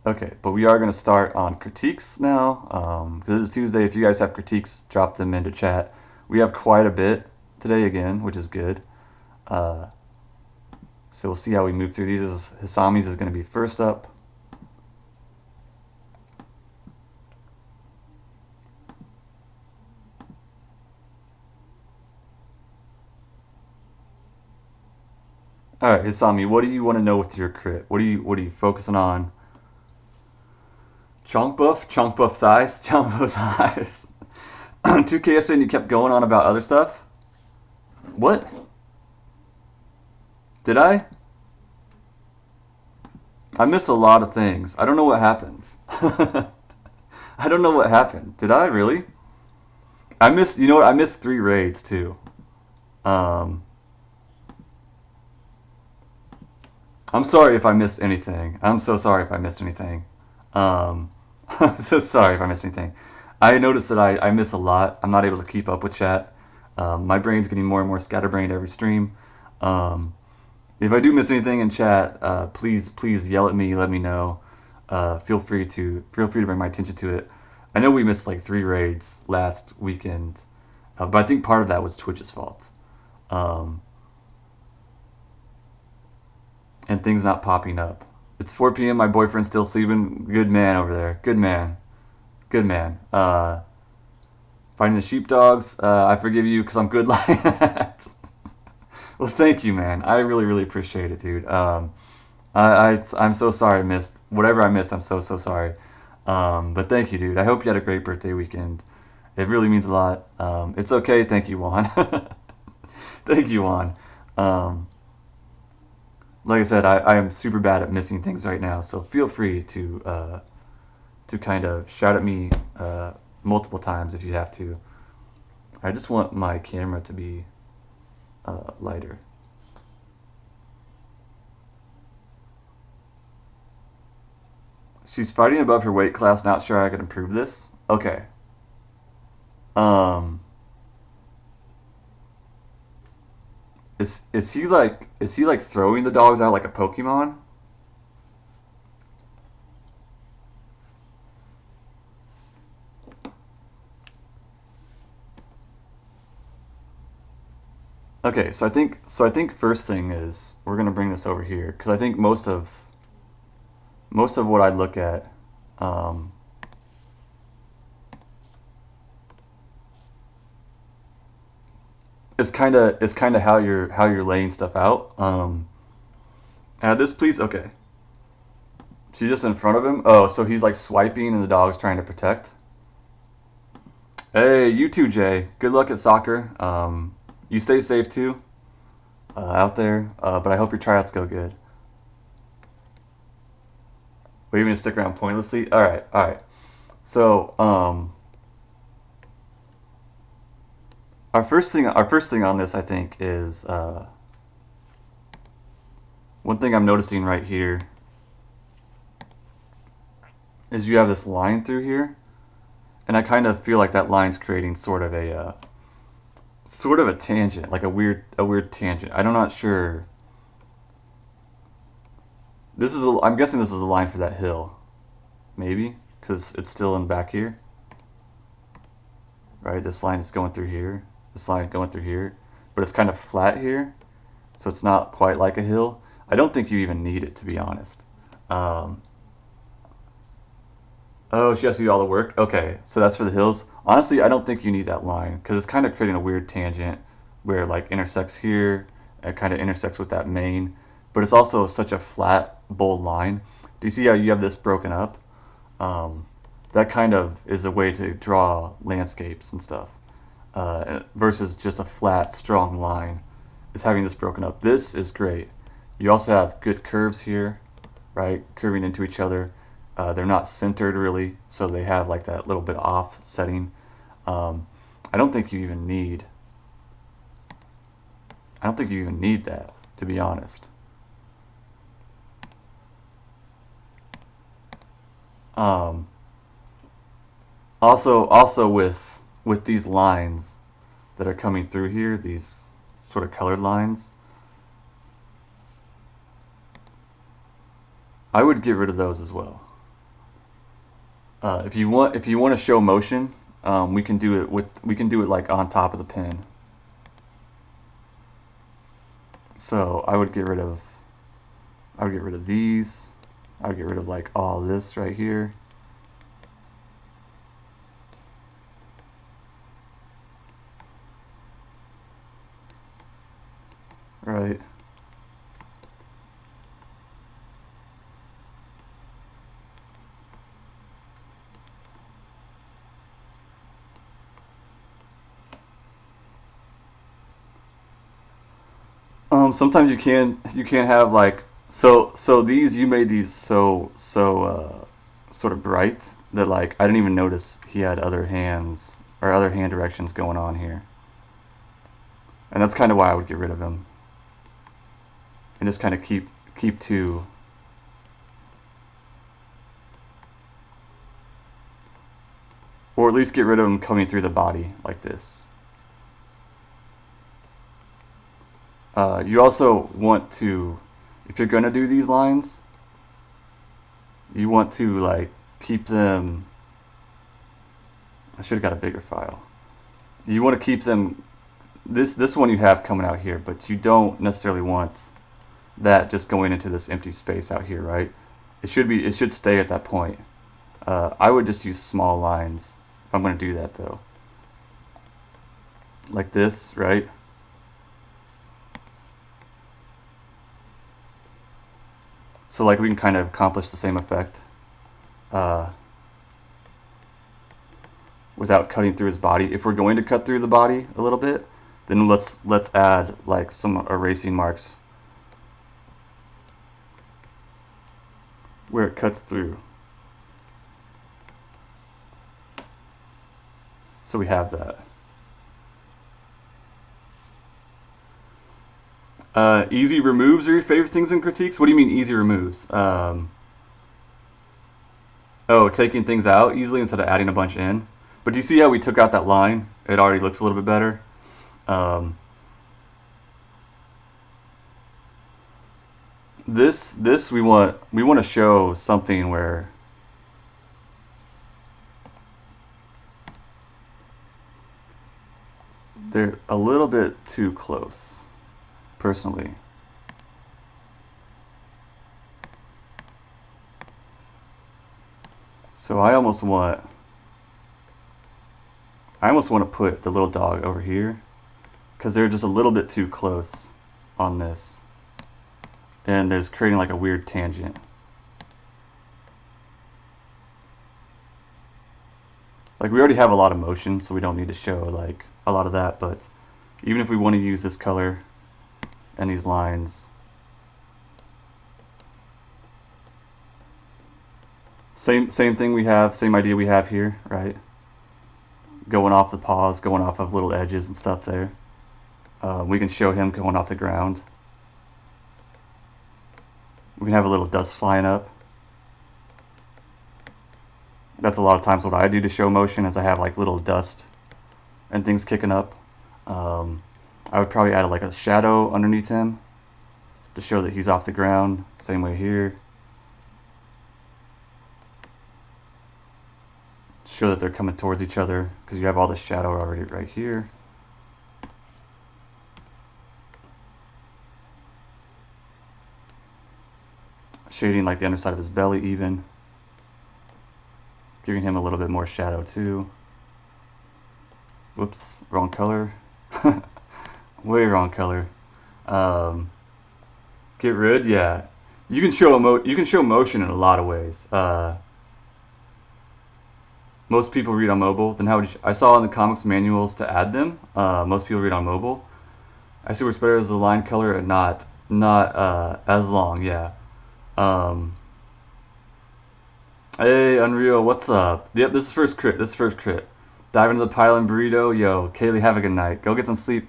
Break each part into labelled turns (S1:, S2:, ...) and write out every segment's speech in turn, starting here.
S1: Okay, but we are going to start on critiques now. Because it's Tuesday. If you guys have critiques, drop them into chat. We have quite a bit today again, which is good. Uh, so we'll see how we move through these. Hisami's is going to be first up. All right, Hisami, what do you want to know with your crit? What are you focusing on? Chunk buff thighs, chunk buff thighs. 2K yesterday and you kept going on about other stuff? What? Did I? I miss a lot of things. I don't know what happens. I don't know what happened. Did I really? I missed, you know what? I missed 3 raids too. Um, I'm sorry if I missed anything. I'm so sorry if I missed anything. Um, I'm so sorry if I missed anything. I noticed that I miss a lot. I'm not able to keep up with chat. My brain's getting more and more scatterbrained every stream. Um, if I do miss anything in chat, please yell at me. Let me know. Feel free to bring my attention to it. I know we missed like 3 raids last weekend, but I think part of that was Twitch's fault. Um, and things not popping up. It's 4 p.m. My boyfriend's still sleeping. Good man over there. Good man. Good man. Fighting the sheepdogs. I forgive you because I'm good like that. Well, thank you, man. I really, really appreciate it, dude. I'm so sorry I missed whatever I missed. I'm so sorry. But thank you, dude. I hope you had a great birthday weekend. It really means a lot. It's okay. Thank you, Juan. Thank you, Juan. Um, like I said, I am super bad at missing things right now. So feel free to kind of shout at me multiple times if you have to. I just want my camera to be lighter. She's fighting above her weight class. Not sure I can improve this. Okay. Um, is he like throwing the dogs out like a Pokemon? Okay, so I think first thing is we're gonna bring this over here because I think most of what I look at um, is kind of how you're laying stuff out. Add this, please. Okay, she's just in front of him. Oh, so he's like swiping and the dog's trying to protect. Hey, you too, Jay. Good luck at soccer. You stay safe too out there. But I hope your tryouts go good. Wait, you gonna stick around pointlessly? All right, all right. So our first thing on this, I think, is one thing I'm noticing right here is you have this line through here, and I kind of feel like that line's creating sort of a tangent, like a weird tangent. I'm not sure. I'm guessing this is the line for that hill, maybe, because it's still in back here, right? This line is going through here. This line is going through here, but it's kind of flat here, so it's not quite like a hill. I don't think you even need it, to be honest. Um, oh, she has to do all the work. Okay, so that's for the hills. Honestly, I don't think you need that line because it's kind of creating a weird tangent where like intersects here, it kind of intersects with that main, but it's also such a flat, bold line. Do you see how you have this broken up? Um, that kind of is a way to draw landscapes and stuff versus just a flat, strong line. Is having this broken up. This is great. You also have good curves here, right? Curving into each other. They're not centered really, so they have like that little bit off setting. Um, I don't think you even need. I don't think you even need that, to be honest. Um, also with these lines that are coming through here, these sort of colored lines, I would get rid of those as well. If you want to show motion, we can do it like on top of the pen. So I would get rid of these. I would get rid of like all this right here. Right. Sometimes you can have like so these you made these sort of bright that like I didn't even notice he had other hands or other hand directions going on here, and that's kind of why I would get rid of him and just kind of keep two. Or at least get rid of him coming through the body like this. You also want to, if you're gonna do these lines, you want to like keep them. I should have got a bigger file. You want to keep them. This one you have coming out here, but you don't necessarily want that just going into this empty space out here, right? It should stay at that point. I would just use small lines if I'm going to do that though. Like this, right? So like we can kind of accomplish the same effect without cutting through his body. If we're going to cut through the body a little bit, then let's add like some erasing marks where it cuts through. So we have that. Easy removes are your favorite things in critiques? What do you mean easy removes? Oh, taking things out easily instead of adding a bunch in. But do you see how we took out that line? It already looks a little bit better. This we want to show something where they're a little bit too close, personally. So I almost want to put the little dog over here because they're just a little bit too close on this. And there's creating like a weird tangent. Like we already have a lot of motion, so we don't need to show like a lot of that, but even if we want to use this color and these lines, same thing we have, same idea we have here, right? Going off the paws, going off of little edges and stuff there. We can show him going off the ground. We can have a little dust flying up. That's a lot of times what I do to show motion, is I have like little dust and things kicking up. I would probably add like a shadow underneath him to show that he's off the ground. Same way here. Show that they're coming towards each other because you have all the shadow already right here. Shading like the underside of his belly even. Giving him a little bit more shadow too. Whoops, wrong color. Way wrong color. Get rid, yeah. You can show motion in a lot of ways. Most people read on mobile. Then how would you? I saw in the comics manuals to add them. Most people read on mobile. I see what's better is the line color and not as long. Yeah. Hey, Unreal, what's up? Yep, this is first crit. Dive into the pile and burrito. Yo, Kaylee, have a good night. Go get some sleep.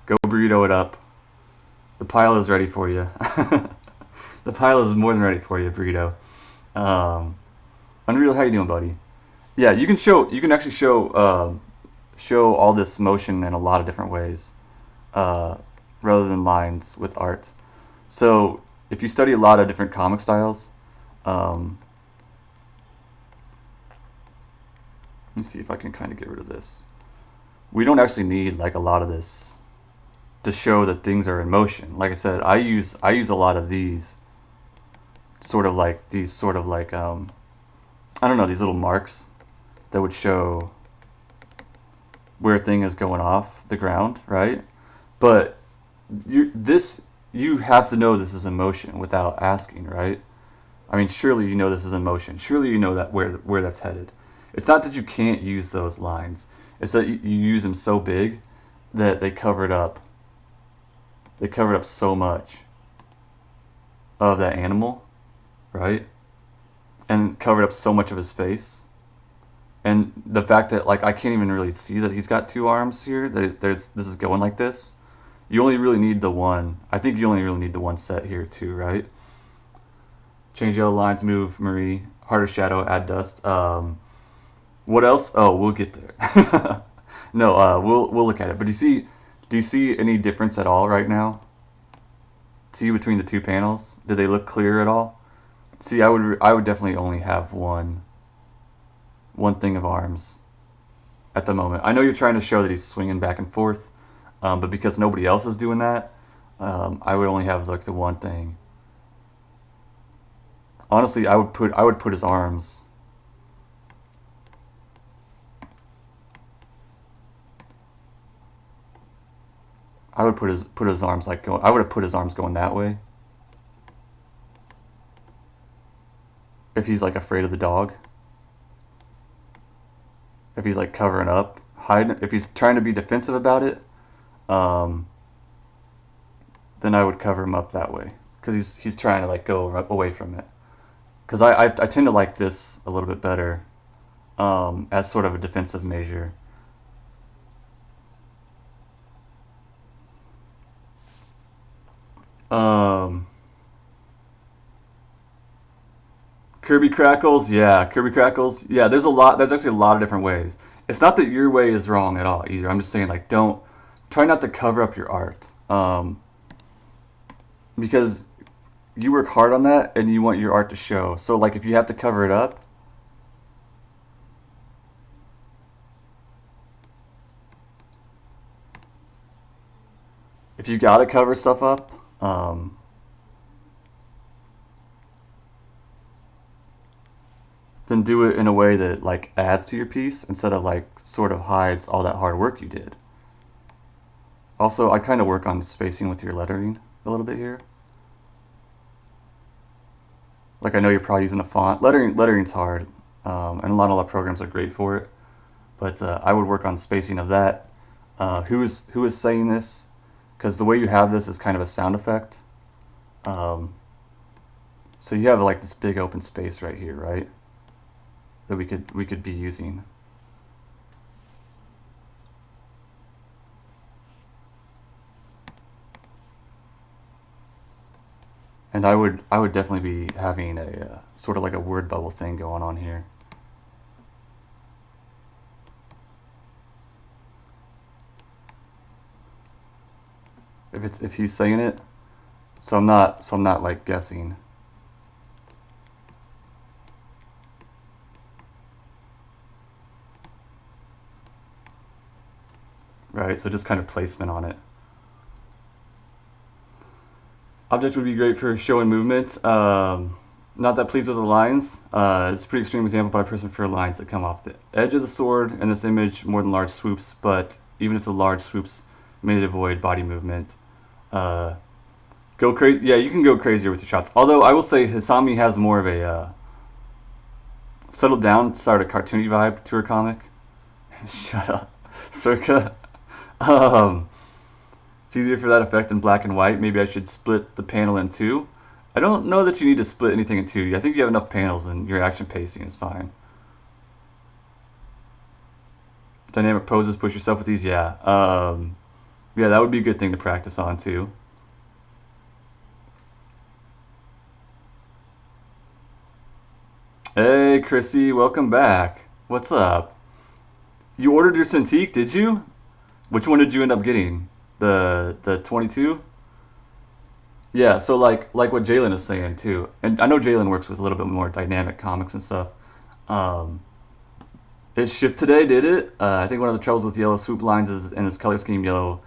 S1: Go burrito it up. The pile is ready for you. The pile is more than ready for you, burrito. Unreal, how you doing, buddy? Yeah, you can actually show all this motion in a lot of different ways, rather than lines with art. So if you study a lot of different comic styles, Let me see if I can kind of get rid of this. We don't actually need like a lot of this to show that things are in motion. Like I said, I use a lot of these sort of like I don't know, these little marks that would show where a thing is going off the ground, right? But you have to know this is in motion without asking, right? I mean, surely you know this is in motion. Surely you know that where that's headed. It's not that you can't use those lines. It's that you use them so big that they cover it up. They cover up so much of that animal, right? And covered up so much of his face. And the fact that like I can't even really see that he's got two arms here. This is going like this. You only really need the one. I think you only really need the one set here too, right? Change yellow lines, move Marie, harder shadow, add dust. What else? Oh, we'll get there. No, we'll look at it. But do you see any difference at all right now? See between the two panels? Do they look clear at all? See, I would definitely only have one thing of arms at the moment. I know you're trying to show that he's swinging back and forth, but because nobody else is doing that, I would only have like the one thing. Honestly, I would put his arms. I would put his arms like going. I would have put his arms going that way. If he's like afraid of the dog. If he's like covering up, hiding. If he's trying to be defensive about it, then I would cover him up that way because he's trying to like go away from it. Because I tend to like this a little bit better as sort of a defensive measure. Kirby Crackles, yeah, Kirby Crackles, yeah. There's actually a lot of different ways. It's not that your way is wrong at all either. I'm just saying like try not to cover up your art, because you work hard on that and you want your art to show. So like if you have to cover it up, if you gotta cover stuff up, then do it in a way that like adds to your piece instead of like sort of hides all that hard work you did. Also, I kind of work on spacing with your lettering a little bit here. Like I know you're probably using a font. Lettering's hard, and a lot of programs are great for it. But I would work on spacing of that. Who is saying this? Because the way you have this is kind of a sound effect. So you have like this big open space right here, right? That we could be using. And I would definitely be having a sort of like a word bubble thing going on here. If he's saying it, so I'm not like guessing. Right, so just kind of placement on it. Object would be great for showing movement. Not that pleased with the lines. It's a pretty extreme example, but I personally prefer lines that come off the edge of the sword in this image more than large swoops, but even if the large swoops may avoid body movement. Go crazy. Yeah, you can go crazier with your shots. Although I will say Hisami has more of a settled down, sort of cartoony vibe to her comic. Shut up. Circa. It's easier for that effect in black and white. Maybe I should split the panel in two. I don't know that you need to split anything in two. I think you have enough panels and your action pacing is fine. Dynamic poses, push yourself with these, yeah. Yeah, that would be a good thing to practice on too. Hey, Chrissy, welcome back. What's up? You ordered your Cintiq, did you? Which one did you end up getting? The 22? Yeah, so like what Jalen is saying too, and I know Jalen works with a little bit more dynamic comics and stuff. It shipped today, did it? I think one of the troubles with yellow swoop lines is in this color scheme, yellow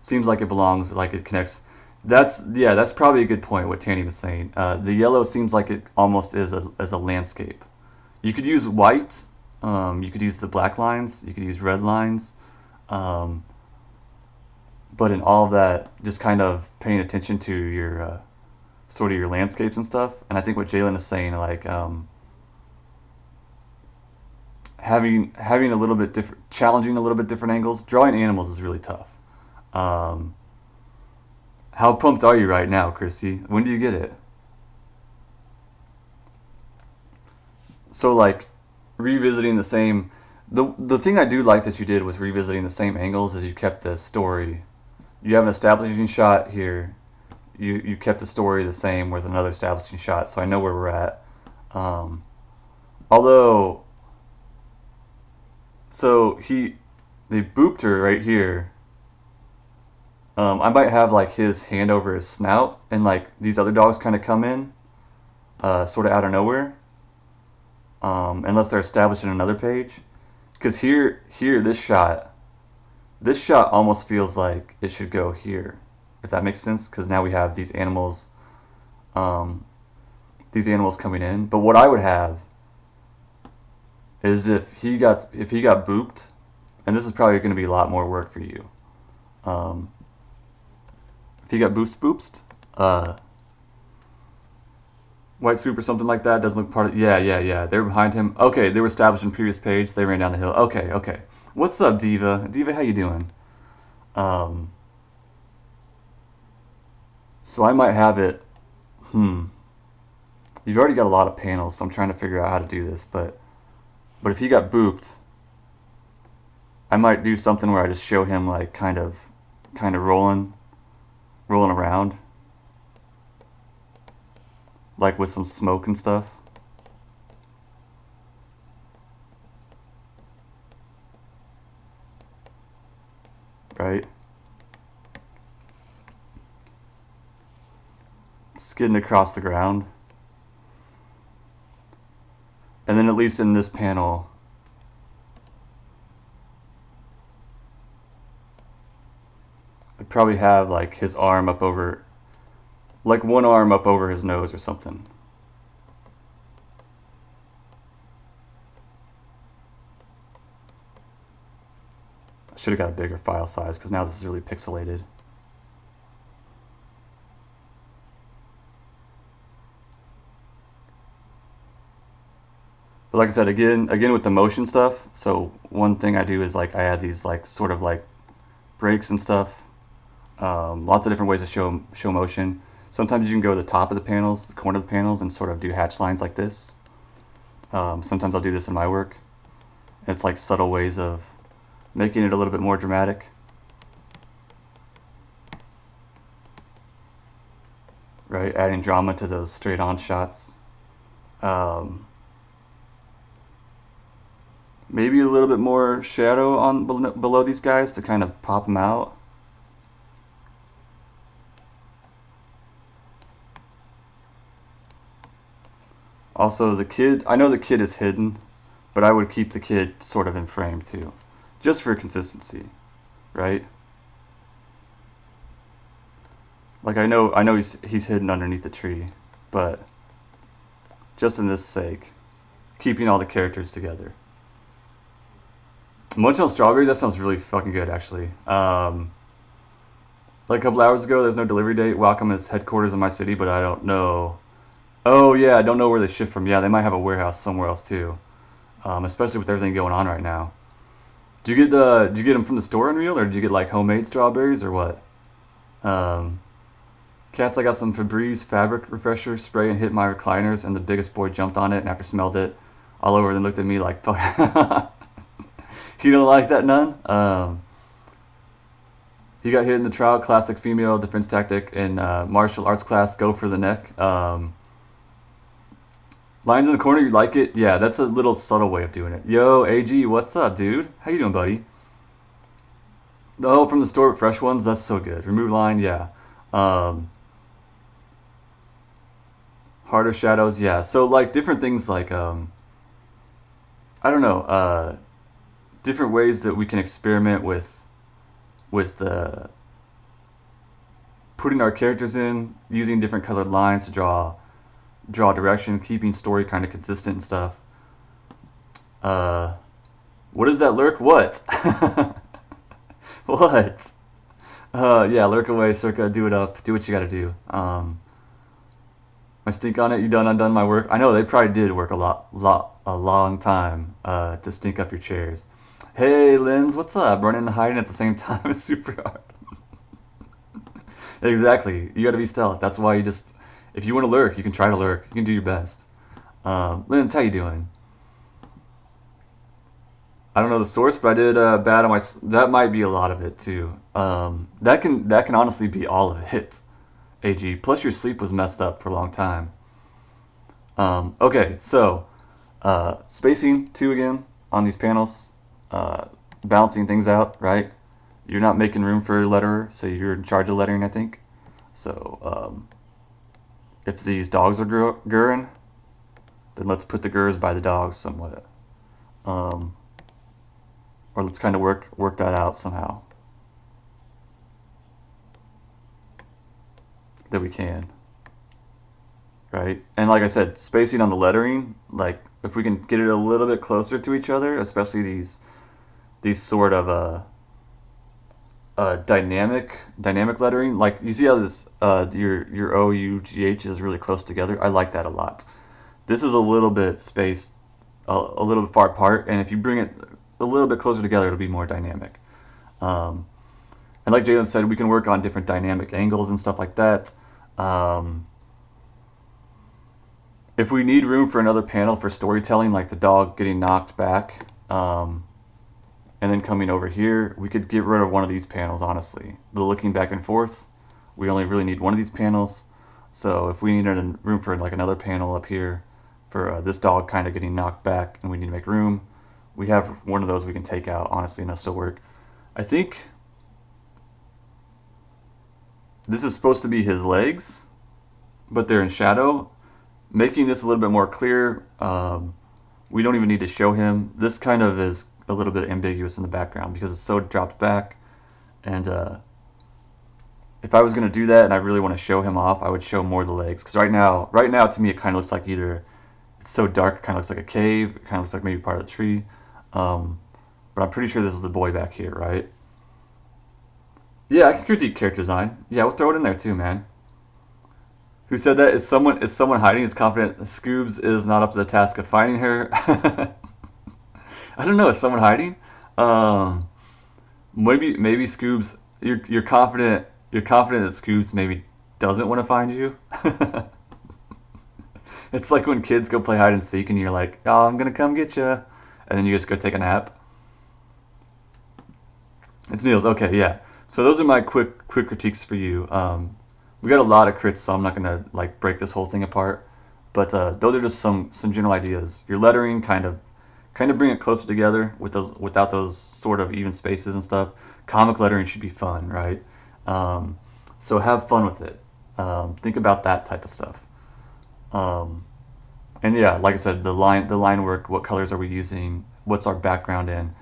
S1: seems like it belongs, like it connects. That's probably a good point. What Tanny was saying. The yellow seems like it almost is as a landscape. You could use white. You could use the black lines. You could use red lines. Um, but in all of that, just kind of paying attention to your sort of your landscapes and stuff. And I think what Jalen is saying, like having a little bit different, challenging a little bit different angles. Drawing animals is really tough. Um, how pumped are you right now, Chrissy? When do you get it? So like revisiting the same. The thing I do like that you did with revisiting the same angles is you kept the story. You have an establishing shot here. You kept the story the same with another establishing shot, so I know where we're at. Um, although, so they booped her right here. I might have like his hand over his snout, and like these other dogs kind of come in, sort of out of nowhere, unless they're established in another page. Because this shot almost feels like it should go here, if that makes sense. Because now we have um, these animals coming in. But what I would have is if he got booped, and this is probably going to be a lot more work for you. Um, if he got booped, white swoop or something like that doesn't look part of. Yeah. They were behind him. Okay, they were established in previous page. They ran down the hill. Okay. What's up, Diva? Diva, how you doing? Um, so I might have it. You've already got a lot of panels, so I'm trying to figure out how to do this. But if he got booped, I might do something where I just show him like kind of rolling around, like with some smoke and stuff, right? Skidding across the ground. And then at least in this panel, I'd probably have like his arm up over, like one arm up over his nose or something. I should have got a bigger file size because now this is really pixelated. But like I said, again with the motion stuff. So one thing I do is like I add these like sort of like breaks and stuff. Lots of different ways to show motion. Sometimes you can go to the top of the panels, the corner of the panels, and sort of do hatch lines like this. Sometimes I'll do this in my work. It's like subtle ways of making it a little bit more dramatic. Right, adding drama to those straight-on shots. Maybe a little bit more shadow on below these guys to kind of pop them out. Also, I know the kid is hidden, but I would keep the kid sort of in frame too, just for consistency, right? Like I know he's hidden underneath the tree, but just in this sake, keeping all the characters together. Munch on strawberries, that sounds really fucking good, actually. Like a couple hours ago, there's no delivery date. Wacom is headquarters in my city, but I don't know. Oh yeah, I don't know where they ship from. Yeah, they might have a warehouse somewhere else too. Especially with everything going on right now. Did you get them from the store, Unreal, or did you get like homemade strawberries or what? Um, Cats, I got some Febreze fabric refresher spray and hit my recliners, and the biggest boy jumped on it and after smelled it all over and looked at me like, fuck. You don't like that, none? He got hit in the trout, classic female defense tactic in martial arts class, go for the neck. Lines in the corner, you like it? Yeah, that's a little subtle way of doing it. Yo, AG, what's up, dude? How you doing, buddy? Oh, from the store, fresh ones, that's so good. Remove line, yeah. Harder shadows, yeah. So like different things like I don't know. different ways that we can experiment with putting our characters in, using different colored lines to draw direction, keeping story kind of consistent and stuff. What is that lurk? What? What? Yeah, lurk away, circa, do it up, do what you gotta do. My stink on it, you done undone my work. I know they probably did work a long time to stink up your chairs. Hey, Linz, what's up? Running and hiding at the same time is super hard. Exactly, you gotta be stealth. That's why you just, if you want to lurk, you can try to lurk. You can do your best. Linz, how you doing? I don't know the source, but I did bad on my. That might be a lot of it too. That can honestly be all of it. Ag. Plus your sleep was messed up for a long time. Okay, so spacing 2 again on these panels, balancing things out, right? You're not making room for a letterer, so you're in charge of lettering, I think. So if these dogs are gurring, then let's put the gurs by the dogs somewhat. Or let's kind of work that out somehow. That we can. Right? And like I said, spacing on the lettering, like if we can get it a little bit closer to each other, especially these sort of dynamic lettering, like you see how this your O, U, G, H is really close together. I like that a lot. This is a little bit spaced, a little bit far apart, and if you bring it a little bit closer together, it'll be more dynamic. And like Jalen said, we can work on different dynamic angles and stuff like that. If we need room for another panel for storytelling, like the dog getting knocked back, and then coming over here, we could get rid of one of these panels, honestly. The looking back and forth, we only really need one of these panels. So if we needed room for like another panel up here for this dog kind of getting knocked back and we need to make room, we have one of those we can take out, honestly, and it'll still work. I think this is supposed to be his legs, but they're in shadow. Making this a little bit more clear, we don't even need to show him. This kind of is a little bit ambiguous in the background because it's so dropped back. And if I was going to do that and I really want to show him off, I would show more of the legs. Because right now, to me, it kind of looks like either it's so dark, it kind of looks like a cave. It kind of looks like maybe part of the tree. But I'm pretty sure this is the boy back here, right? Yeah, I can critique character design. Yeah, we'll throw it in there too, man. Who said that? Is someone hiding? Is confident Scoobs is not up to the task of finding her? I don't know. Is someone hiding? Maybe Scoobs. You're confident. You're confident that Scoobs maybe doesn't want to find you. It's like when kids go play hide and seek, and you're like, "Oh, I'm gonna come get you," and then you just go take a nap. It's Niels. Okay, yeah. So those are my quick critiques for you. We got a lot of crits, so I'm not gonna like break this whole thing apart. But those are just some general ideas. Your lettering kind of bring it closer together without those sort of even spaces and stuff. Comic lettering should be fun, right? So have fun with it. Think about that type of stuff. And yeah, like I said, the line work. What colors are we using? What's our background in?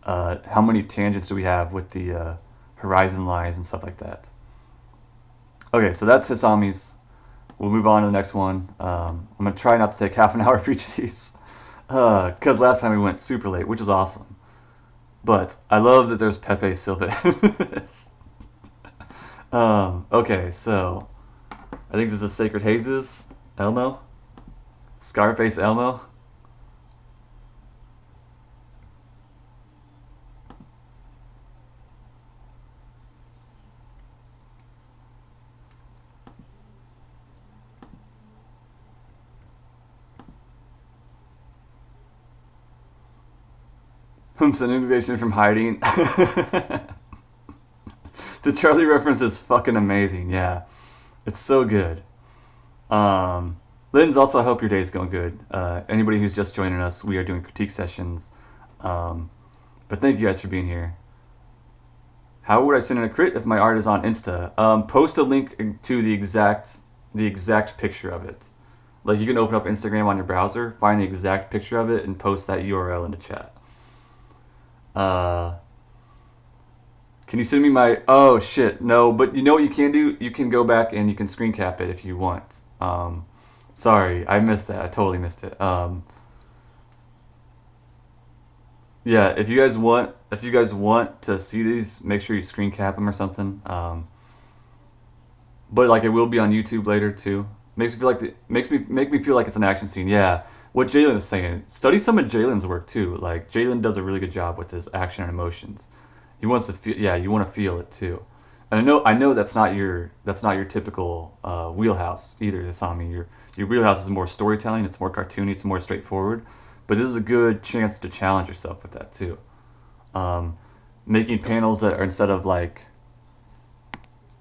S1: How many tangents do we have with the horizon lines and stuff like that? Okay, so that's Hisami's. We'll move on to the next one. I'm going to try not to take half an hour for each of these. Because last time we went super late, which was awesome. But I love that there's Pepe Silva in this. Okay, so I think this is Sacred Hazes. Elmo? Scarface Elmo? An invitation from hiding. The Charlie reference is fucking amazing. Yeah, it's so good. Linz, also I hope your day's going good. Anybody who's just joining us, we are doing critique sessions. But thank you guys for being here. How would I send in a crit if my art is on Insta? Post a link to the exact picture of it. Like you can open up Instagram on your browser, find the exact picture of it, and post that URL in the chat. Uh, can you send me my? Oh shit, no. But you know what you can do? You can go back and you can screen cap it if you want. Sorry, I missed that. I totally missed it. Yeah, if you guys want to see these, make sure you screen cap them or something. But like it will be on YouTube later too. Make me feel like it's an action scene. Yeah, what Jalen is saying. Study some of Jalen's work too. Like Jalen does a really good job with his action and emotions. He wants to feel. Yeah, you want to feel it too. And I know that's not your typical wheelhouse either, Hasami. Your wheelhouse is more storytelling. It's more cartoony. It's more straightforward. But this is a good chance to challenge yourself with that too. Um, Making panels that are instead of like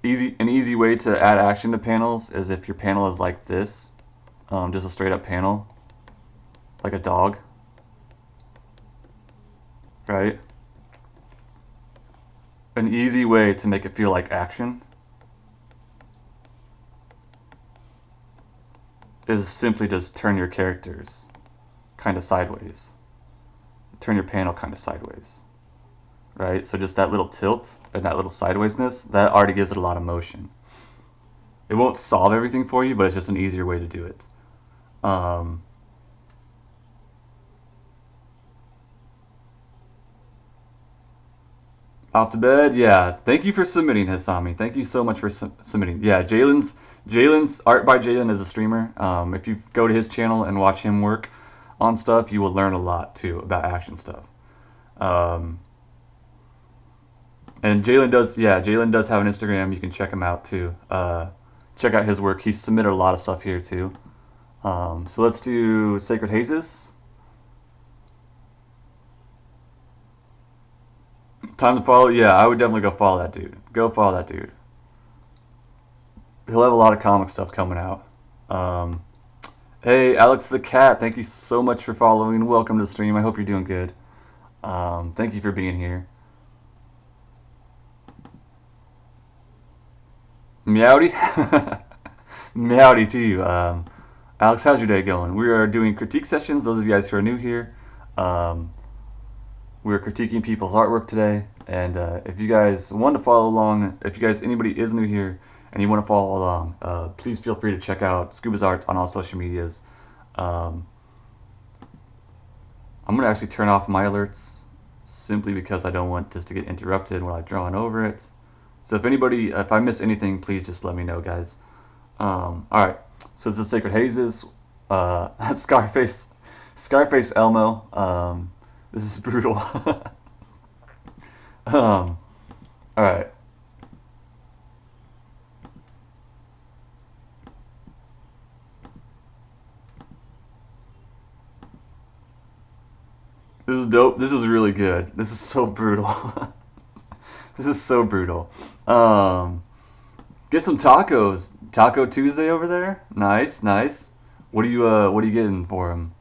S1: an easy way to add action to panels is if your panel is like this, just a straight up panel, like a dog, right? An easy way to make it feel like action is simply just turn your characters kind of sideways. Turn your panel kind of sideways, right? So just that little tilt and that little sidewaysness, that already gives it a lot of motion. It won't solve everything for you, but it's just an easier way to do it. Um, Off to bed, yeah. Thank you for submitting, Hisami. Thank you so much for submitting. Yeah, Jalen's Art by Jalen is a streamer. If you go to his channel and watch him work on stuff, you will learn a lot too about action stuff. Um, and Jalen does have an Instagram. You can check him out too. Check out his work. He's submitted a lot of stuff here too. So let's do Sacred Hazes. Time to follow? Yeah, I would definitely go follow that dude. Go follow that dude. He'll have a lot of comic stuff coming out. Um, hey, Alex the Cat, thank you so much for following. Welcome to the stream. I hope you're doing good. Thank you for being here. Meowdy? Meowdy to you. Alex, how's your day going? We are doing critique sessions, those of you guys who are new here. Um, we're critiquing people's artwork today. And if you guys want to follow along, anybody is new here and you want to follow along, please feel free to check out Scuba's art on all social medias. Um, I'm going to actually turn off my alerts simply because I don't want this to get interrupted when I'm drawing over it. So if I miss anything, please just let me know, guys. Alright, so this is Sacred Hazes, Scarface Elmo. This is brutal. Alright. This is dope. This is really good. This is so brutal. This is so brutal. Um, get some tacos. Taco Tuesday over there. Nice, nice. What are you getting for him?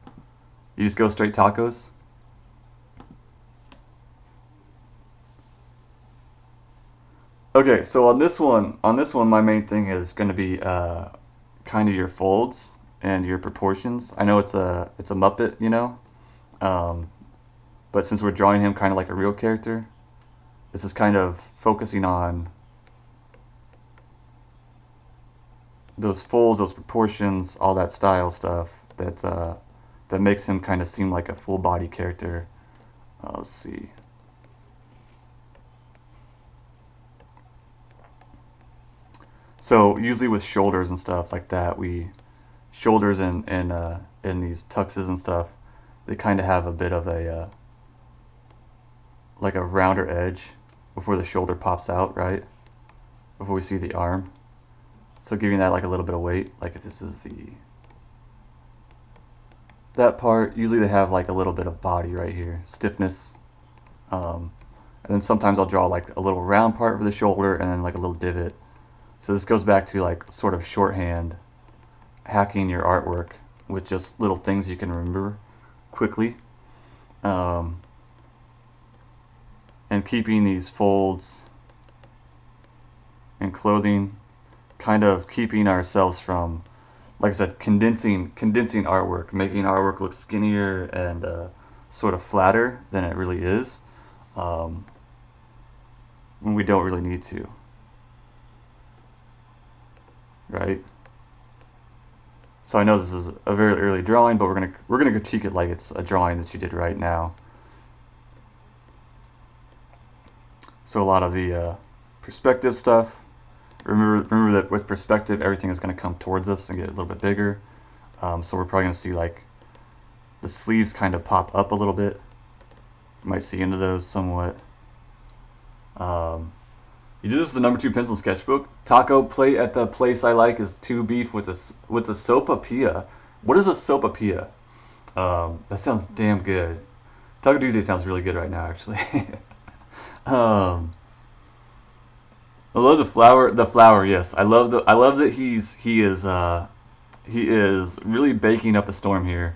S1: You just go straight tacos? Okay, so on this one, my main thing is going to be kind of your folds and your proportions. I know it's a Muppet, you know, um, but since we're drawing him kind of like a real character, this is kind of focusing on those folds, those proportions, all that style stuff that makes him kind of seem like a full body character. Let's see. So usually with shoulders and stuff like that, shoulders and these tuxes and stuff, they kind of have a bit of a like a rounder edge before the shoulder pops out, right? Before we see the arm. So giving that like a little bit of weight, like if this is that part, usually they have like a little bit of body right here, stiffness. And then sometimes I'll draw like a little round part for the shoulder and then like a little divot. So this goes back to like sort of shorthand, hacking your artwork with just little things you can remember quickly. Um, and keeping these folds and clothing, kind of keeping ourselves from, like I said, condensing artwork, making artwork look skinnier and sort of flatter than it really is. um, when we don't really need to, right? So I know this is a very early drawing, but we're gonna critique it like it's a drawing that you did right now. So a lot of the perspective stuff. Remember that with perspective, everything is going to come towards us and get a little bit bigger. So we're probably going to see like the sleeves kind of pop up a little bit. You might see into those somewhat. You do this with the number 2 pencil sketchbook. Taco plate at the place I like is 2 beef with a sopapilla. What is a sopapilla? That sounds damn good. Taco Tuesday sounds really good right now, actually. I love the flower. The flower, yes. I love that he is really baking up a storm here.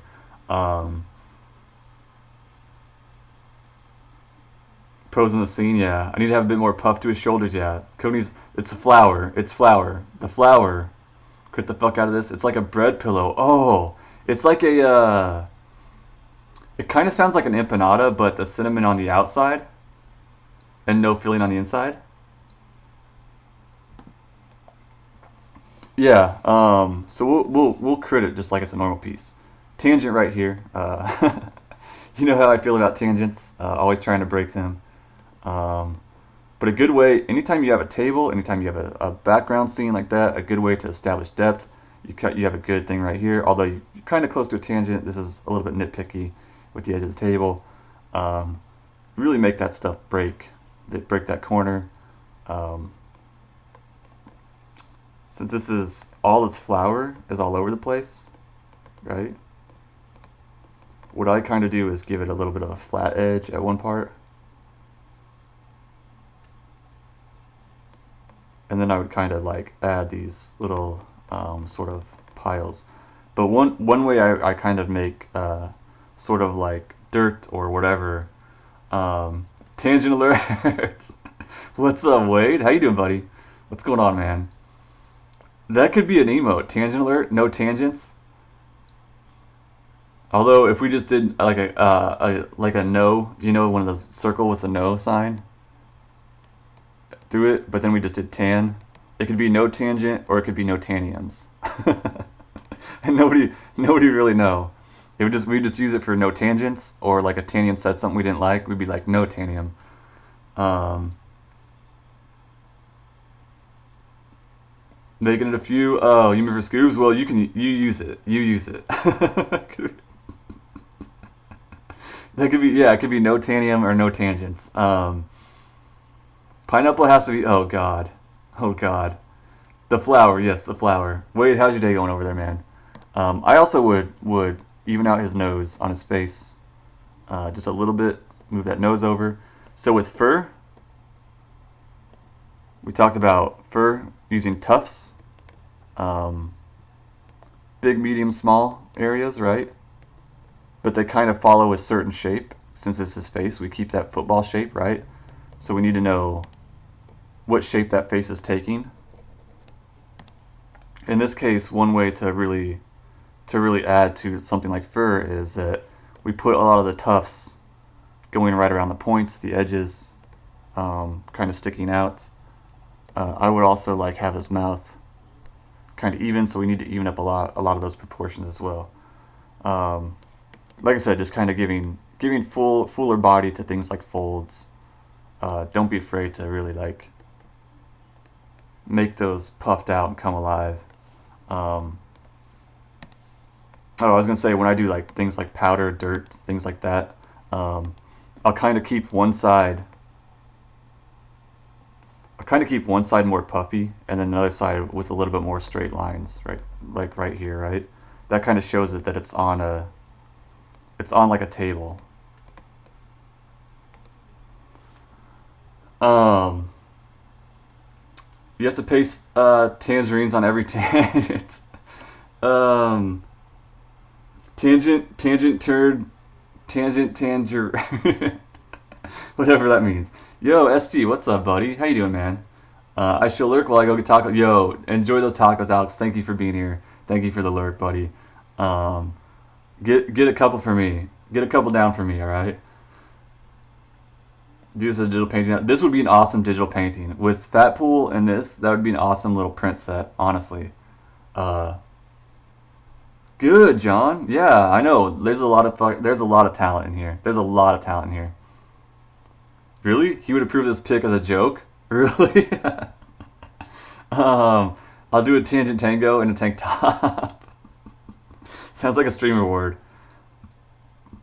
S1: Posing the scene, yeah. I need to have a bit more puff to his shoulders, yeah. Cody's, it's a flower. It's flour. The flour. Quit the fuck out of this. It's like a bread pillow. Oh, it's like a. It kind of sounds like an empanada, but the cinnamon on the outside, and no filling on the inside. Yeah. So we'll crit it just like it's a normal piece. Tangent right here. You know how I feel about tangents. Always trying to break them. But a good way, anytime you have a table, anytime you have a background scene like that, a good way to establish depth. You have a good thing right here. Although you're kind of close to a tangent, this is a little bit nitpicky with the edge of the table. Really make that stuff break that corner. Since this is all its flour is all over the place, right? What I kind of do is give it a little bit of a flat edge at one part. And then I would kind of like add these little sort of piles. But one way I kind of make sort of like dirt or whatever. Tangent alert. What's up, Wade? How you doing, buddy? What's going on, man? That could be an emote. Tangent alert. No tangents. Although if we just did like a no, one of those circle with a no sign through it, but then we just did tan. It could be no tangent or it could be no taniums. And nobody really know. We just use it for no tangents, or like a tanium said something we didn't like, we'd be like no tanium. Making it a few. Oh, you mean for scoobs? Well, you use it. You use it. That could be, yeah. It could be no tanium or no tangents. Pineapple has to be. Oh God. The flower, yes, the flower. Wade, how's your day going over there, man? I also would even out his nose on his face, just a little bit. Move that nose over. So with fur, we talked about fur using tufts, big, medium, small areas, right? But they kind of follow a certain shape. Since it's his face, we keep that football shape, right? So we need to know what shape that face is taking. In this case, one way to really add to something like fur is that we put a lot of the tufts going right around the points, the edges, kind of sticking out. I would also like have his mouth kind of even, so we need to even up a lot of those proportions as well. Like I said, just kind of giving fuller body to things like folds. Don't be afraid to really like make those puffed out and come alive. I was gonna say, when I do like things like powder, dirt, things like that, I'll kind of keep one side. More puffy, and then another side with a little bit more straight lines, right? Like right here, right? That kind of shows it that it's on like a table. You have to paste tangerines on every tangent. Tangent turd, tanger, whatever that means. Yo, SG, what's up, buddy? How you doing, man? I shall lurk while I go get tacos. Yo, enjoy those tacos, Alex. Thank you for being here. Thank you for the lurk, buddy. Get a couple for me. Get a couple down for me, all right? Do this as a digital painting. This would be an awesome digital painting with Fat Pool and this. That would be an awesome little print set. Honestly. Uh, Good, John. Yeah, I know. There's a lot of talent in here. There's a lot of talent in here. Really? He would approve this pick as a joke? Really? um, I'll do a tangent tango in a tank top. Sounds like a streamer word.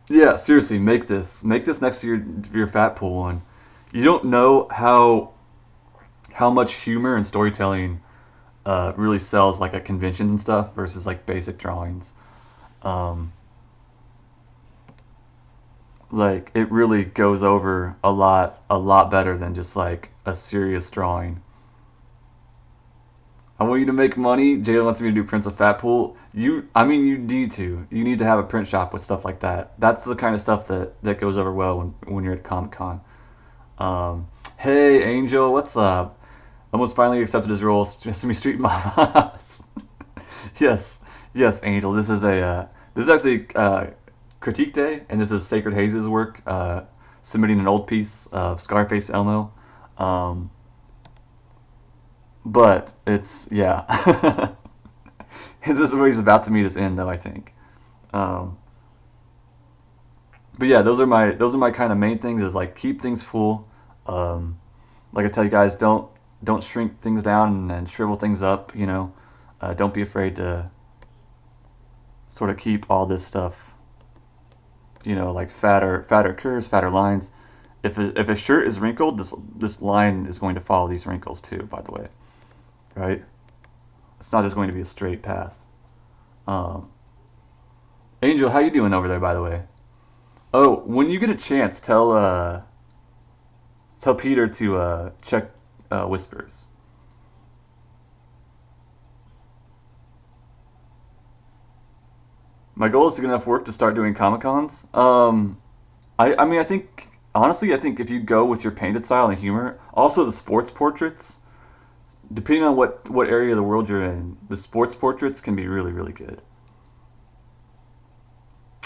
S1: Yeah, seriously, make this. Make this next to your fat pool one. You don't know how much humor and storytelling really sells like at conventions and stuff versus like basic drawings. Um, like it really goes over a lot better than just like a serious drawing. I want you to make money. Jayla wants me to do Prince of Fat Pool. I mean, you need to. You need to have a print shop with stuff like that. That's the kind of stuff that goes over well when you're at Comic Con. Hey, Angel, what's up? Almost finally accepted his role. Sesame Street Mamas. Yes, yes, Angel. This is actually critique day, and this is Sacred Hayes' work, submitting an old piece of Scarface Elmo. Um, but it's yeah, this is where he's about to meet his end, though I think. Um, but yeah, those are my kind of main things. Is like keep things full. Um, like I tell you guys, don't shrink things down and shrivel things up. Don't be afraid to sort of keep all this stuff. Like fatter curves, fatter lines. If a shirt is wrinkled, this line is going to follow these wrinkles too. By the way, right? It's not just going to be a straight path. Um, Angel, how you doing over there? By the way. Oh, when you get a chance, tell Peter to check Whispers. My goal is to get enough work to start doing Comic Cons. I mean, I think honestly, I think if you go with your painted style and humor, also the sports portraits, depending on what area of the world you're in, the sports portraits can be really really good.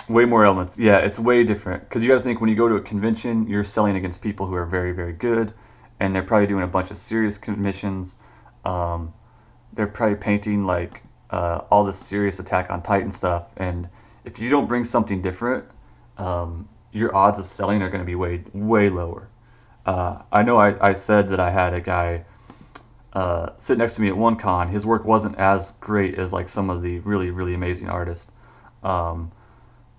S1: Way more elements. Yeah, it's way different because you got to think when you go to a convention, you're selling against people who are very very good, and they're probably doing a bunch of serious commissions. Um, they're probably painting like all this serious Attack on Titan stuff, and if you don't bring something different, your odds of selling are going to be way way lower. I know I said that I had a guy sit next to me at one con. His work wasn't as great as like some of the really really amazing artists, um,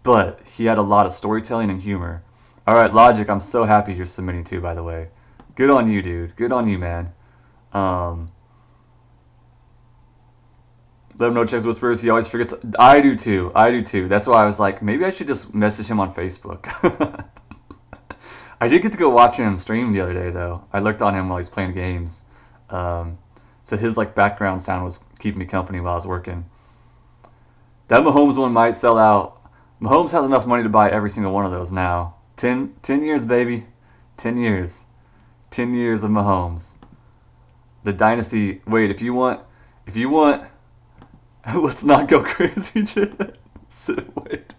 S1: but he had a lot of storytelling and humor. All right, Logic, I'm so happy you're submitting too. By the way, good on you, dude. Good on you, man. Um, Let him know checks Whispers. He always forgets. I do too. I do too. That's why I was like, maybe I should just message him on Facebook. I did get to go watch him stream the other day though. I looked on him while he's playing games. Um, so his like background sound was keeping me company while I was working. That Mahomes one might sell out. Mahomes has enough money to buy every single one of those now. 10 years, baby. 10 years. 10 years of Mahomes. The dynasty. Wait, if you want, let's not go crazy, Jen. Wait.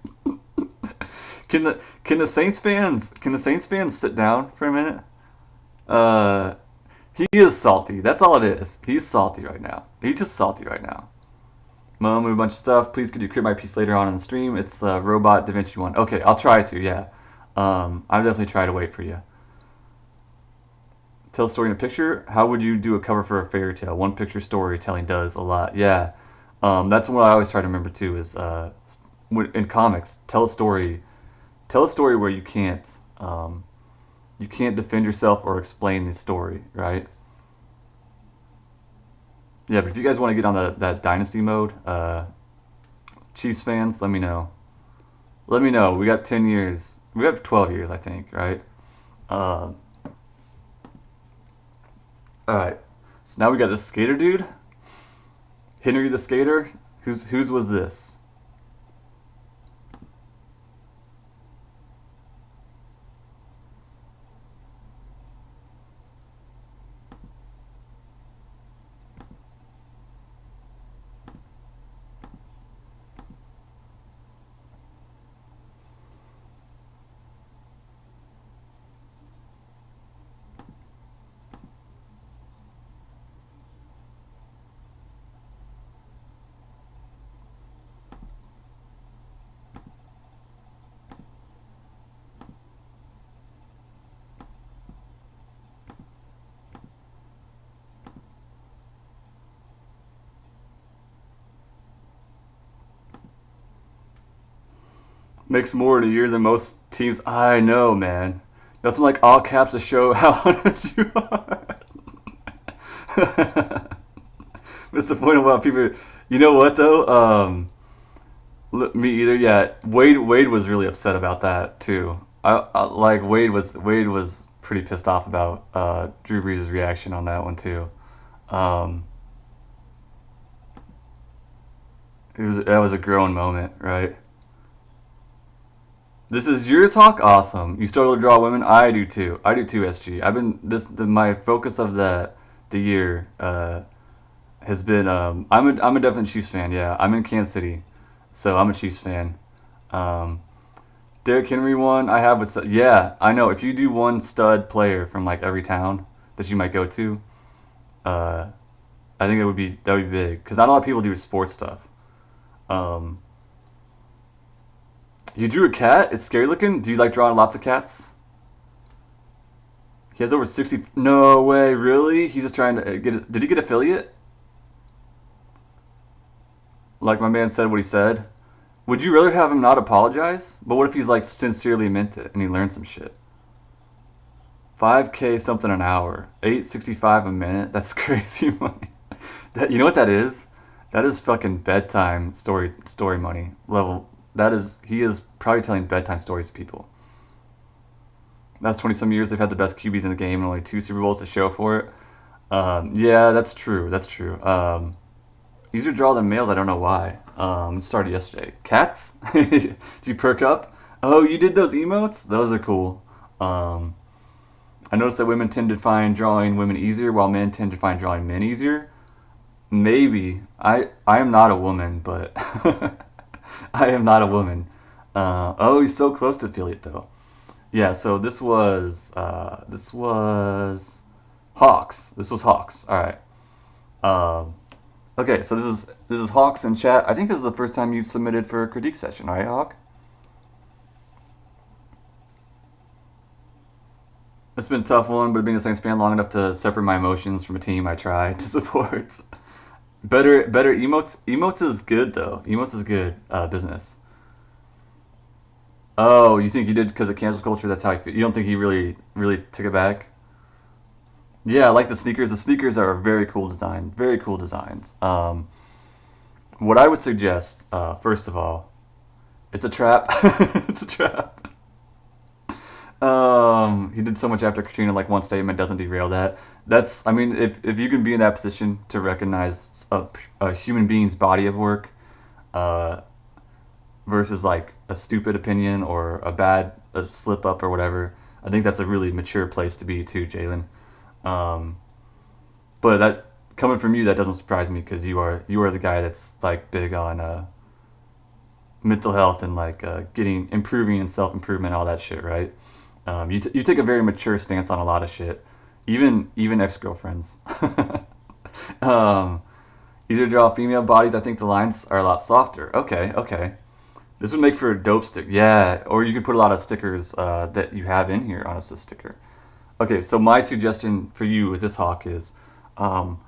S1: Can the Saints fans sit down for a minute? Uh, he is salty. That's all it is. He's salty right now. He's just salty right now. Mom, a bunch of stuff. Please, could you create my piece later on in the stream? It's the Robot Da Vinci one. Okay, I'll try to. Yeah, I'll definitely try to wait for you. Tell a story in a picture. How would you do a cover for a fairy tale? One picture storytelling does a lot. Yeah, that's what I always try to remember too. Is in comics, tell a story. Tell a story where you can't defend yourself or explain the story, right? Yeah, but if you guys want to get on that dynasty mode, Chiefs fans, let me know. Let me know. We got 10 years. We have 12 years, I think, right? Uh, all right. So now we got this skater dude, Henry the Skater. Whose was this? Makes more in a year than most teams. I know, man. Nothing like all caps to show how honest you are. That's the point about people. You know what though? Me either. Yeah, Wade was really upset about that too. Like Wade was pretty pissed off about Drew Brees' reaction on that one too. Um, that was a growing moment, right? This is yours, Hawk. Awesome. You struggle to draw women. I do too. I do too. SG. I've been my focus of the year has been. I'm a definite Chiefs fan. Yeah, I'm in Kansas City, so I'm a Chiefs fan. Um, Derrick Henry one. I have with. Yeah, I know. If you do one stud player from like every town that you might go to, uh, I think that would be big because not a lot of people do sports stuff. Um, you drew a cat. It's scary looking. Do you like drawing lots of cats? He has over 60. No way, really? He's just trying to get. Did he get affiliate? Like my man said what he said. Would you rather have him not apologize? But what if he's like sincerely meant it and he learned some shit? 5K something an hour, 8.65 a minute. That's crazy money. You know what that is? That is fucking bedtime story money level. He is probably telling bedtime stories to people. That's 20 some years they've had the best QBs in the game and only 2 Super Bowls to show for it. Yeah, that's true. That's true. Easier to draw than males. I don't know why. It started yesterday. Cats? Did you perk up? Oh, you did those emotes? Those are cool. I noticed that women tend to find drawing women easier, while men tend to find drawing men easier. Maybe. I am not a woman, but I am not a woman. He's so close to affiliate though. Yeah. So this was Hawks. This was Hawks. All right. Um, okay. So this is Hawks in chat. I think this is the first time you've submitted for a critique session, right, Hawk? It's been a tough one, but being a Saints fan long enough to separate my emotions from a team I try to support. Better emotes. Emotes is good though. Emotes is good business. Oh, you think he did because of cancel culture? That's how he feel. You don't think he really took it back? Yeah, I like the sneakers. The sneakers are a very cool design. Very cool designs. What I would suggest, first of all, it's a trap. It's a trap. He did so much after Katrina. Like one statement doesn't derail that. That's. I mean, if you can be in that position to recognize a human being's body of work, uh, versus like a stupid opinion or a slip up or whatever, I think that's a really mature place to be too, Jalen. Um, but that coming from you, that doesn't surprise me because you are the guy that's like big on mental health and like getting improving and self improvement, all that shit, right? You take a very mature stance on a lot of shit, even ex girlfriends. um, Easier to draw female bodies. I think the lines are a lot softer. Okay, okay. This would make for a dope stick. Yeah, or you could put a lot of stickers that you have in here on a sticker. Okay, so my suggestion for you with this hawk is, um,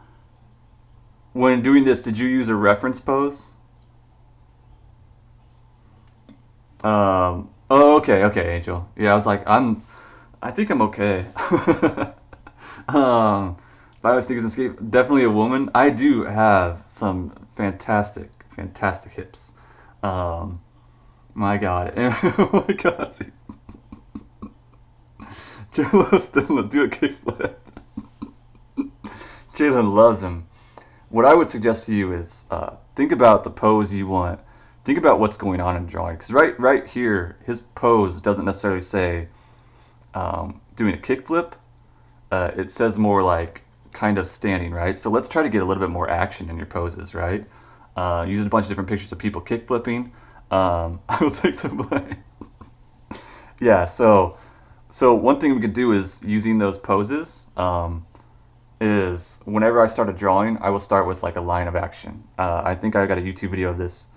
S1: when doing this, did you use a reference pose? Oh, okay, okay, Angel. Yeah, I was like, I think I'm okay. Bio sneakers and skate, definitely a woman. I do have some fantastic hips. Um, my God, oh my God, Jalen still do a kickflip. Jalen loves him. What I would suggest to you is think about the pose you want. Think about what's going on in drawing. Because right here, his pose doesn't necessarily say doing a kickflip. It says more like kind of standing, right? So let's try to get a little bit more action in your poses, right? Using a bunch of different pictures of people kickflipping. I will take the blame. Yeah, so one thing we could do is using those poses. Is whenever I start a drawing, I will start with like a line of action. I think I got a YouTube video of this,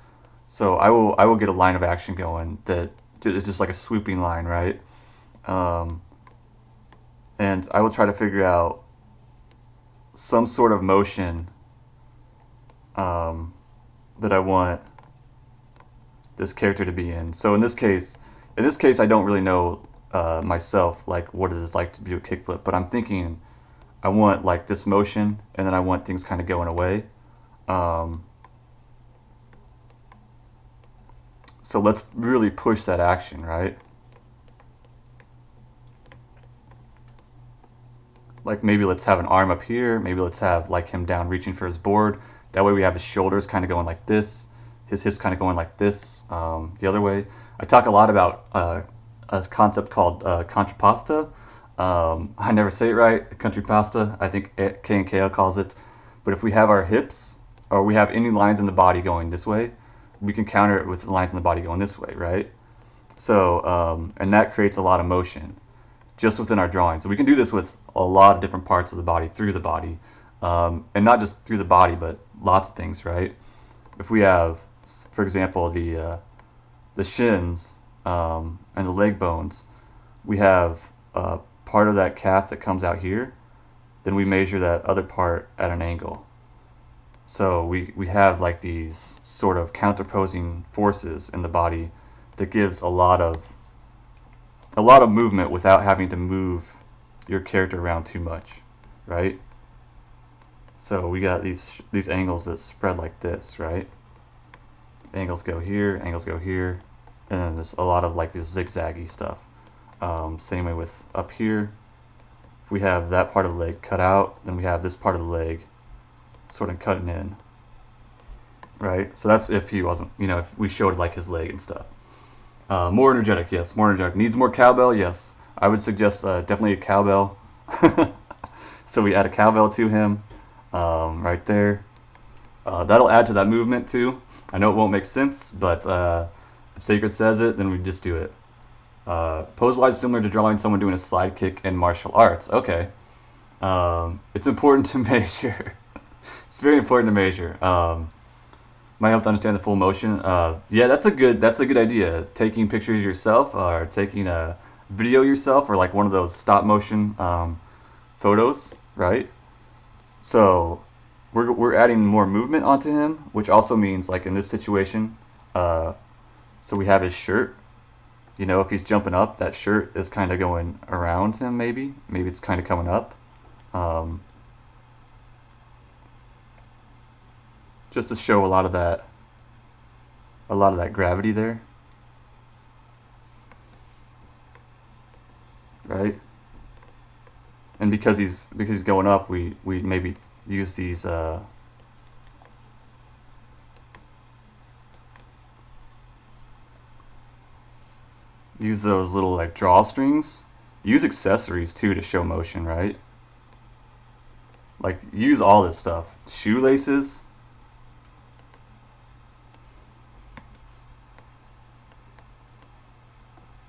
S1: so I will get a line of action going that is just like a swooping line, right? Um, and I will try to figure out some sort of motion um, that I want this character to be in. So in this case, I don't really know myself like what it is like to do a kickflip, but I'm thinking I want like this motion, and then I want things kind of going away. So let's really push that action, right? Like maybe let's have an arm up here. Maybe let's have like him down reaching for his board. That way we have his shoulders kind of going like this, his hips kind of going like this, the other way. I talk a lot about a concept called contrapposta. I never say it right, contrapposta. I think K and KO calls it. But if we have our hips, or we have any lines in the body going this way, we can counter it with the lines in the body going this way, right? So, and that creates a lot of motion just within our drawing. So we can do this with a lot of different parts of the body, through the body. And not just through the body, but lots of things, right? If we have, for example, the shins and the leg bones, we have part of that calf that comes out here, then we measure that other part at an angle. So we have like these sort of counterposing forces in the body that gives a lot of movement without having to move your character around too much, right? So we got these angles that spread like this, right? Angles go here, and then there's a lot of like this zigzaggy stuff. Same way with up here. If we have that part of the leg cut out, then we have this part of the leg sort of cutting in, right? So that's if he wasn't, if we showed like his leg and stuff. More energetic, yes, more energetic. Needs more cowbell, yes. I would suggest definitely a cowbell. So we add a cowbell to him, right there. That'll add to that movement too. I know it won't make sense, but if Sacred says it, then we just do it. Pose-wise, similar to drawing someone doing a slide kick in martial arts. Okay. It's important to measure. It's very important to measure. Might help to understand the full motion. Yeah, that's a good idea. Taking pictures yourself, or taking a video yourself, or like one of those stop motion photos, right? So we're adding more movement onto him, which also means like in this situation, so we have his shirt. If he's jumping up, that shirt is kind of going around him. Maybe it's kind of coming up. Just to show a lot of that gravity there, right? And because he's going up, we maybe use these use those little like drawstrings. Use accessories too to show motion, right? Like use all this stuff. Shoelaces.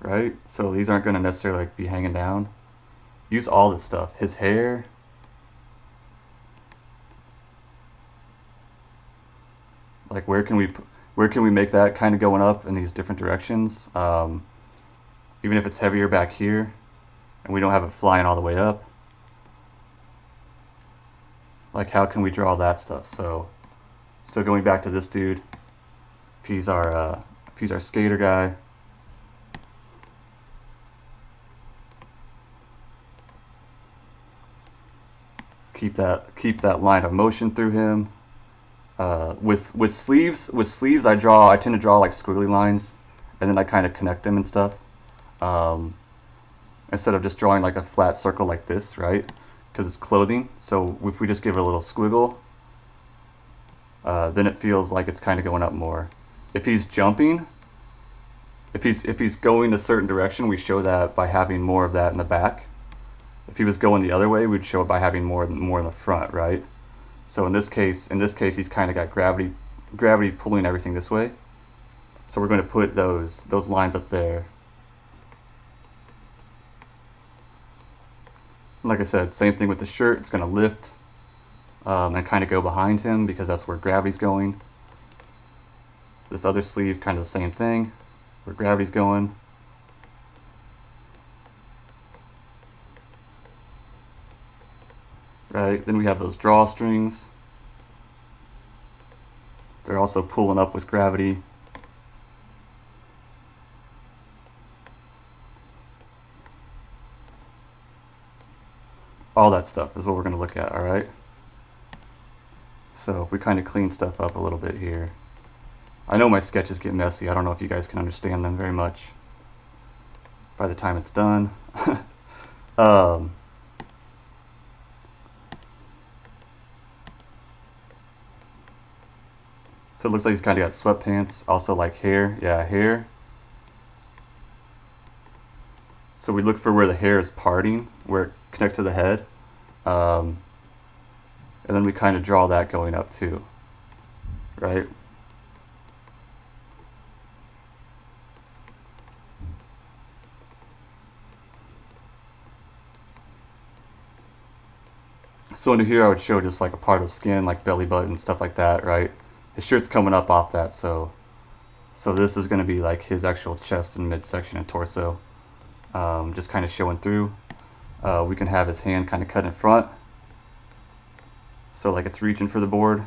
S1: Right? So these aren't going to necessarily like be hanging down. Use all this stuff. His hair. Like where can we make that kind of going up in these different directions? Even if it's heavier back here and we don't have it flying all the way up. Like how can we draw that stuff? So going back to this dude, if he's our skater guy, keep that line of motion through him. With sleeves, I tend to draw like squiggly lines, and then I kind of connect them and stuff. Instead of just drawing like a flat circle like this, right? Because it's clothing. So if we just give it a little squiggle, then it feels like it's kind of going up more. If he's jumping, if he's going a certain direction, we show that by having more of that in the back. If he was going the other way, we'd show it by having more in the front, right? So in this case, he's kind of got gravity pulling everything this way. So we're going to put those lines up there. Like I said, same thing with the shirt. It's going to lift and kind of go behind him because that's where gravity's going. This other sleeve, kind of the same thing, where gravity's going. Right, then we have those drawstrings. They're also pulling up with gravity. All that stuff is what we're going to look at, all right? So if we kind of clean stuff up a little bit here. I know my sketches get messy. I don't know if you guys can understand them very much by the time it's done. um, so it looks like he's kind of got sweatpants. Also like hair. Yeah, hair. So we look for where the hair is parting, where it connects to the head. And then we kind of draw that going up too, right? So under here I would show just like a part of the skin, like belly button, stuff like that, right? His shirt's coming up off that, so this is going to be like his actual chest and midsection and torso, just kind of showing through. We can have his hand kind of cut in front, so like it's reaching for the board.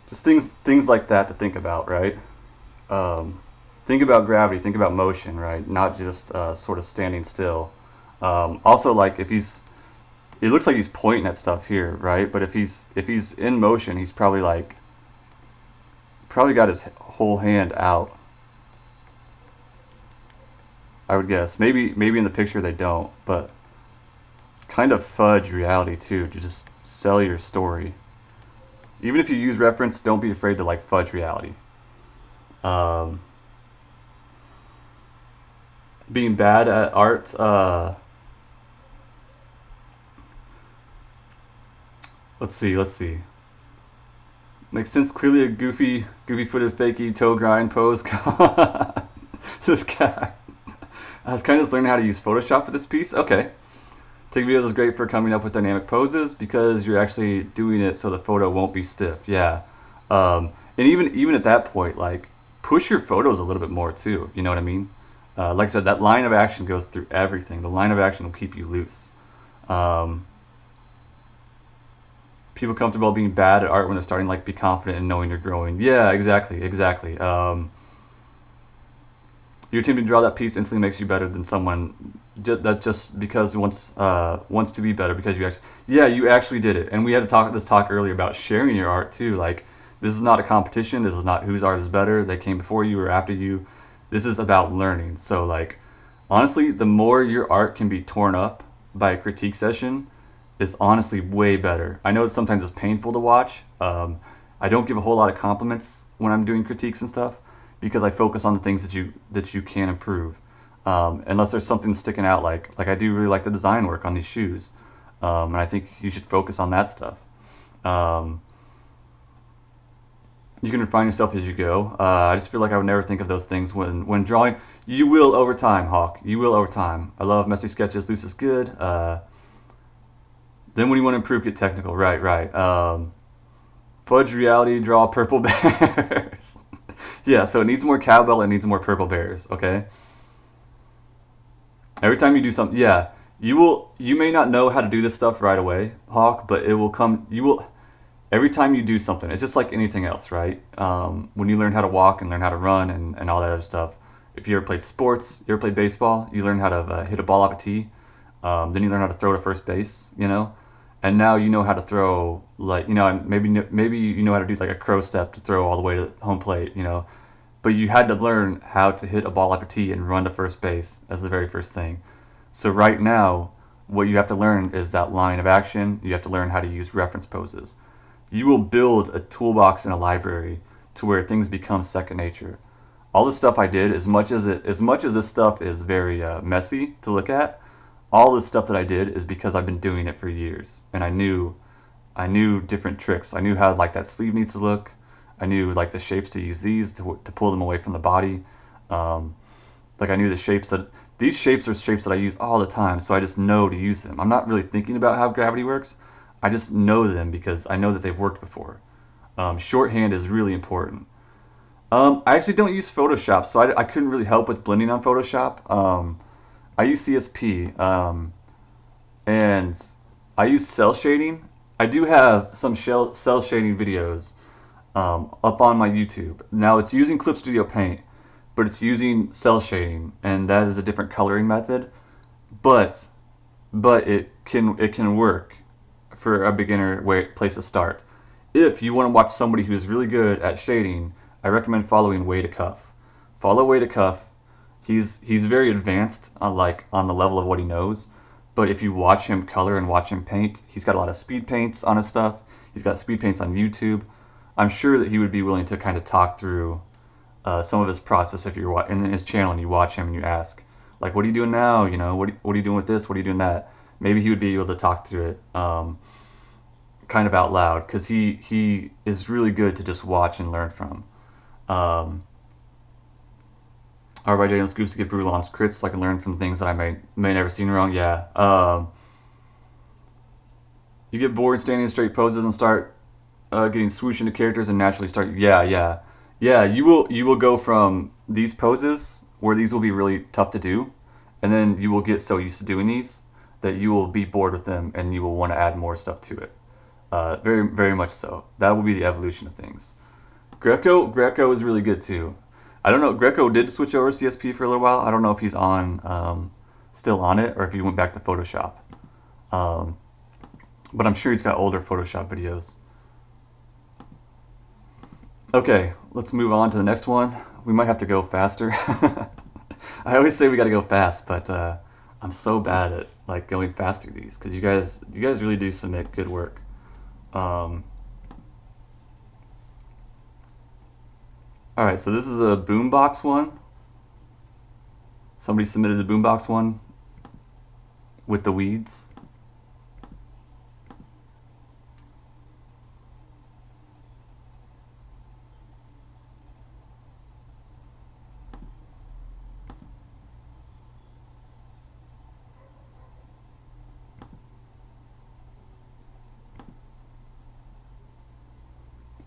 S1: Just things like that to think about, right? Think about gravity, think about motion, right? Not just sort of standing still. Also, like if he's, it looks like he's pointing at stuff here, right? But if he's in motion, he's probably got his whole hand out. I would guess. Maybe in the picture they don't, but kind of fudge reality too to just sell your story. Even if you use reference, don't be afraid to like fudge reality. Being bad at art, let's see. Makes sense. Clearly a goofy footed fakey toe grind pose. This guy. I was kind of just learning how to use Photoshop for this piece. Okay. Take videos is great for coming up with dynamic poses because you're actually doing it so the photo won't be stiff. Yeah. And even at that point, like push your photos a little bit more too. You know what I mean? Like I said, that line of action goes through everything. The line of action will keep you loose. People comfortable being bad at art when they're starting, like be confident in knowing you're growing. Yeah, exactly. Your attempting to draw that piece instantly makes you better than someone that just because wants to be better because you actually did it. And we had this talk earlier about sharing your art too. Like this is not a competition. This is not whose art is better. They came before you or after you. This is about learning. So like honestly, the more your art can be torn up by a critique session is honestly way better. I know sometimes it's painful to watch. I don't give a whole lot of compliments when I'm doing critiques and stuff because I focus on the things that you can improve. Unless there's something sticking out, like I do really like the design work on these shoes, and I think you should focus on that stuff. You can refine yourself as you go. I just feel like I would never think of those things when drawing. You will over time, Hawk. You will over time. I love messy sketches. Loose is good. Then when you want to improve, get technical. Right. Fudge reality, draw purple bears. Yeah, so it needs more cowbell, it needs more purple bears, okay? Every time you do something, yeah, you may not know how to do this stuff right away, Hawk, but it will come, every time you do something, it's just like anything else, right? When you learn how to walk and learn how to run and all that other stuff, if you ever played sports, you ever played baseball, you learn how to hit a ball off a tee, then you learn how to throw to first base, you know? And now you know how to throw, like, you know, maybe you know how to do like a crow step to throw all the way to home plate, you know. But you had to learn how to hit a ball off a tee and run to first base as the very first thing. So right now, what you have to learn is that line of action. You have to learn how to use reference poses. You will build a toolbox in a library to where things become second nature. All the stuff I did, as much as this stuff is very messy to look at, all the stuff that I did is because I've been doing it for years, and I knew different tricks. I knew how like that sleeve needs to look. I knew like the shapes to use these to pull them away from the body. Like I knew the shapes these shapes are shapes that I use all the time, so I just know to use them. I'm not really thinking about how gravity works. I just know them because I know that they've worked before. Shorthand is really important. I actually don't use Photoshop, so I couldn't really help with blending on Photoshop. I use CSP, and I use cell shading. I do have some cell shading videos, up on my YouTube. Now it's using Clip Studio Paint, but it's using cell shading, and that is a different coloring method. But it can work for a beginner place to start. If you want to watch somebody who's really good at shading, I recommend following Way to Cuff. Follow Way to Cuff. He's very advanced on the level of what he knows. But if you watch him color and watch him paint, he's got a lot of speed paints on his stuff. He's got speed paints on YouTube. I'm sure that he would be willing to kind of talk through some of his process if you're in his channel and you watch him and you ask, like, what are you doing now? You know, what are you doing with this? What are you doing that? Maybe he would be able to talk through it kind of out loud, because he is really good to just watch and learn from. Alright, daily scoops to get brutal honest crits so I can learn from things that I may never seen wrong. Yeah. You get bored standing in straight poses and start getting swoosh into characters and naturally start. Yeah. You will go from these poses where these will be really tough to do, and then you will get so used to doing these that you will be bored with them and you will want to add more stuff to it. Very, very much so. That will be the evolution of things. Greco is really good too. I don't know. Greco did switch over CSP for a little while. I don't know if he's still on it, or if he went back to Photoshop. But I'm sure he's got older Photoshop videos. Okay, let's move on to the next one. We might have to go faster. I always say we got to go fast, but I'm so bad at like going fast through these, because you guys really do submit good work. All right, so this is a boombox one. Somebody submitted the boombox one with the weeds.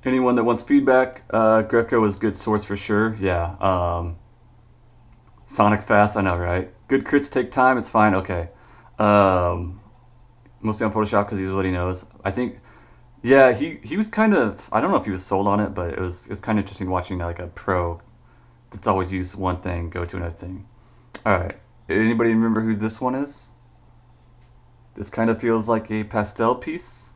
S1: Anyone that wants feedback, Greco is a good source for sure. Yeah. Sonic Fast, I know, right? Good crits take time. It's fine. Okay. Mostly on Photoshop because he's what he knows. I think. Yeah, he was kind of. I don't know if he was sold on it, but it was kind of interesting watching like a pro that's always used one thing go to another thing. All right. Anybody remember who this one is? This kind of feels like a pastel piece.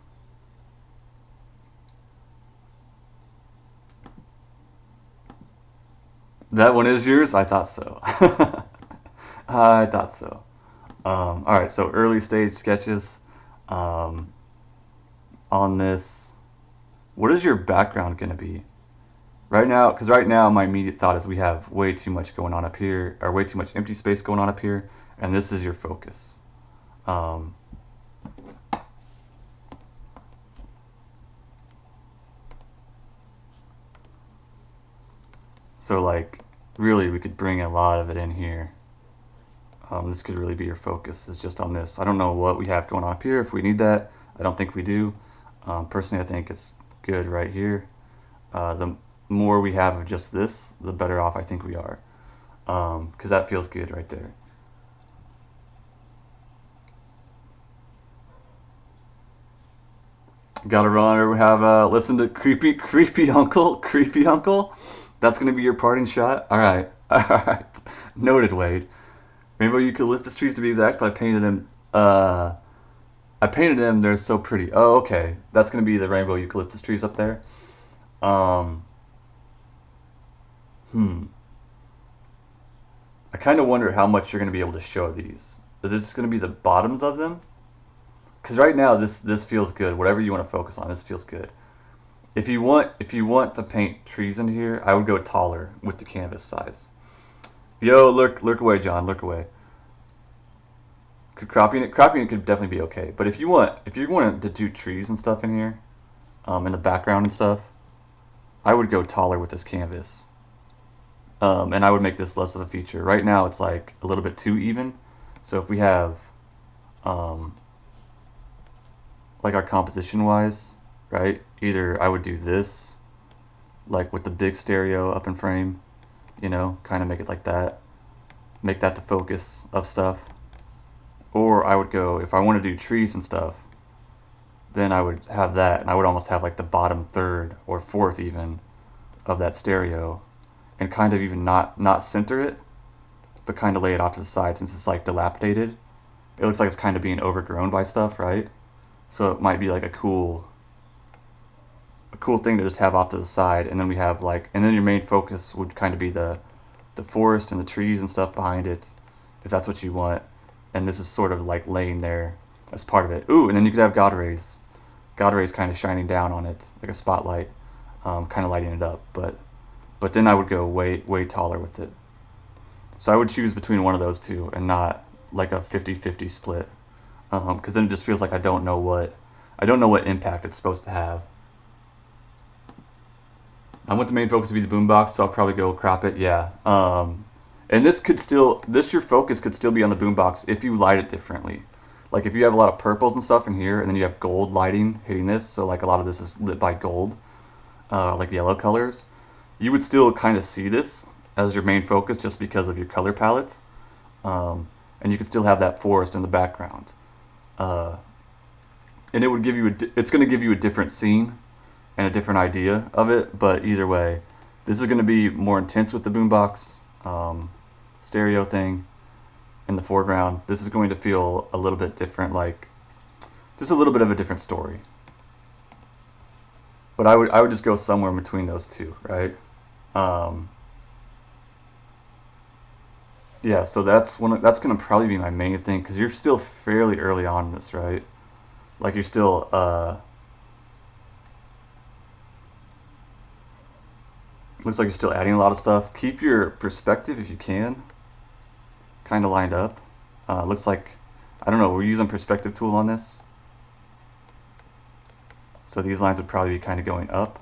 S1: That one is yours? I thought so. I thought so. All right, so early stage sketches on this. What is your background going to be? Right now, because right now my immediate thought is we have way too much going on up here, or way too much empty space going on up here, and this is your focus. So like, really, we could bring a lot of it in here. This could really be your focus, is just on this. I don't know what we have going on up here, if we need that. I don't think we do. Personally, I think it's good right here. The more we have of just this, the better off I think we are. Because that feels good right there. Gotta run, or we have listen to creepy uncle. That's gonna be your parting shot. All right. Noted, Wade. Rainbow eucalyptus trees, to be exact, but I painted them. They're so pretty. Oh, okay. That's gonna be the rainbow eucalyptus trees up there. I kind of wonder how much you're gonna be able to show these. Is it just gonna be the bottoms of them? Because right now this feels good. Whatever you want to focus on, this feels good. If you want to paint trees in here, I would go taller with the canvas size. Yo, lurk away, John, lurk away. Cropping it could definitely be okay. But if you want to do trees and stuff in here, in the background and stuff, I would go taller with this canvas. And I would make this less of a feature. Right now it's like a little bit too even. So if we have like our composition wise, right? Either I would do this, like with the big stereo up in frame, kind of make it like that, make that the focus of stuff. Or I would go, if I want to do trees and stuff, then I would have that, and I would almost have like the bottom third or fourth even of that stereo, and kind of even not center it, but kind of lay it off to the side since it's like dilapidated. It looks like it's kind of being overgrown by stuff, right? So it might be like a cool thing to just have off to the side, and then we have like, and then your main focus would kind of be the forest and the trees and stuff behind it, if that's what you want. And this is sort of like laying there as part of it. Ooh, and then you could have God rays kind of shining down on it like a spotlight, kind of lighting it up. But then I would go way taller with it. So I would choose between one of those two and not like a 50-50 split, because then it just feels like I don't know what impact it's supposed to have. I want the main focus to be the boombox, so I'll probably go crop it. Yeah. And your focus could still be on the boombox if you light it differently. Like if you have a lot of purples and stuff in here, and then you have gold lighting hitting this, so like a lot of this is lit by gold, like yellow colors, you would still kind of see this as your main focus just because of your color palette. And you could still have that forest in the background. And it would give you it's going to give you a different scene and a different idea of it, but either way, this is going to be more intense with the boombox stereo thing in the foreground. This is going to feel a little bit different, like just a little bit of a different story. But I would just go somewhere in between those two, right? Yeah, so that's going to probably be my main thing, because you're still fairly early on in this, right? Like you're still looks like you're still adding a lot of stuff. Keep your perspective if you can kind of lined up. Looks like, I don't know, we're using perspective tool on this, so these lines would probably be kind of going up,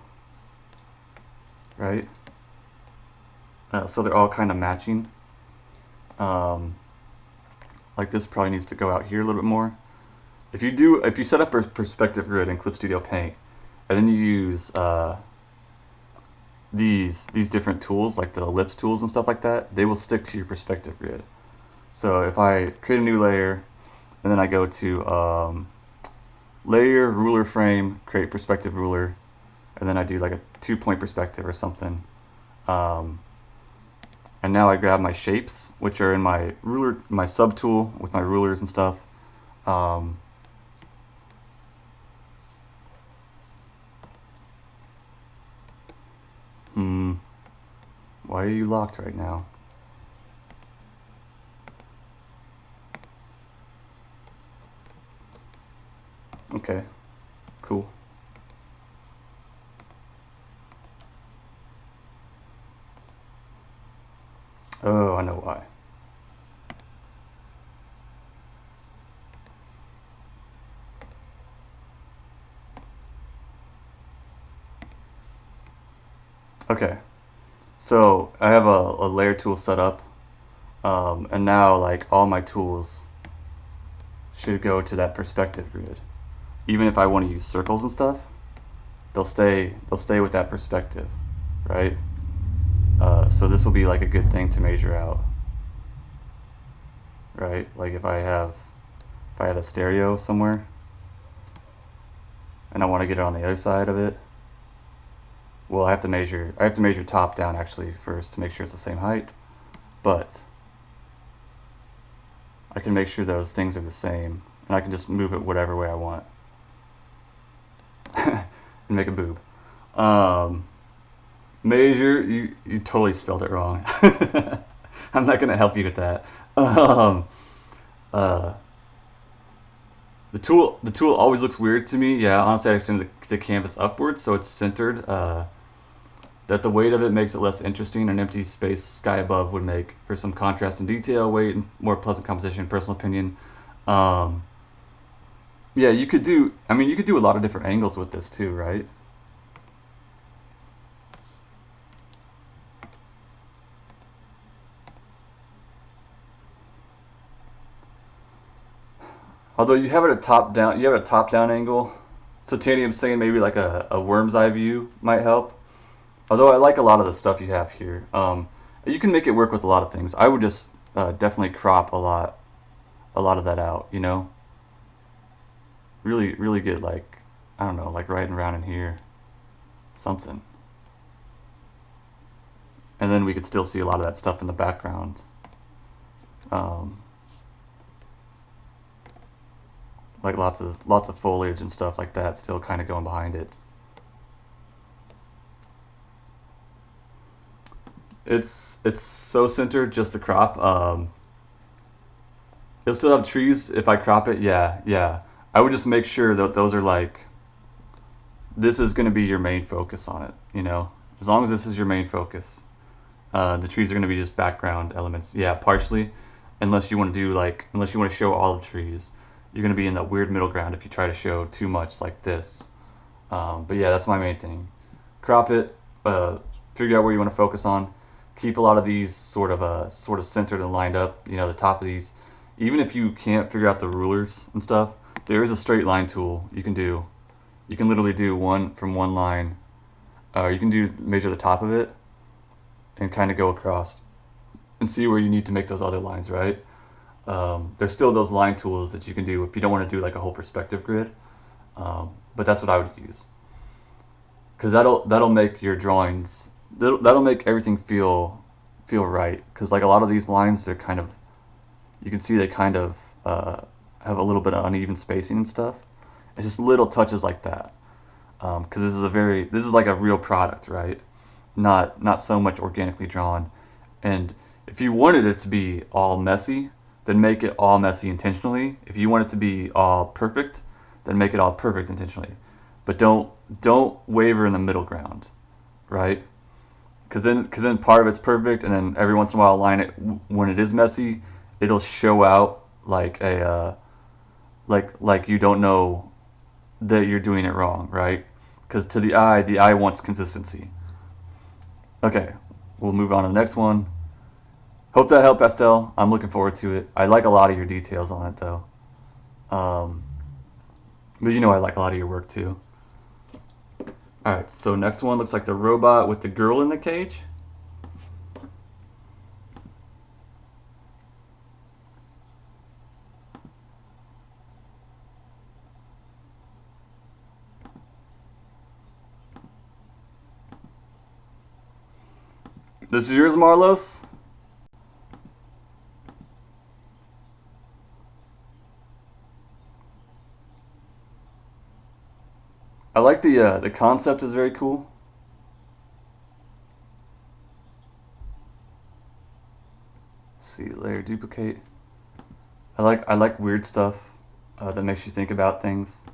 S1: right? So they're all kind of matching. Like this probably needs to go out here a little bit more. If you set up a perspective grid in Clip Studio Paint, and then you use these different tools, like the ellipse tools and stuff like that, they will stick to your perspective grid. So if I create a new layer, and then I go to layer, ruler frame, create perspective ruler, and then I do like a 2-point perspective or something. And now I grab my shapes, which are in my ruler, my subtool with my rulers and stuff. Why are you locked right now? Okay, cool. Oh, I know why. Okay, so I have a layer tool set up, and now like all my tools should go to that perspective grid. Even if I want to use circles and stuff, they'll stay with that perspective, right? So this will be like a good thing to measure out, right? Like if I have a stereo somewhere and I want to get it on the other side of it, well, I have to measure top down actually first to make sure it's the same height, but I can make sure those things are the same, and I can just move it whatever way I want and make a boob. Measure, you totally spelled it wrong. I'm not gonna help you with that. The tool always looks weird to me. Yeah, honestly, I extend the canvas upwards so it's centered. That the weight of it makes it less interesting. An empty space sky above would make for some contrast and detail, weight, and more pleasant composition. Personal opinion. Yeah, you could do a lot of different angles with this too, right? Although you have it a top down angle. So Tanium's saying maybe like a worm's eye view might help. Although I like a lot of the stuff you have here. You can make it work with a lot of things. I would just definitely crop a lot of that out, you know? Really, really get like I don't know, like right around in here, something. And then we could still see a lot of that stuff in the background. Like lots of foliage and stuff like that still kind of going behind it. It's so centered, just the crop. It'll still have trees if I crop it. Yeah, yeah. I would just make sure that those are like, this is going to be your main focus on it. You know, as long as this is your main focus, the trees are going to be just background elements. Yeah, partially, unless you want to do like, unless you want to show all the trees, you're going to be in that weird middle ground if you try to show too much like this. But yeah, that's my main thing. Crop it. Figure out where you want to focus on. Keep a lot of these sort of centered and lined up. You know, the top of these. Even if you can't figure out the rulers and stuff, there is a straight line tool you can do. You can literally do one from one line. You can measure the top of it and kind of go across and see where you need to make those other lines, right? There's still those line tools that you can do if you don't want to do like a whole perspective grid. But that's what I would use, because that'll make your drawings, that'll make everything feel right. Because like a lot of these lines, they're kind of, you can see they kind of have a little bit of uneven spacing and stuff. It's just little touches like that. Because this is like a real product, right? Not so much organically drawn. And if you wanted it to be all messy, then make it all messy intentionally. If you want it to be all perfect, then make it all perfect intentionally. But don't waver in the middle ground, right? Because then part of it's perfect, and then every once in a while, line it when it is messy, it'll show out like a like you don't know that you're doing it wrong, right? Because to the eye wants consistency. Okay, we'll move on to the next one. Hope that helped, Pastel. I'm looking forward to it. I like a lot of your details on it, though. But you know I like a lot of your work, too. Alright, so next one looks like the robot with the girl in the cage. This is yours, Marlos? I like the concept is very cool. Let's see, layer duplicate. I like weird stuff that makes you think about things.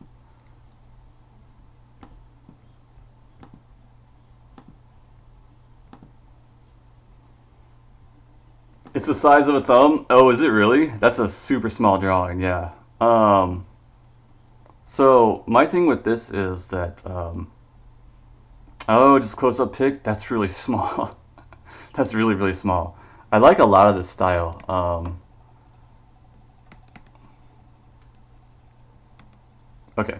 S1: It's the size of a thumb. Oh, is it really? That's a super small drawing. Yeah. So my thing with this is that oh, just close up pic. That's really small. That's really really small. I like a lot of this style. Okay.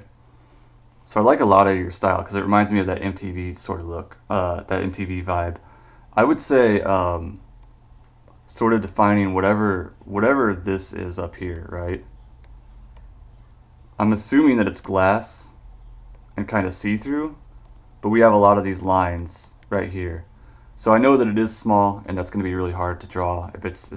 S1: So I like a lot of your style because it reminds me of that MTV sort of look, that MTV vibe. I would say sort of defining whatever this is up here, right? I'm assuming that it's glass and kind of see-through, but we have a lot of these lines right here. So I know that it is small, and that's going to be really hard to draw if it's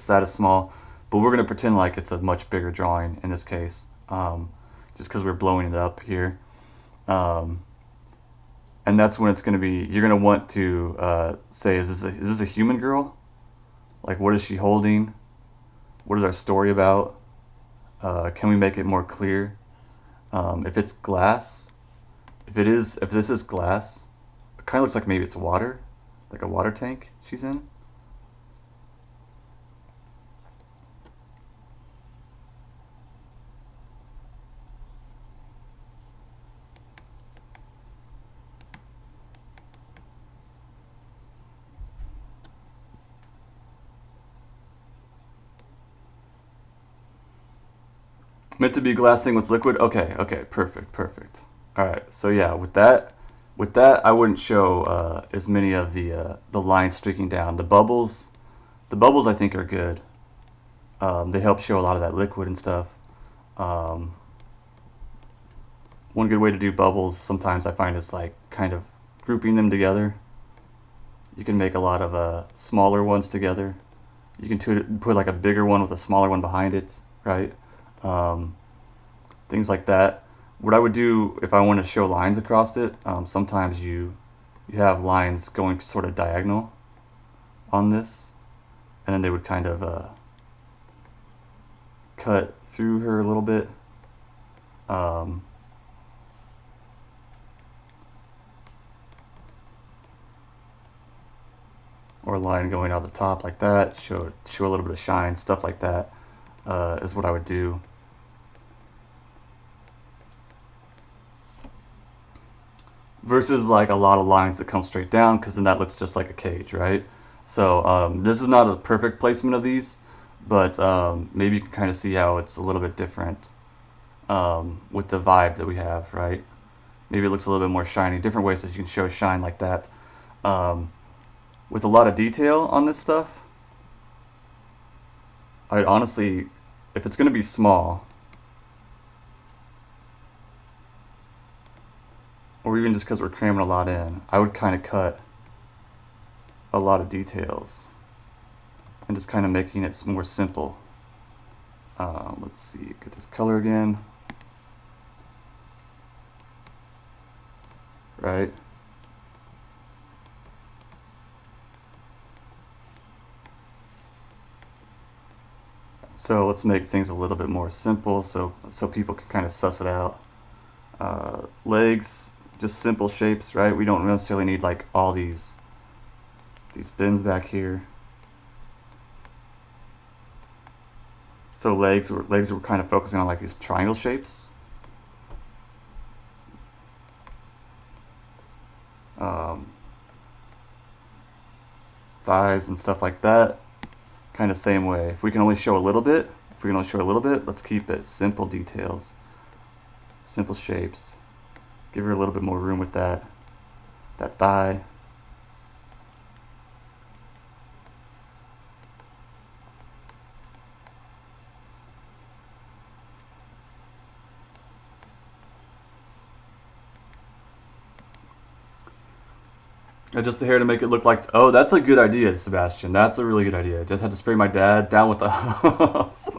S1: that small. But we're going to pretend like it's a much bigger drawing in this case, just because we're blowing it up here. And that's when it's going to be. You're going to want to say, is this a human girl? Like, what is she holding? What is our story about? Can we make it more clear? If it's glass, if this is glass, it kind of looks like maybe it's water, like a water tank she's in. Meant to be glass thing with liquid. Okay, perfect. All right, so yeah, with that, I wouldn't show as many of the lines streaking down. The bubbles I think are good. They help show a lot of that liquid and stuff. What one good way to do bubbles sometimes I find is like kind of grouping them together. You can make a lot of smaller ones together. You can put like a bigger one with a smaller one behind it, right? Um, Things like that. What I would do if I want to show lines across it, sometimes you have lines going sort of diagonal on this, and then they would kind of cut through her a little bit. Or a line going out the top like that, show a little bit of shine, stuff like that is what I would do. Versus like a lot of lines that come straight down, because then that looks just like a cage, right? So this is not a perfect placement of these, but maybe you can kind of see how it's a little bit different with the vibe that we have, right? Maybe it looks a little bit more shiny. Different ways that you can show shine like that. With a lot of detail on this stuff, I'd honestly, if it's going to be small, or even just because we're cramming a lot in, I would kind of cut a lot of details and just kind of making it more simple. Let's see, get this color again. Right? So let's make things a little bit more simple so people can kind of suss it out. Legs, just simple shapes, right? We don't necessarily need like all these bins back here. So legs were kind of focusing on like these triangle shapes. Thighs and stuff like that, kind of same way. If we can only show a little bit, let's keep it simple details, simple shapes. Give her a little bit more room with that thigh. Adjust the hair to make it look like, oh, that's a good idea, Sebastian. That's a really good idea. Just had to spray my dad down with the hose.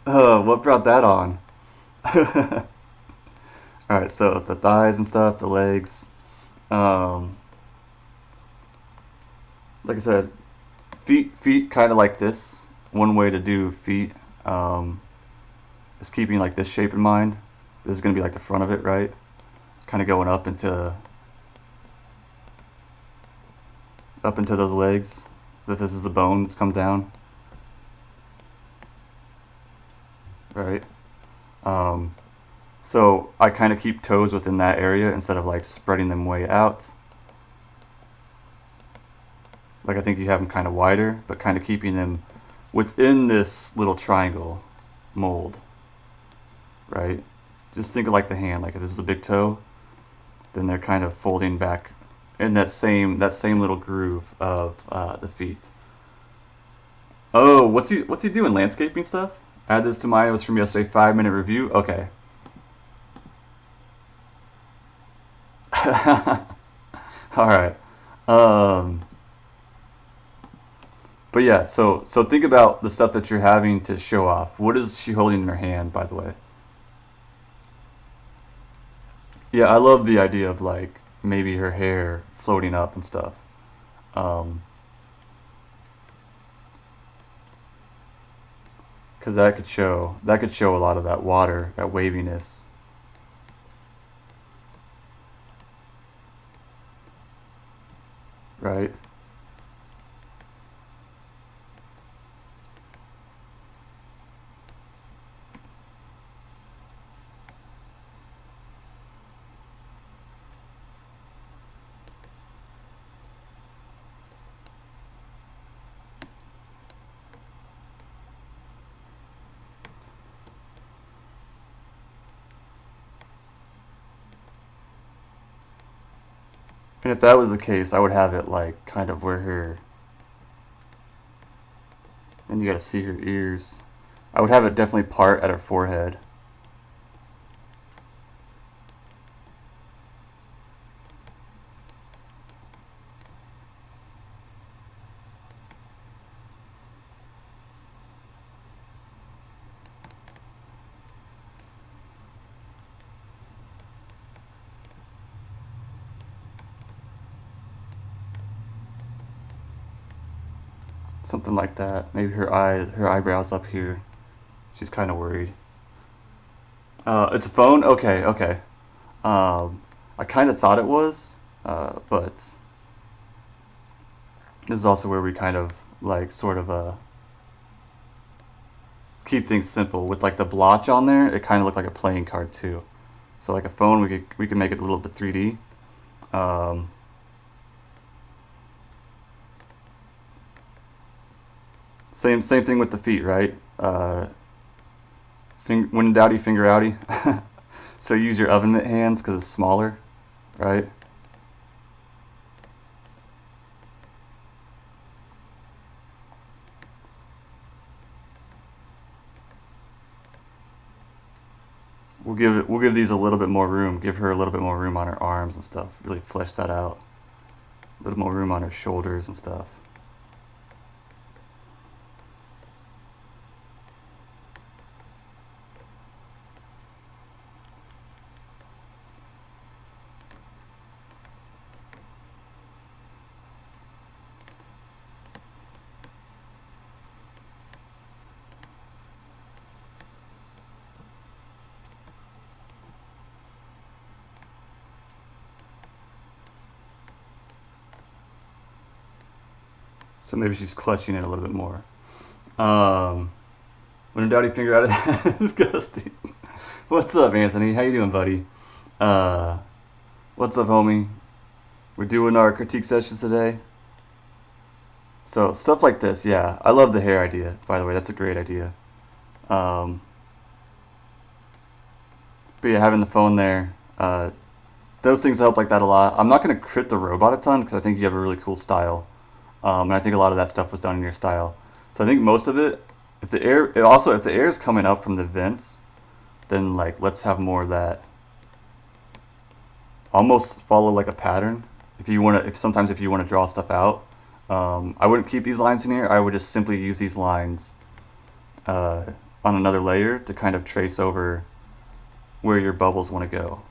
S1: What brought that on? Alright, so the thighs and stuff, the legs. Like I said, feet kind of like this. One way to do feet is keeping like this shape in mind. This is going to be like the front of it, right? Kind of going up into those legs. If this is the bone that's come down, right? So I kind of keep toes within that area instead of like spreading them way out. Like I think you have them kind of wider, but kind of keeping them within this little triangle mold, right? Just think of like the hand, like if this is a big toe, then they're kind of folding back in that same little groove of the feet. Oh, what's he doing? Landscaping stuff? Add this to mine. It was from yesterday. 5-minute review. Okay. All right. But yeah. So think about the stuff that you're having to show off. What is she holding in her hand, by the way? Yeah, I love the idea of like maybe her hair floating up and stuff. Because that could show a lot of that water, that waviness. Right? And if that was the case, I would have it like kind of where her, and you gotta see her ears. I would have it definitely part at her forehead. Something like that. Maybe her eyebrows up here. She's kind of worried. It's a phone? Okay, okay. I kind of thought it was, but this is also where we kind of, like, sort of, keep things simple. With, like, the blotch on there, it kind of looked like a playing card, too. So, like, a phone, we could make it a little bit 3D. Um, same thing with the feet, right? When in doubt, finger outie. So use your oven mitt hands because it's smaller, right? We'll give these a little bit more room. Give her a little bit more room on her arms and stuff. Really flesh that out. A little more room on her shoulders and stuff. So maybe she's clutching it a little bit more. When in doubt, finger out it. Disgusting. What's up, Anthony? How you doing, buddy? Uh, what's up, homie? We're doing our critique sessions today. So stuff like this, yeah. I love the hair idea. By the way, that's a great idea. Um, but yeah, having the phone there, those things help like that a lot. I'm not gonna crit the robot a ton because I think you have a really cool style. And I think a lot of that stuff was done in your style. So I think most of it, if the air is coming up from the vents, then like let's have more of that. Almost follow like a pattern. If you want to, if you want to draw stuff out, I wouldn't keep these lines in here. I would just simply use these lines on another layer to kind of trace over where your bubbles want to go.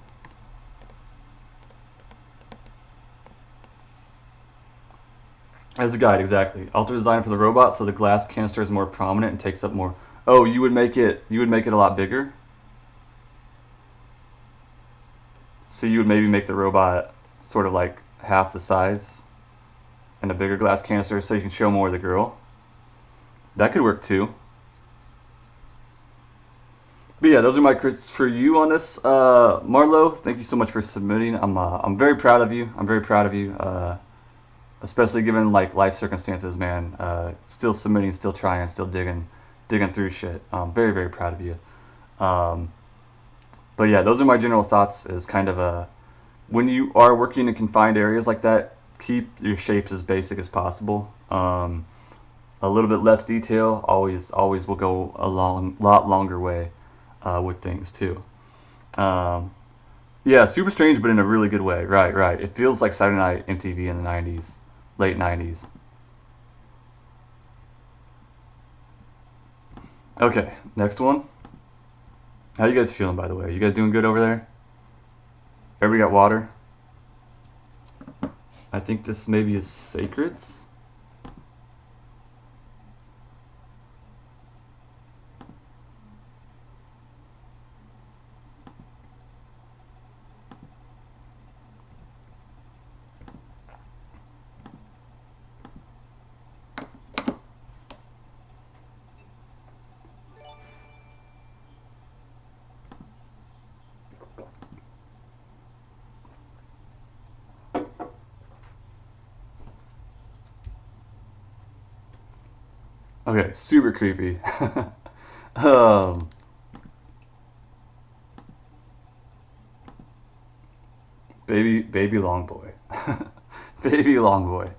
S1: As a guide, exactly. Alter design for the robot so the glass canister is more prominent and takes up more. Oh, you would make it a lot bigger. So you would maybe make the robot sort of like half the size and a bigger glass canister so you can show more of the girl. That could work too. But yeah, those are my crits for you on this, Marlo. Thank you so much for submitting. I'm very proud of you. I'm very proud of you. Especially given like life circumstances, man. Still submitting, still trying, still digging through shit. Very, very proud of you. Um, but yeah, those are my general thoughts. Is kind of when you are working in confined areas like that, keep your shapes as basic as possible. A little bit less detail always will go a lot longer way with things too. Um, yeah, super strange, but in a really good way. Right, right. It feels like Saturday Night MTV in the '90s, late '90s. Okay, next one. How you guys feeling, by the way? You guys doing good over there? Everybody got water? I think this maybe is Sacred's. Okay, super creepy. um, baby long boy. Baby long boy.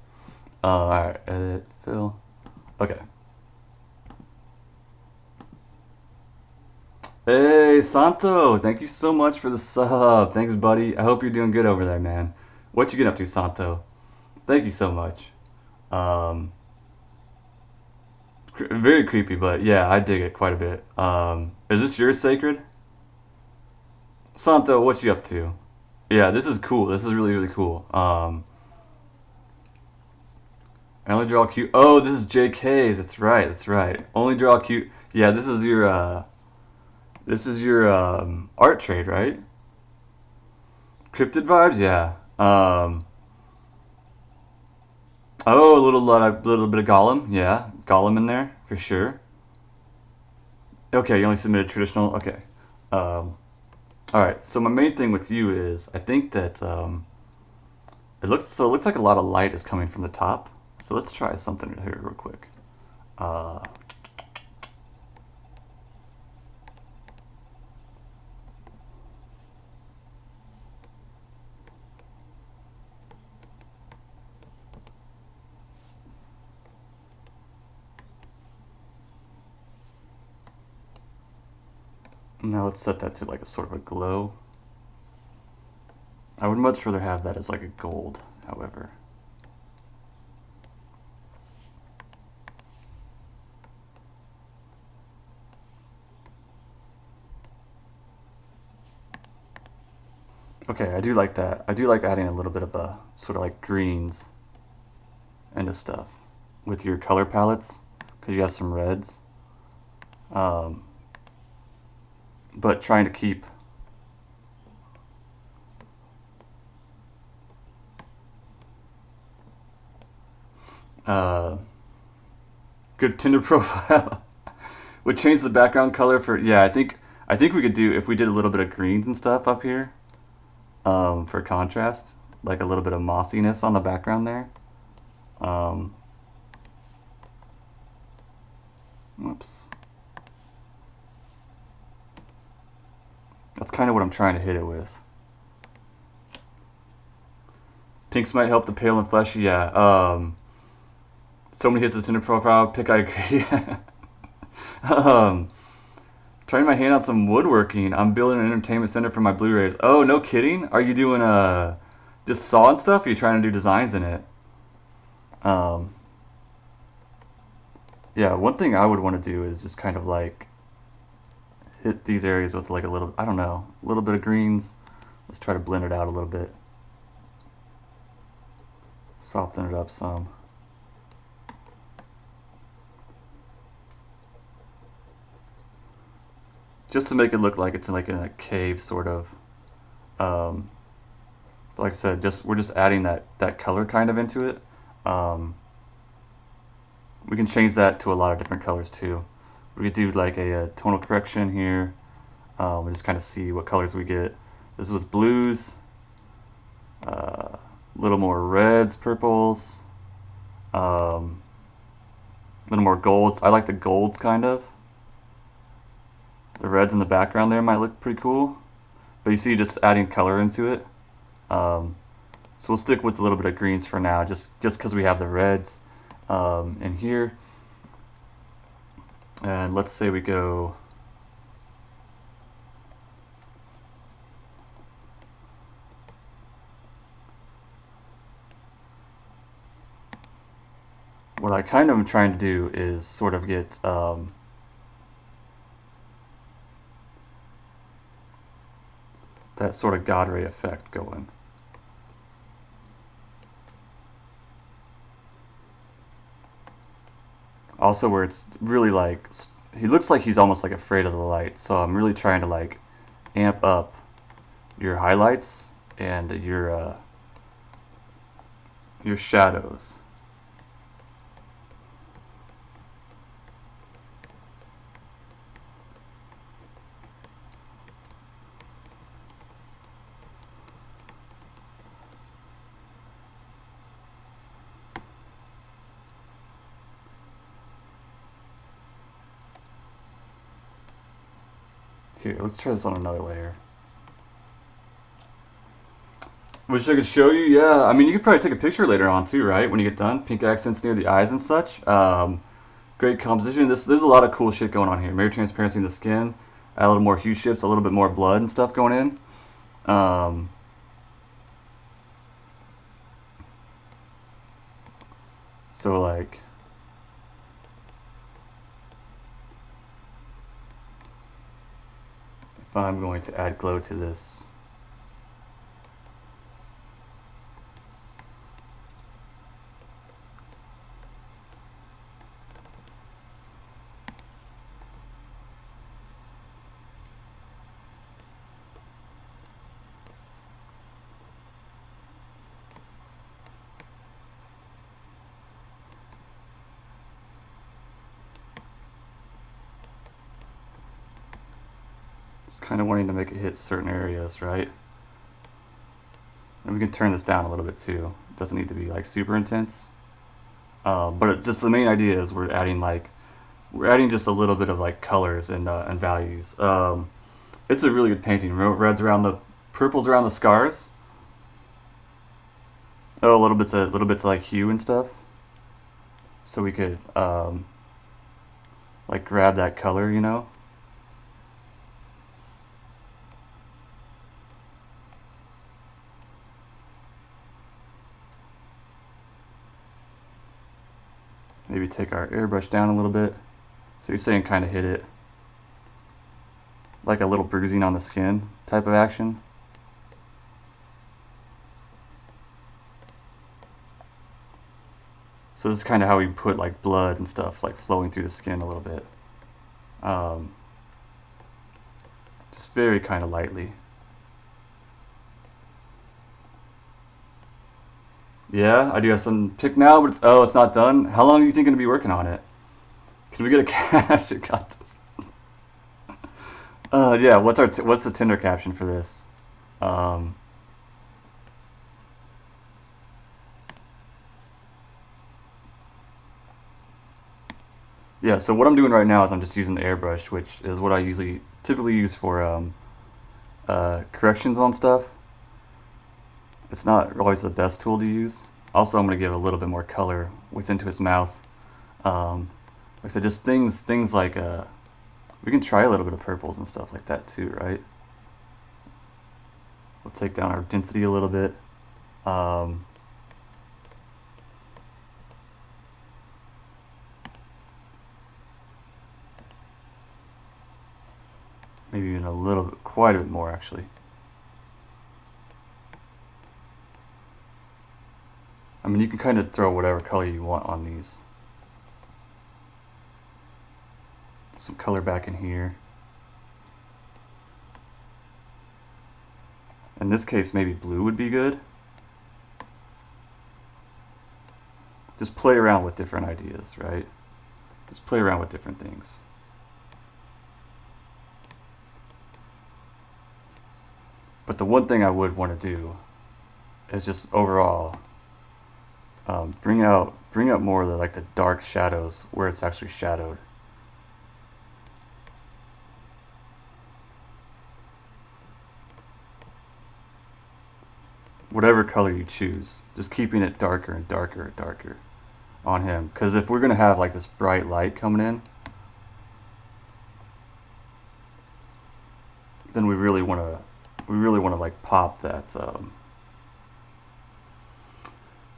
S1: Alright, edit, fill. Okay. Hey, Santo! Thank you so much for the sub. Thanks, buddy. I hope you're doing good over there, man. What you get up to, Santo? Thank you so much. Um, very creepy, but yeah, I dig it quite a bit. Is this yours, Sacred? Santo, what you up to? Yeah, this is cool. This is really, really cool. I only draw cute. Oh, this is JK's. That's right. That's right. Only draw cute. Yeah, this is your art trade, right? Cryptid vibes. Yeah. Oh, little bit of Gollum. Yeah, Gollum in there for sure. Okay, you only submitted traditional. Okay. All right. So my main thing with you is I think that it looks like a lot of light is coming from the top. So let's try something here real quick. Uh, Now let's set that to like a sort of a glow. I would much rather have that as like a gold, however. Okay, I do like that. I do like adding a little bit of a sort of like greens into stuff with your color palettes because you have some reds. Um, but trying to keep good Tinder profile. Would change the background color for yeah. I think we could do if we did a little bit of greens and stuff up here for contrast, like a little bit of mossiness on the background there. Whoops. That's kind of what I'm trying to hit it with. Pinks might help the pale and fleshy. Yeah. So many hits the Tinder profile pick. I agree. Trying my hand on some woodworking. I'm building an entertainment center for my Blu-rays. Oh, no kidding? Are you doing just sawing stuff? Or are you trying to do designs in it? Yeah, one thing I would want to do is just kind of like hit these areas with like a little, I don't know, a little bit of greens. Let's try to blend it out a little bit. Soften it up some. Just to make it look like it's like in a cave sort of. Like I said, we're just adding that color kind of into it. We can change that to a lot of different colors too. We could do like a tonal correction here. We just kind of see what colors we get. This is with blues, a little more reds, purples, a little more golds. I like the golds kind of. The reds in the background there might look pretty cool. But you see just adding color into it. So we'll stick with a little bit of greens for now, just because we have the reds in here. And let's say we go what I kind of am trying to do is sort of get that sort of God ray effect going. Also where it's really like, he looks like he's almost like afraid of the light, so I'm really trying to like amp up your highlights and your shadows. Here, let's try this on another layer. Wish I could show you. Yeah, I mean, you could probably take a picture later on too, right? When you get done, pink accents near the eyes and such. Great composition. There's a lot of cool shit going on here. Mirror transparency in the skin. Add a little more hue shifts, a little bit more blood and stuff going in. So like, if I'm going to add glow to this, Just kind of wanting to make it hit certain areas, right? And we can turn this down a little bit too. It doesn't need to be like super intense. But just the main idea is we're adding just a little bit of like colors and values. It's a really good painting. Reds around the purples around the scars. Oh, little bits of like hue and stuff. So we could like grab that color, you know. Maybe take our airbrush down a little bit. So you're saying kind of hit it. Like a little bruising on the skin type of action. So this is kind of how we put like blood and stuff like flowing through the skin a little bit. Just very kind of lightly. Yeah, I do have some pick now, but it's not done. How long are you thinking to be working on it? Can we get a caption? Got this. Yeah. What's the Tinder caption for this? Yeah. So what I'm doing right now is I'm just using the airbrush, which is what I typically use for corrections on stuff. It's not always the best tool to use. Also, I'm going to give a little bit more color into his mouth. Like I said, just things like we can try a little bit of purples and stuff like that too, right? We'll take down our density a little bit. Maybe even a little bit, quite a bit more actually. I mean, you can kind of throw whatever color you want on these. Some color back in here. In this case, maybe blue would be good. Just play around with different ideas, right? Just play around with different things. But the one thing I would want to do is just overall bring out more of the dark shadows where it's actually shadowed. Whatever color you choose, just keeping it darker and darker and darker on him. Because if we're gonna have like this bright light coming in, then we really want to like pop that.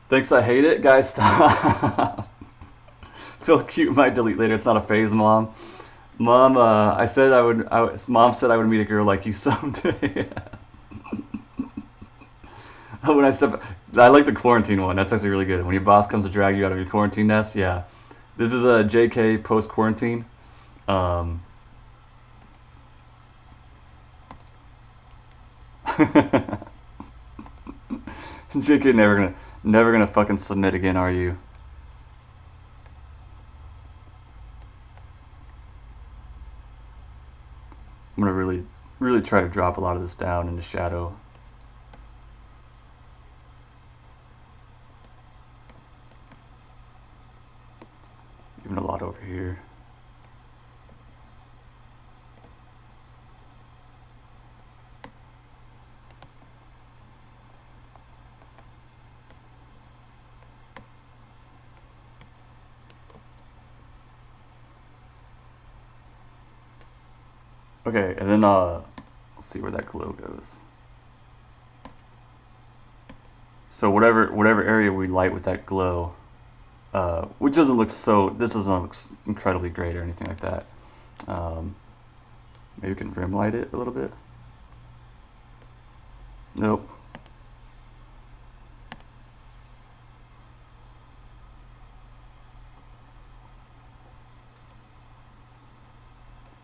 S1: Thanks, I hate it, guys. Stop. Feel cute might delete later. It's not a phase, mom. Mom, Mom said I would meet a girl like you someday. When I like the quarantine one. That's actually really good. When your boss comes to drag you out of your quarantine nest, yeah. This is a JK post quarantine. JK never gonna fucking submit again, are you? I'm gonna really try to drop a lot of this down into shadow. Even a lot over here. Okay, and then let's see where that glow goes. So whatever area we light with that glow, which this doesn't look incredibly great or anything like that. Maybe we can rim light it a little bit. Nope.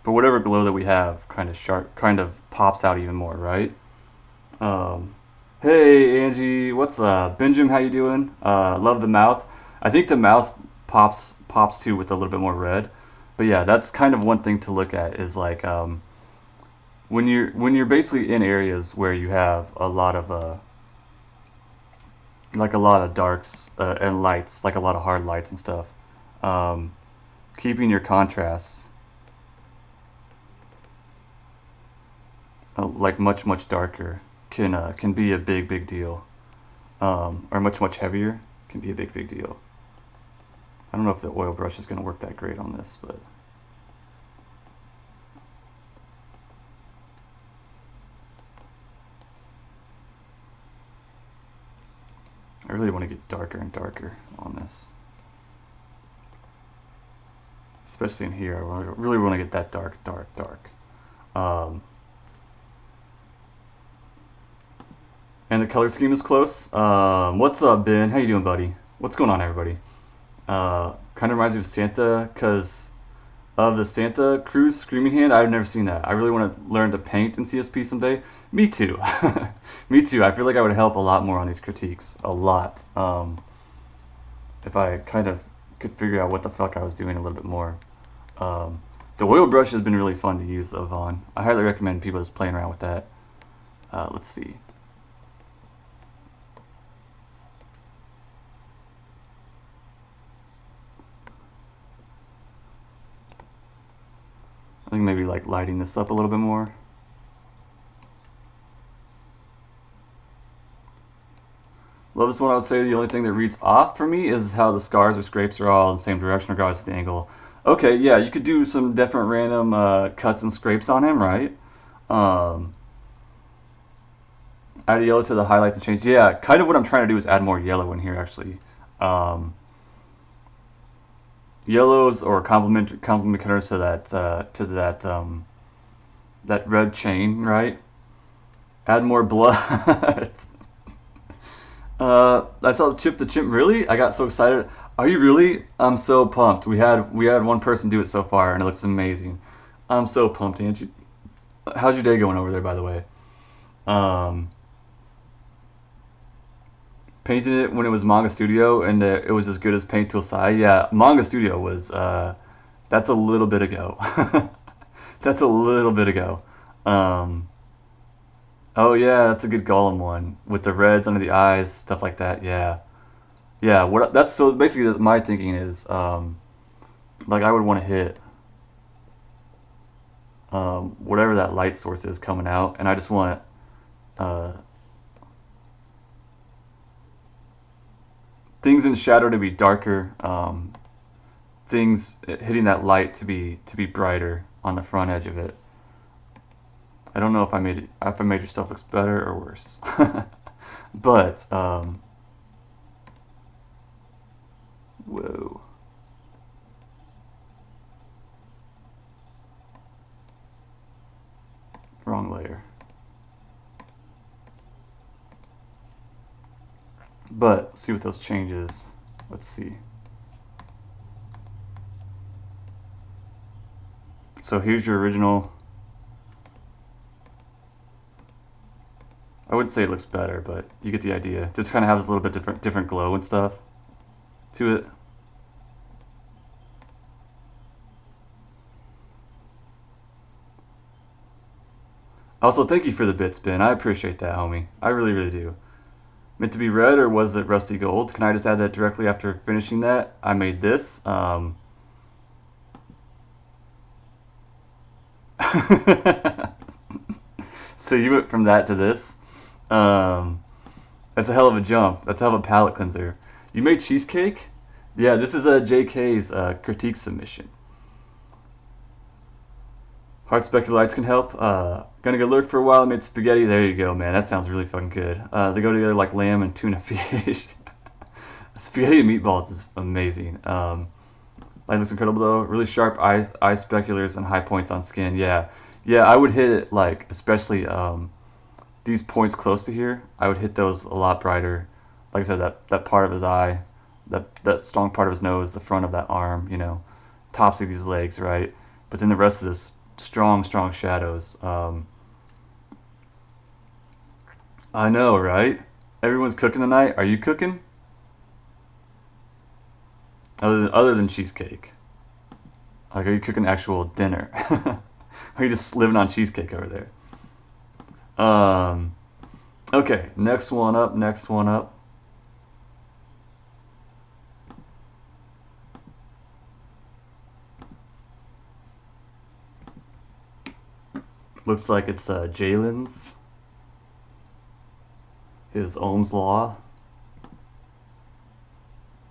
S1: But whatever glow that we have kind of pops out even more, right? Hey Angie, what's up? Benjamin, how you doing? Love the mouth. I think the mouth pops too with a little bit more red. But yeah, that's kind of one thing to look at is like when you're basically in areas where you have a lot of like a lot of darks and lights, like a lot of hard lights and stuff. Um, Keeping your contrasts like much darker can be a big deal, or much heavier can be a big deal. I don't know if the oil brush is going to work that great on this, but I really want to get darker and darker on this. Especially in here, really want to get that dark. Um, and the color scheme is close. What's up, Ben? How you doing, buddy? What's going on, everybody? Kind of reminds me of Santa because of the Santa Cruz Screaming Hand. I've never seen that. I really want to learn to paint in CSP someday. Me too. Me too. I feel like I would help a lot more on these critiques. A lot. If I kind of could figure out what the fuck I was doing a little bit more. The oil brush has been really fun to use on. I highly recommend people just playing around with that. Let's see. I think maybe like lighting this up a little bit more. Love this one. I would say the only thing that reads off for me is how the scars or scrapes are all in the same direction regardless of the angle. Okay, yeah, you could do some different random cuts and scrapes on him, right? Add yellow to the highlights and change. Yeah, kind of what I'm trying to do is add more yellow in here, actually. Yellows or complement colors to that red chain, right? Add more blood. I saw Chip the Chimp. Really? I got so excited. Are you really? I'm so pumped. We had one person do it so far, and it looks amazing. I'm so pumped, Angie. How's your day going over there, by the way? Painted it when it was Manga Studio, and it was as good as Paint Tool Sai. Yeah, Manga Studio was. That's a little bit ago. That's a little bit ago. Oh yeah, that's a good Golem one with the reds under the eyes, stuff like that. Yeah, yeah. What that's so basically my thinking is, like I would want to hit whatever that light source is coming out, and I just want uh, things in shadow to be darker, things hitting that light to be brighter on the front edge of it. I don't know if I made your stuff looks better or worse, but whoa. Wrong layer. But see what those changes. Let's see. So here's your original. I wouldn't say it looks better, but you get the idea. Just kind of has a little bit different glow and stuff to it. Also, thank you for the bits, Ben. I appreciate that, homie. I really do. Meant to be red, or was it rusty gold? Can I just add that directly after finishing that? I made this. So you went from that to this. That's a hell of a jump. That's a hell of a palette cleanser. You made cheesecake? Yeah, this is a JK's critique submission. Hard specular lights can help. Gonna go lurk for a while. I made spaghetti. There you go, man. That sounds really fucking good. They go together like lamb and tuna fish. Spaghetti and meatballs is amazing. Light looks incredible though. Really sharp eye speculars and high points on skin. Yeah, I would hit it like especially these points close to here. I would hit those a lot brighter. Like I said, that part of his eye, that strong part of his nose, the front of that arm, tops of these legs, right? But then the rest of this strong shadows. I know, right? Everyone's cooking tonight. Are you cooking? Other than cheesecake. Like, are you cooking actual dinner? Or are you just living on cheesecake over there? Um, okay, next one up. Next one up. Looks like it's Jalen's. His Ohm's Law.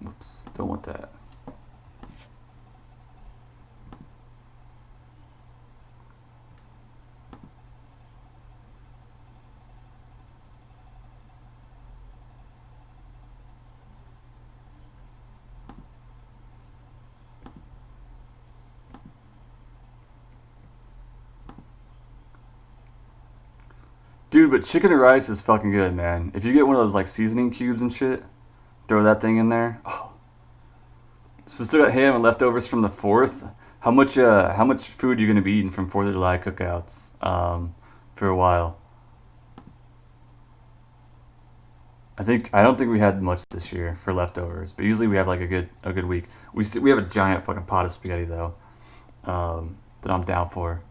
S1: Whoops, don't want that. Dude, but chicken and rice is fucking good, man. If you get one of those like seasoning cubes and shit, throw that thing in there. Oh. So we still got ham and leftovers from the fourth. How much food are you gonna be eating from Fourth of July cookouts? For a while. I don't think we had much this year for leftovers, but usually we have like a good week. We have a giant fucking pot of spaghetti though, that I'm down for.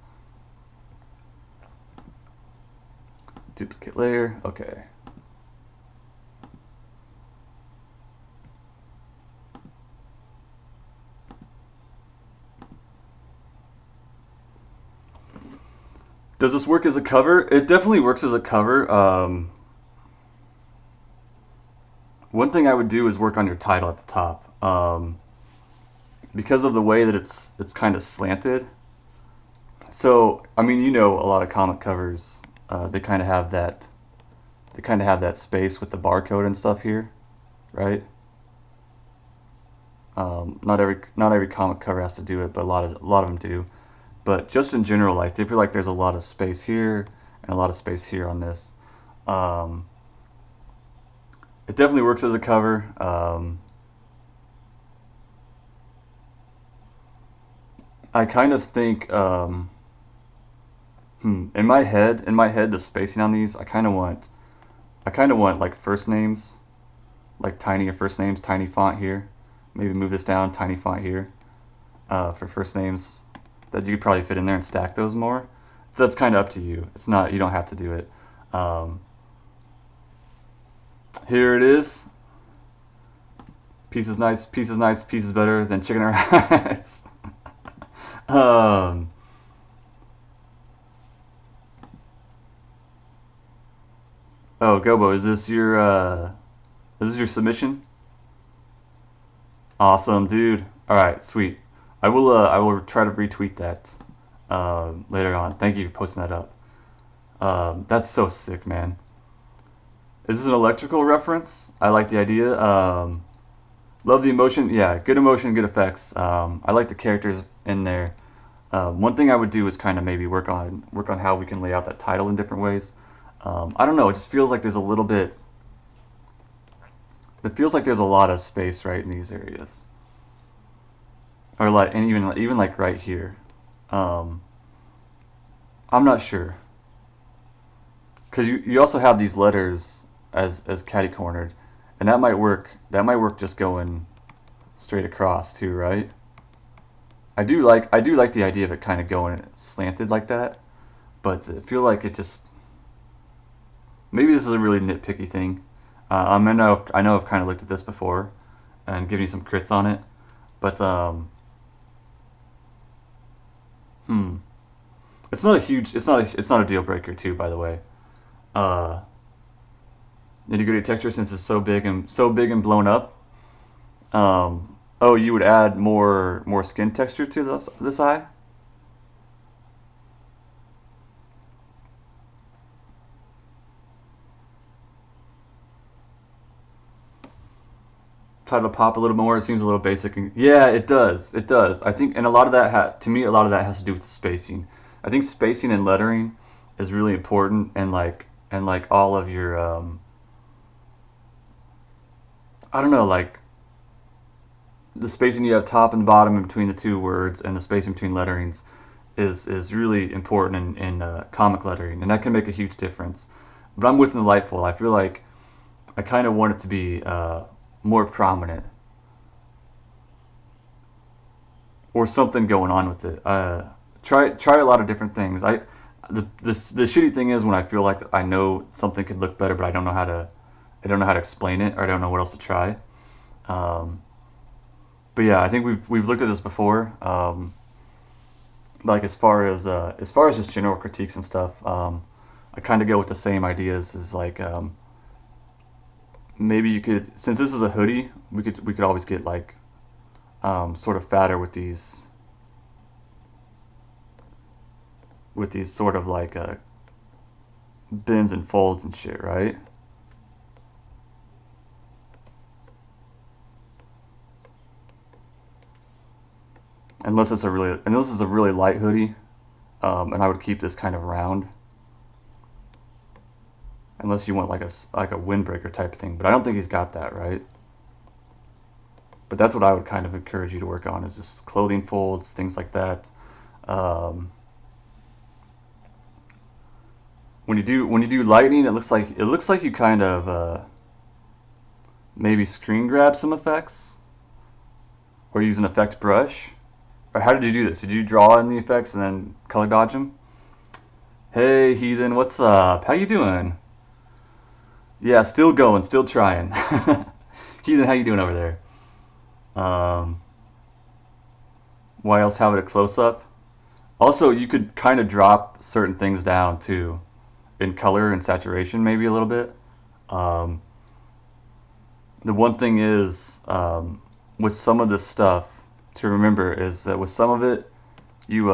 S1: Duplicate layer. Okay. Does this work as a cover? It definitely works as a cover. One thing I would do is work on your title at the top. Because of the way that it's kind of slanted. So I mean, a lot of comic covers, they kind of have that space with the barcode and stuff here, right? Not every comic cover has to do it, but a lot of them do. But just in general, like they feel like there's a lot of space here and a lot of space here on this. Um, it definitely works as a cover. I kind of think, in my head, the spacing on these, I kind of want like first names, like tiny first names, tiny font here. Maybe move this down, tiny font here, for first names. That you could probably fit in there and stack those more. So that's kind of up to you. It's not, you don't have to do it. Um, Here it is. Pieces nice, pieces nice, pieces better than chicken and rice. um, oh, Gobo, is this your submission? Awesome, dude. All right, sweet. I will try to retweet that later on. Thank you for posting that up. That's so sick, man. Is this an electrical reference? I like the idea. Love the emotion. Yeah, good emotion, good effects. I like the characters in there. One thing I would do is kind of maybe work on how we can lay out that title in different ways. I don't know. It just feels like there's a little bit. It feels like there's a lot of space right in these areas, or like, and even like right here. Um, I'm not sure because you also have these letters as catty cornered, and that might work. That might work just going straight across too, right? I do like the idea of it kind of going slanted like that, but I feel like it just maybe this is a really nitpicky thing. I know I've kind of looked at this before and given you some crits on it, but hmm, it's not a deal breaker too. By the way, uh, nitty gritty texture since it's so big and blown up. Oh, you would add more skin texture to this eye. Try to pop a little more. It seems a little basic. Yeah, it does. It does. I think, and to me, a lot of that has to do with the spacing. I think spacing and lettering is really important, and like all of your, I don't know, like the spacing you have top and bottom in between the two words, and the spacing between letterings is really important in comic lettering, and that can make a huge difference. But I'm with Delightful. I feel like I kind of want it to be more prominent, or something going on with it. Try a lot of different things. the shitty thing is when I feel like I know something could look better, but I don't know how to explain it, or I don't know what else to try. Um, but yeah, I think we've looked at this before. Like as far as just general critiques and stuff, I kind of go with the same ideas. Is like maybe you could, since this is a hoodie, we could always get like sort of fatter with these sort of like bends and folds and shit, right? Unless it's a really light hoodie, and I would keep this kind of round, unless you want like a windbreaker type thing. But I don't think he's got that, right? But that's what I would kind of encourage you to work on, is just clothing folds, things like that. Um, when you do lightning, it looks like you kind of maybe screen grab some effects or use an effect brush. Or how did you do this? Did you draw in the effects and then color dodge them? Hey, heathen, what's up? How you doing? Yeah, still going, still trying. Heathen, how you doing over there? Um, why else have it a close up? Also, you could kind of drop certain things down too, in color and saturation, maybe a little bit. Um, the one thing is, with some of this stuff to remember is that with some of it, you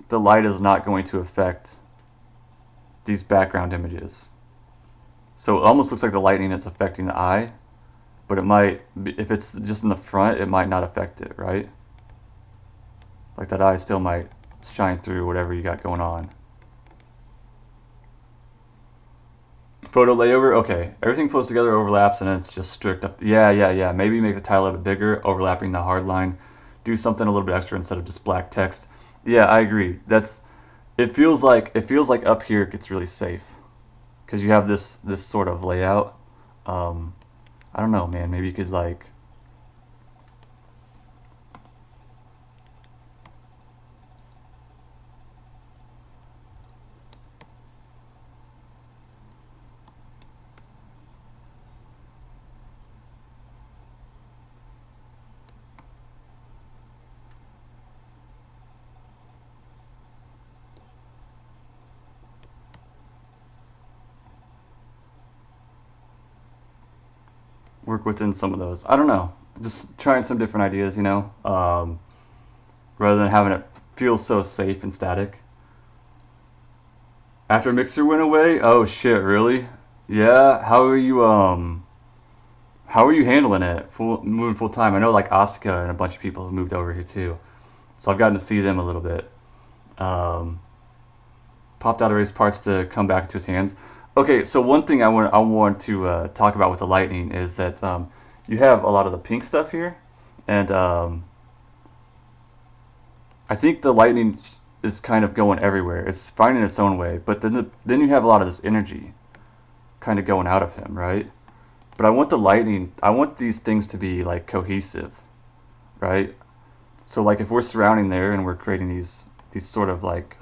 S1: the light is not going to affect these background images. So it almost looks like the lightning is affecting the eye, but it might, if it's just in the front, it might not affect it, right? Like that eye still might shine through whatever you got going on. Photo layover, okay. Everything flows together, overlaps, and then it's just strict up. Yeah. Maybe make the tile a bit bigger, overlapping the hard line. Do something a little bit extra instead of just black text. Yeah, I agree. It feels like up here it gets really safe because you have this sort of layout. Um, I don't know, man. Maybe you could like work within some of those. I don't know. Just trying some different ideas, rather than having it feel so safe and static. After Mixer went away, oh shit, really? Yeah. How are you handling it? Moving full time. I know like Asuka and a bunch of people have moved over here too, so I've gotten to see them a little bit. Um, popped out of race parts to come back into his hands. Okay, so one thing I want to talk about with the lightning is that you have a lot of the pink stuff here, and I think the lightning is kind of going everywhere. It's finding its own way, but then you have a lot of this energy kind of going out of him, right? But I want the lightning. I want these things to be like cohesive, right? So like if we're surrounding there and we're creating these sort of like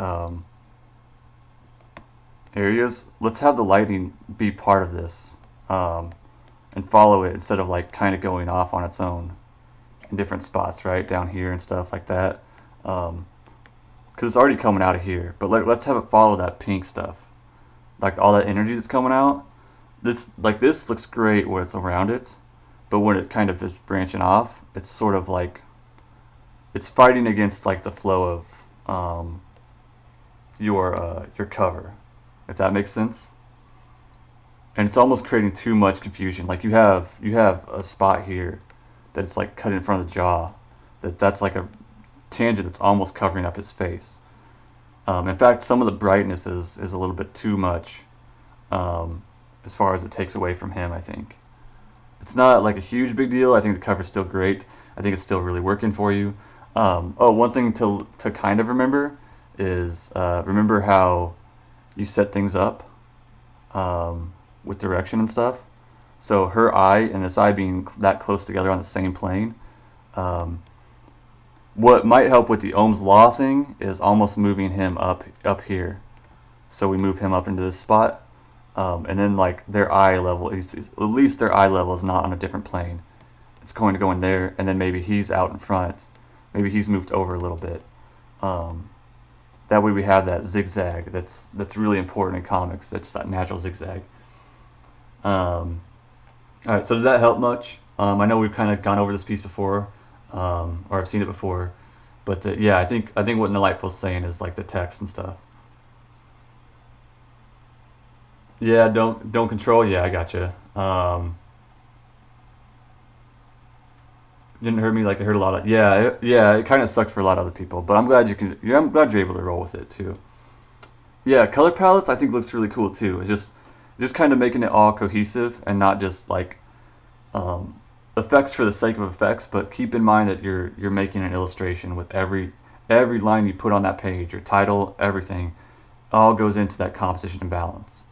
S1: areas, let's have the lightning be part of this, and follow it instead of like kind of going off on its own in different spots, right down here and stuff like that. Because it's already coming out of here, but let's have it follow that pink stuff, like all that energy that's coming out. This looks great where it's around it, but when it kind of is branching off, it's sort of like it's fighting against like the flow of your cover, if that makes sense. And it's almost creating too much confusion. Like you have a spot here that it's like cut in front of the jaw, that's like a tangent that's almost covering up his face. In fact, some of the brightness is a little bit too much, as far as it takes away from him. I think it's not like a huge big deal. I think the cover's still great. I think it's still really working for you. One thing to kind of remember is remember how you set things up with direction and stuff. So her eye and this eye being that close together on the same plane, um, What might help with the Ohm's law thing is almost moving him up here. So we move him up into this spot, and then like their eye level, at least their eye level is not on a different plane. It's going to go in there, and then maybe he's out in front. Maybe he's moved over a little bit. That way we have that zigzag that's really important in comics. That's that natural zigzag. All right, so did that help much? I know we've kind of gone over this piece before, or I've seen it before, but yeah, I think what Delightful's saying is like the text and stuff. Yeah, don't control. Yeah, I gotcha. Didn't hurt me like I heard a lot of. Yeah, it kind of sucked for a lot of other people, but I'm glad you can. Yeah, I'm glad you're able to roll with it too. Yeah, color palettes I think looks really cool too. It's just kind of making it all cohesive and not just like effects for the sake of effects, but keep in mind that you're making an illustration with every line you put on that page, your title, everything, all goes into that composition and balance.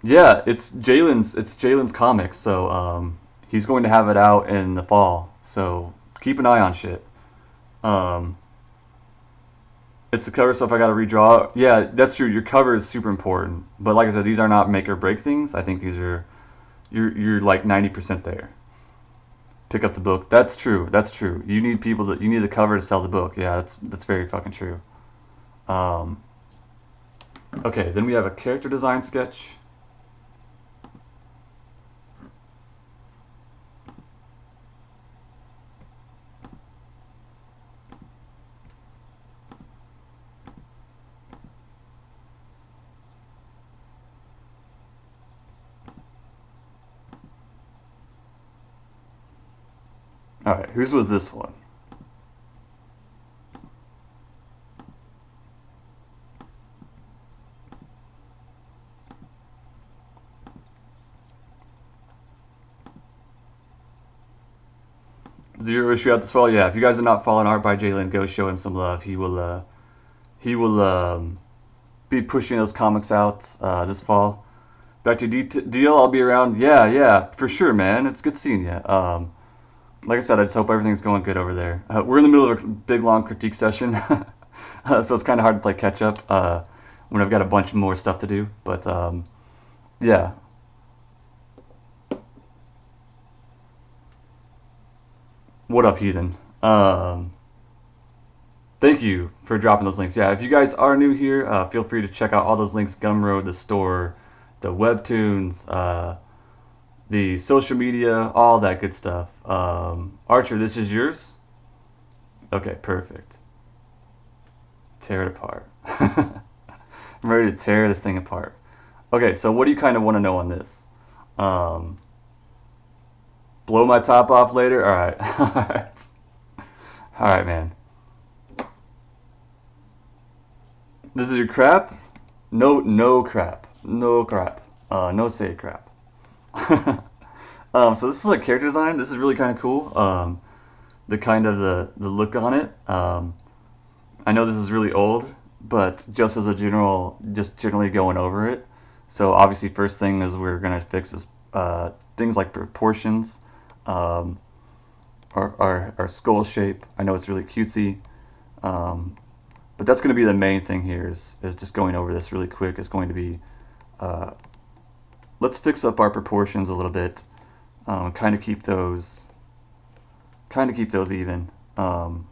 S1: Yeah, it's Jalen's comics, so he's going to have it out in the fall. So keep an eye on shit. Um, it's the cover stuff I got to redraw. Yeah, that's true. Your cover is super important, but like I said, these are not make or break things. I think these are you're like 90% there. Pick up the book. That's true. That's true. You need the cover to sell the book. Yeah, that's very fucking true. Um, okay, then we have a character design sketch. All right, whose was this one? Zero issue out this fall. Yeah, if you guys are not following art by Jalen, go show him some love. He will be pushing those comics out this fall. Back to deal. I'll be around. Yeah, for sure, man. It's good seeing you. Like I said, I just hope everything's going good over there. We're in the middle of a big long critique session, so it's kind of hard to play catch up when I've got a bunch more stuff to do. But yeah, what up, heathen? Thank you for dropping those links. Yeah, if you guys are new here, feel free to check out all those links: Gumroad, the store, the webtoons, the social media, all that good stuff. Archer, this is yours? Okay, perfect. Tear it apart. I'm ready to tear this thing apart. Okay, so what do you kind of want to know on this? Um, Blow my top off later? Alright. Alright. Alright, man. This is your crap? No crap. No crap. No say crap. So this is like character design. This is really kind of cool. The kind of the look on it. I know this is really old, but just as a just generally going over it. So obviously, first thing is we're gonna fix is things like proportions, our skull shape. I know it's really cutesy, but that's gonna be the main thing here. Is just going over this really quick. Is going to be let's fix up our proportions a little bit. Kind of keep those even. And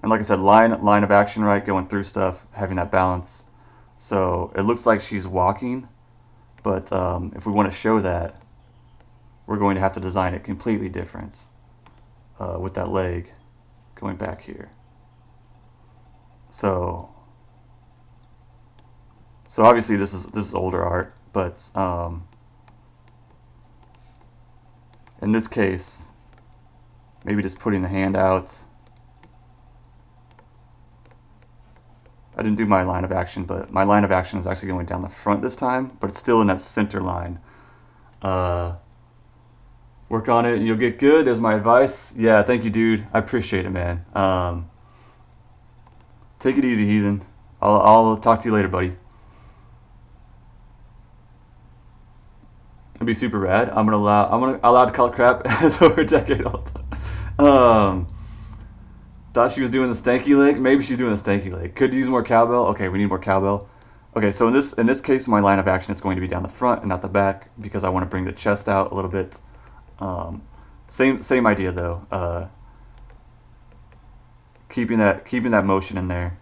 S1: like I said, line of action, right? Going through stuff, having that balance. So it looks like she's walking, but if we want to show that, we're going to have to design it completely different with that leg going back here. So obviously this is older art, but in this case, maybe just putting the hand out. I didn't do my line of action, but my line of action is actually going down the front this time, but it's still in that center line. Work on it and you'll get good. There's my advice. Yeah, thank you, dude. I appreciate it, man. Take it easy, heathen. I'll talk to you later, buddy. It'd be super rad. I'm gonna allowed to call it crap. It's over a decade old. Um, Thought she was doing the stanky leg. Maybe she's doing the stanky leg. Could use more cowbell. Okay, we need more cowbell. Okay, so in this case, my line of action is going to be down the front and not the back because I want to bring the chest out a little bit. Same idea though. Keeping that motion in there.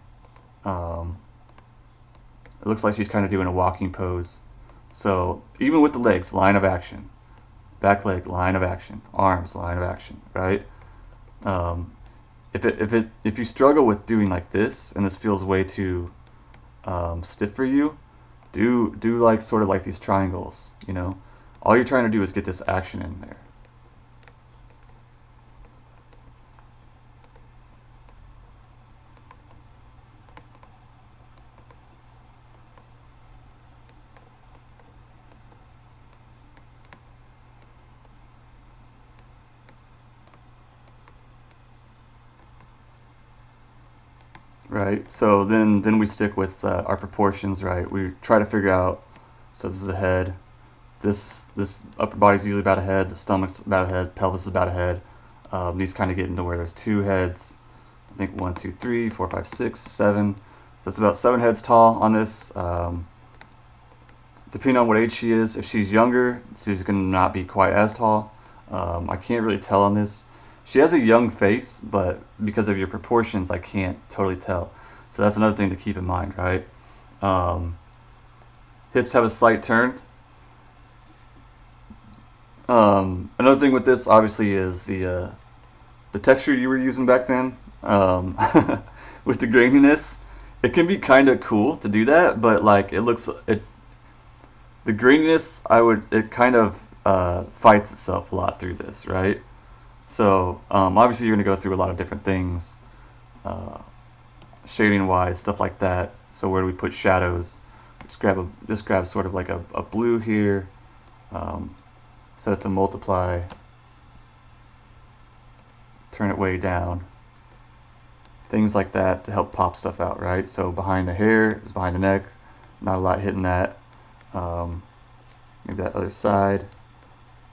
S1: It looks like she's kind of doing a walking pose. So even with the legs, line of action, back leg, line of action, arms, line of action, right? If you struggle with doing like this and this feels way too stiff for you, do like sort of like these triangles. All you're trying to do is get this action in there. Right, so then we stick with our proportions, right? We try to figure out, so this is a head, this upper body's usually about a head, the stomach's about a head, pelvis is about a head. These kind of get into where there's two heads. I think 1, 2, 3, 4, 5, 6, 7. So it's about 7 heads tall on this. Depending on what age she is, if she's younger, she's going to not be quite as tall. I can't really tell on this. She has a young face, but because of your proportions, I can't totally tell. So that's another thing to keep in mind, right? Hips have a slight turn. Another thing with this, obviously, is the texture you were using back then. With the graininess, it can be kind of cool to do that, but like the graininess, it kind of fights itself a lot through this, right? So obviously you're going to go through a lot of different things, shading wise, stuff like that. So where do we put shadows? Just grab sort of like a blue here, set it to multiply, turn it way down, things like that to help pop stuff out, right? So behind the hair is behind the neck, not a lot hitting that. Maybe that other side.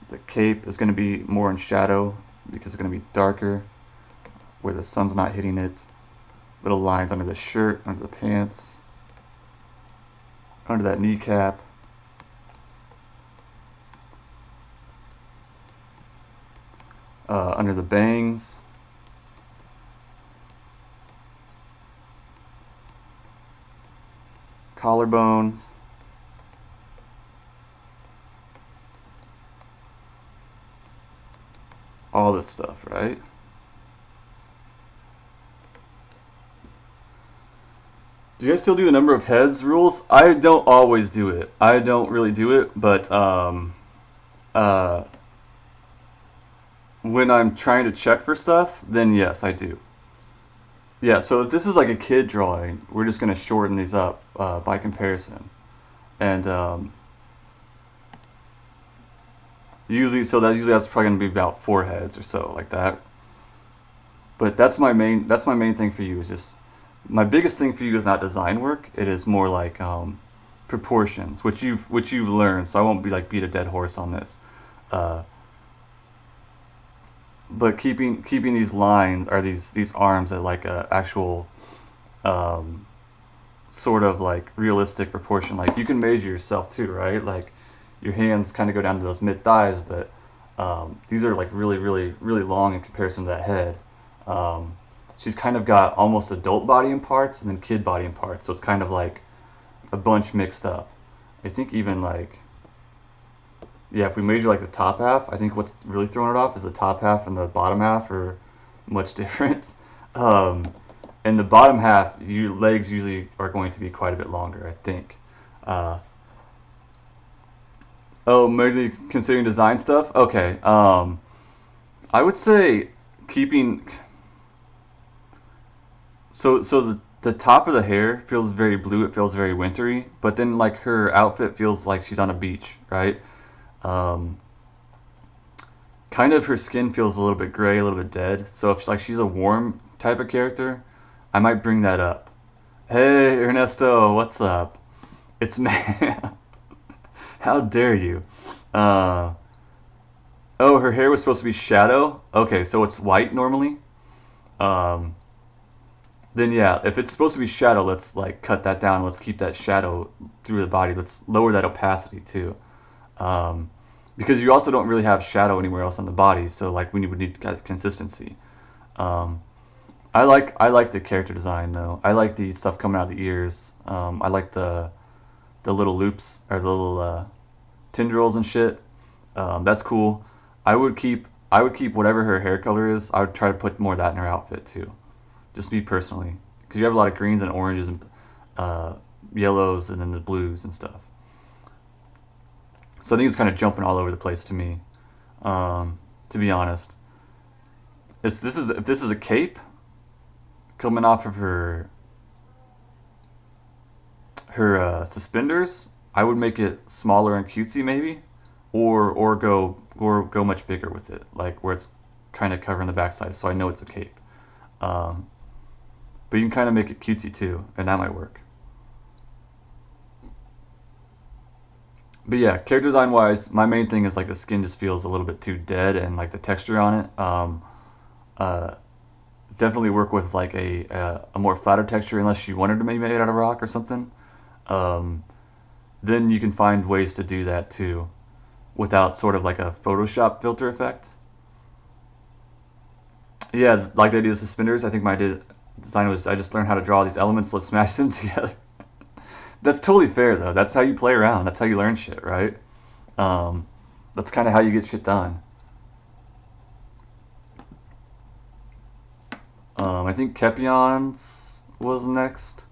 S1: The cape is going to be more in shadow because it's going to be darker where the sun's not hitting it. Little lines under the shirt, under the pants, under that kneecap. Under the bangs. Collarbones. All this stuff, right? Do you guys still do the number of heads rules? I don't always do it. I don't really do it, but when I'm trying to check for stuff, then yes, I do. Yeah, so if this is like a kid drawing, we're just going to shorten these up by comparison. And usually that's probably going to be about 4 heads or so, like that. But that's my main thing for you, is just, my biggest thing for you is not design work. It is more like proportions, which you've learned. So I won't be like beat a dead horse on this. But keeping these lines, or these arms at like a actual sort of like realistic proportion. Like you can measure yourself too, right? Like your hands kind of go down to those mid thighs, but these are like really, really, really long in comparison to that head. She's kind of got almost adult body in parts and then kid body in parts, so it's kind of like a bunch mixed up. I think even like, yeah, if we measure like the top half, I think what's really throwing it off is the top half and the bottom half are much different. And the bottom half, your legs usually are going to be quite a bit longer, I think. Maybe considering design stuff? Okay. I would say keeping... So the top of the hair feels very blue, it feels very wintry, but then like her outfit feels like she's on a beach, right? Kind of her skin feels a little bit gray, a little bit dead. So if like she's a warm type of character, I might bring that up. Hey Ernesto, what's up? It's man. How dare you? Uh, oh, her hair was supposed to be shadow. Okay, so it's white normally. Um, then yeah, if it's supposed to be shadow, let's like cut that down. Let's keep that shadow through the body. Let's lower that opacity too. Um, because you also don't really have shadow anywhere else on the body, so like we would need consistency. Um, I like the character design though. I like the stuff coming out of the ears. I like the little loops or the little tendrils and shit. That's cool. I would keep whatever her hair color is. I would try to put more of that in her outfit too. Just me personally, because you have a lot of greens and oranges and uh, yellows and then the blues and stuff. So I think it's kind of jumping all over the place to me. To be honest, if this is a cape coming off of her suspenders, I would make it smaller and cutesy maybe, or go much bigger with it, like where it's kind of covering the backside, so I know it's a cape. Um, but you can kind of make it cutesy too, and that might work. But yeah, character design wise, my main thing is like the skin just feels a little bit too dead, and like the texture on it. Uh, Definitely work with like a more flatter texture, unless you wanted to maybe make it out of rock or something. Um, then you can find ways to do that too, without sort of like a Photoshop filter effect. Yeah, like the idea of suspenders. I think my design was I just learned how to draw these elements, let's smash them together. That's totally fair though. That's how you play around. That's how you learn shit, right? Um, that's kind of how you get shit done. I think Kepion's was next,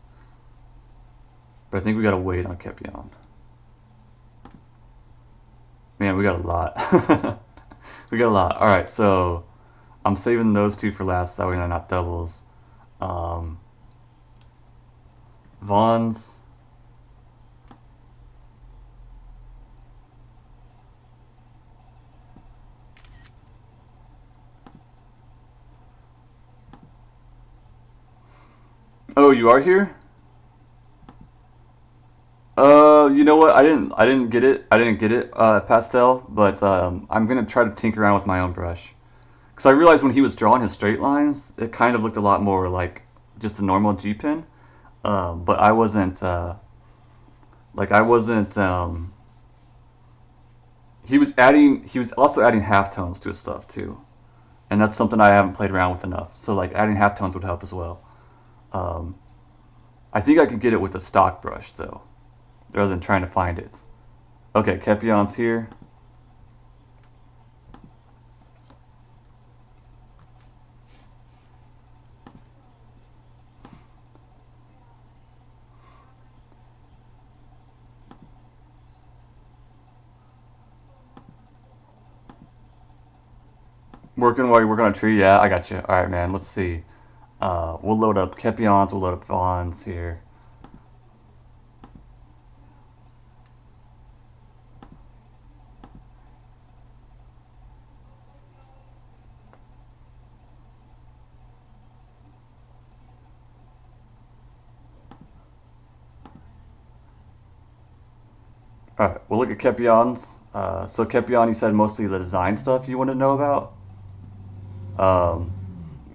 S1: but I think we gotta wait on Kepion. Man, we got a lot. We got a lot. All right, so I'm saving those two for last. That way they're not doubles. Um, Vaughn's. Oh, you are here? You know what? I didn't get it. I didn't get it. Pastel, but I'm gonna try to tinker around with my own brush. Cause I realized when he was drawing his straight lines, it kind of looked a lot more like just a normal G pen. But I wasn't like I wasn't. He was adding. He was also adding halftones to his stuff too, and that's something I haven't played around with enough. So like adding halftones would help as well. Um, I think I could get it with a stock brush though, rather than trying to find it. Okay, Kepion's here. Working while you work on a tree. Yeah, I got you. All right, man. Let's see. We'll load up Kepion's. We'll load up Vaughn's here. All right, we'll look at Kepion's. So Kepion, you said mostly the design stuff you want to know about. Um,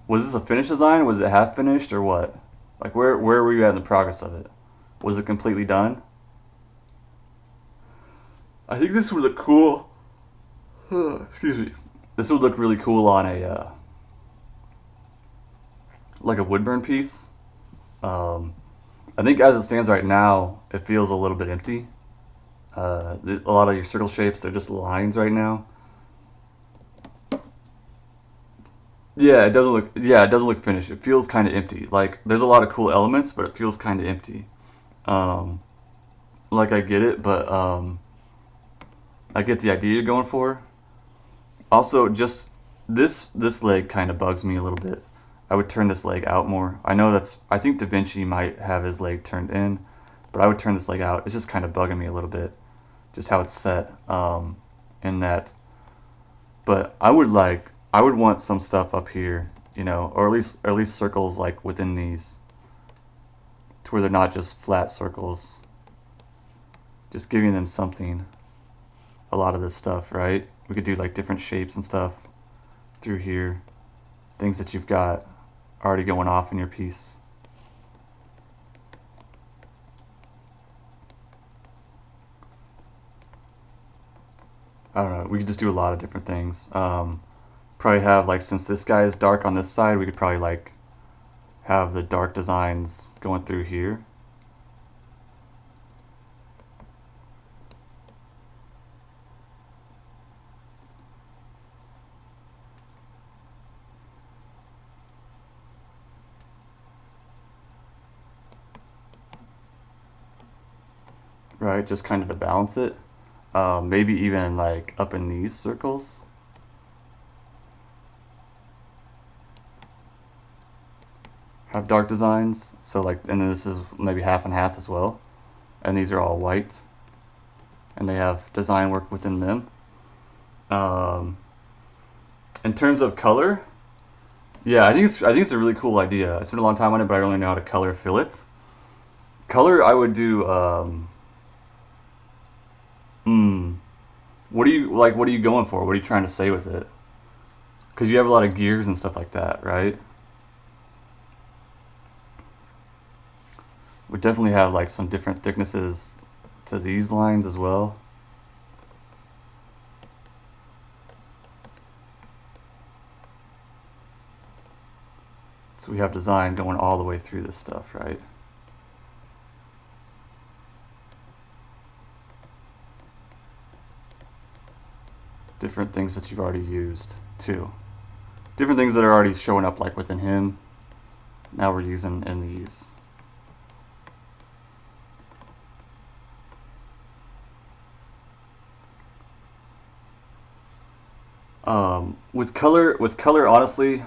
S1: was this a finished design? Was it half finished or what? Like where were you at in the progress of it? Was it completely done? I think this would look cool. Excuse me. This would look really cool on a like a woodburn piece. Um, I think as it stands right now, it feels a little bit empty. A lot of your circle shapes, they're just lines right now. Yeah, it doesn't look. Yeah, it doesn't look finished. It feels kind of empty. Like there's a lot of cool elements, but it feels kind of empty. Um, like I get it, but I get the idea you're going for. Also, just this leg kind of bugs me a little bit. I would turn this leg out more. I know that's. I think Da Vinci might have his leg turned in, but I would turn this leg out. It's just kind of bugging me a little bit, just how it's set. In that, but I would want some stuff up here, or at least circles like within these, to where they're not just flat circles. Just giving them something. a lot of this stuff, right? We could do like different shapes and stuff through here. Things that you've got already going off in your piece. I don't know. We could just do a lot of different things. Probably have like, since this guy is dark on this side, we could probably like have the dark designs going through here. Right, just kind of to balance it. Maybe even like up in these circles. Have dark designs. So like, and then this is maybe half and half as well. And these are all white. And they have design work within them. In terms of color, yeah, I think it's a really cool idea. I spent a long time on it, but I don't really know how to color fill it. Color, I would do. What are you like? What are you going for? What are you trying to say with it? Because you have a lot of gears and stuff like that, right? We definitely have like some different thicknesses to these lines as well. So we have design going all the way through this stuff, right? Different things that you've already used too. Different things that are already showing up like within him. Now we're using in these. With color, honestly,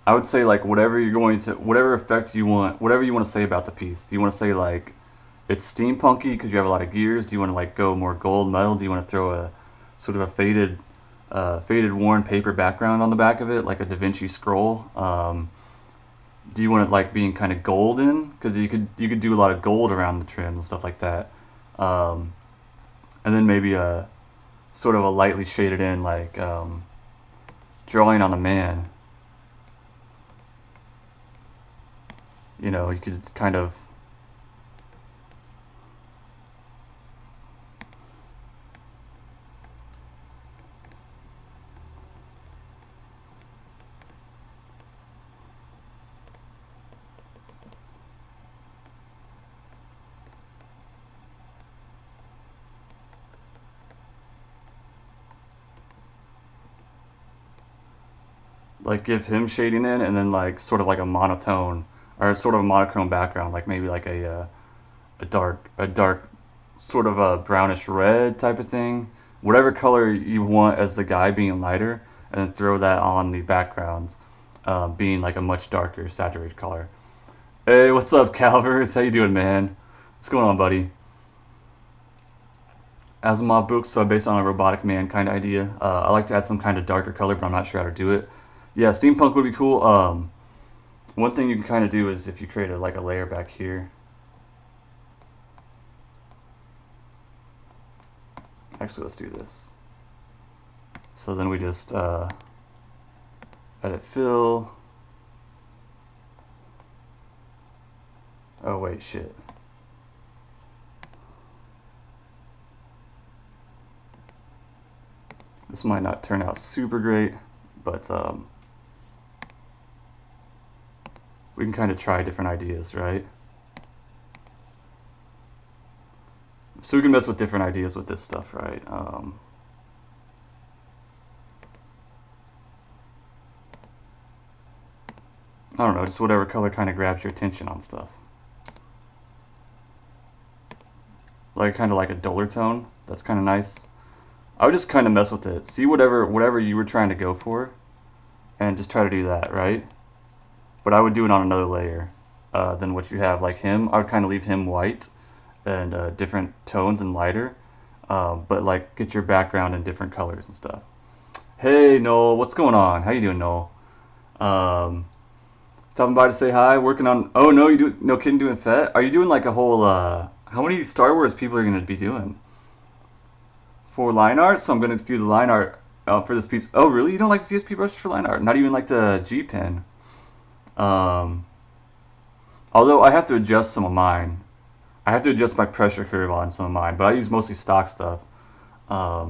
S1: I would say like whatever effect you want, whatever you want to say about the piece. Do you want to say like it's steampunky because you have a lot of gears? Do you want to like go more gold metal? Do you want to throw a sort of a faded worn paper background on the back of it, like a Da Vinci scroll? Do you want it like being kind of golden? Because you could do a lot of gold around the trim and stuff like that. And then maybe a sort of a lightly shaded in like drawing on the man. You know, you could kind of like give him shading in, and then like sort of like a monotone or sort of a monochrome background, like maybe like a dark sort of a brownish red type of thing. Whatever color you want as the guy being lighter, and then throw that on the backgrounds, being like a much darker saturated color. Hey, what's up, Calvers? How you doing, man? What's going on, buddy? Asimov books, so based on a robotic man kind of idea. I like to add some kind of darker color, but I'm not sure how to do it. Yeah, steampunk would be cool. One thing you can kind of do is if you create like a layer back here. Actually, let's do this. So then we just edit fill. Oh wait, shit. This might not turn out super great, but we can kind of try different ideas, right? So we can mess with different ideas with this stuff, right? I don't know, just whatever color kind of grabs your attention on stuff. Like kind of like a duller tone. That's kind of nice. I would just kind of mess with it. See whatever you were trying to go for, and just try to do that, right? But I would do it on another layer than what you have. Like him, I would kind of leave him white and different tones and lighter, but like get your background in different colors and stuff. Hey Noel, what's going on? How you doing, Noel? Stopping by to say hi. Working on. Oh no, you do no kidding doing FET. Are you doing like a whole? How many Star Wars people are you gonna be doing? for line art, so I'm going to do the line art for this piece. Oh, really? You don't like the CSP brushes for line art? Not even like the G pen. Although I have to adjust some of mine. I have to adjust my pressure curve on some of mine, but I use mostly stock stuff. I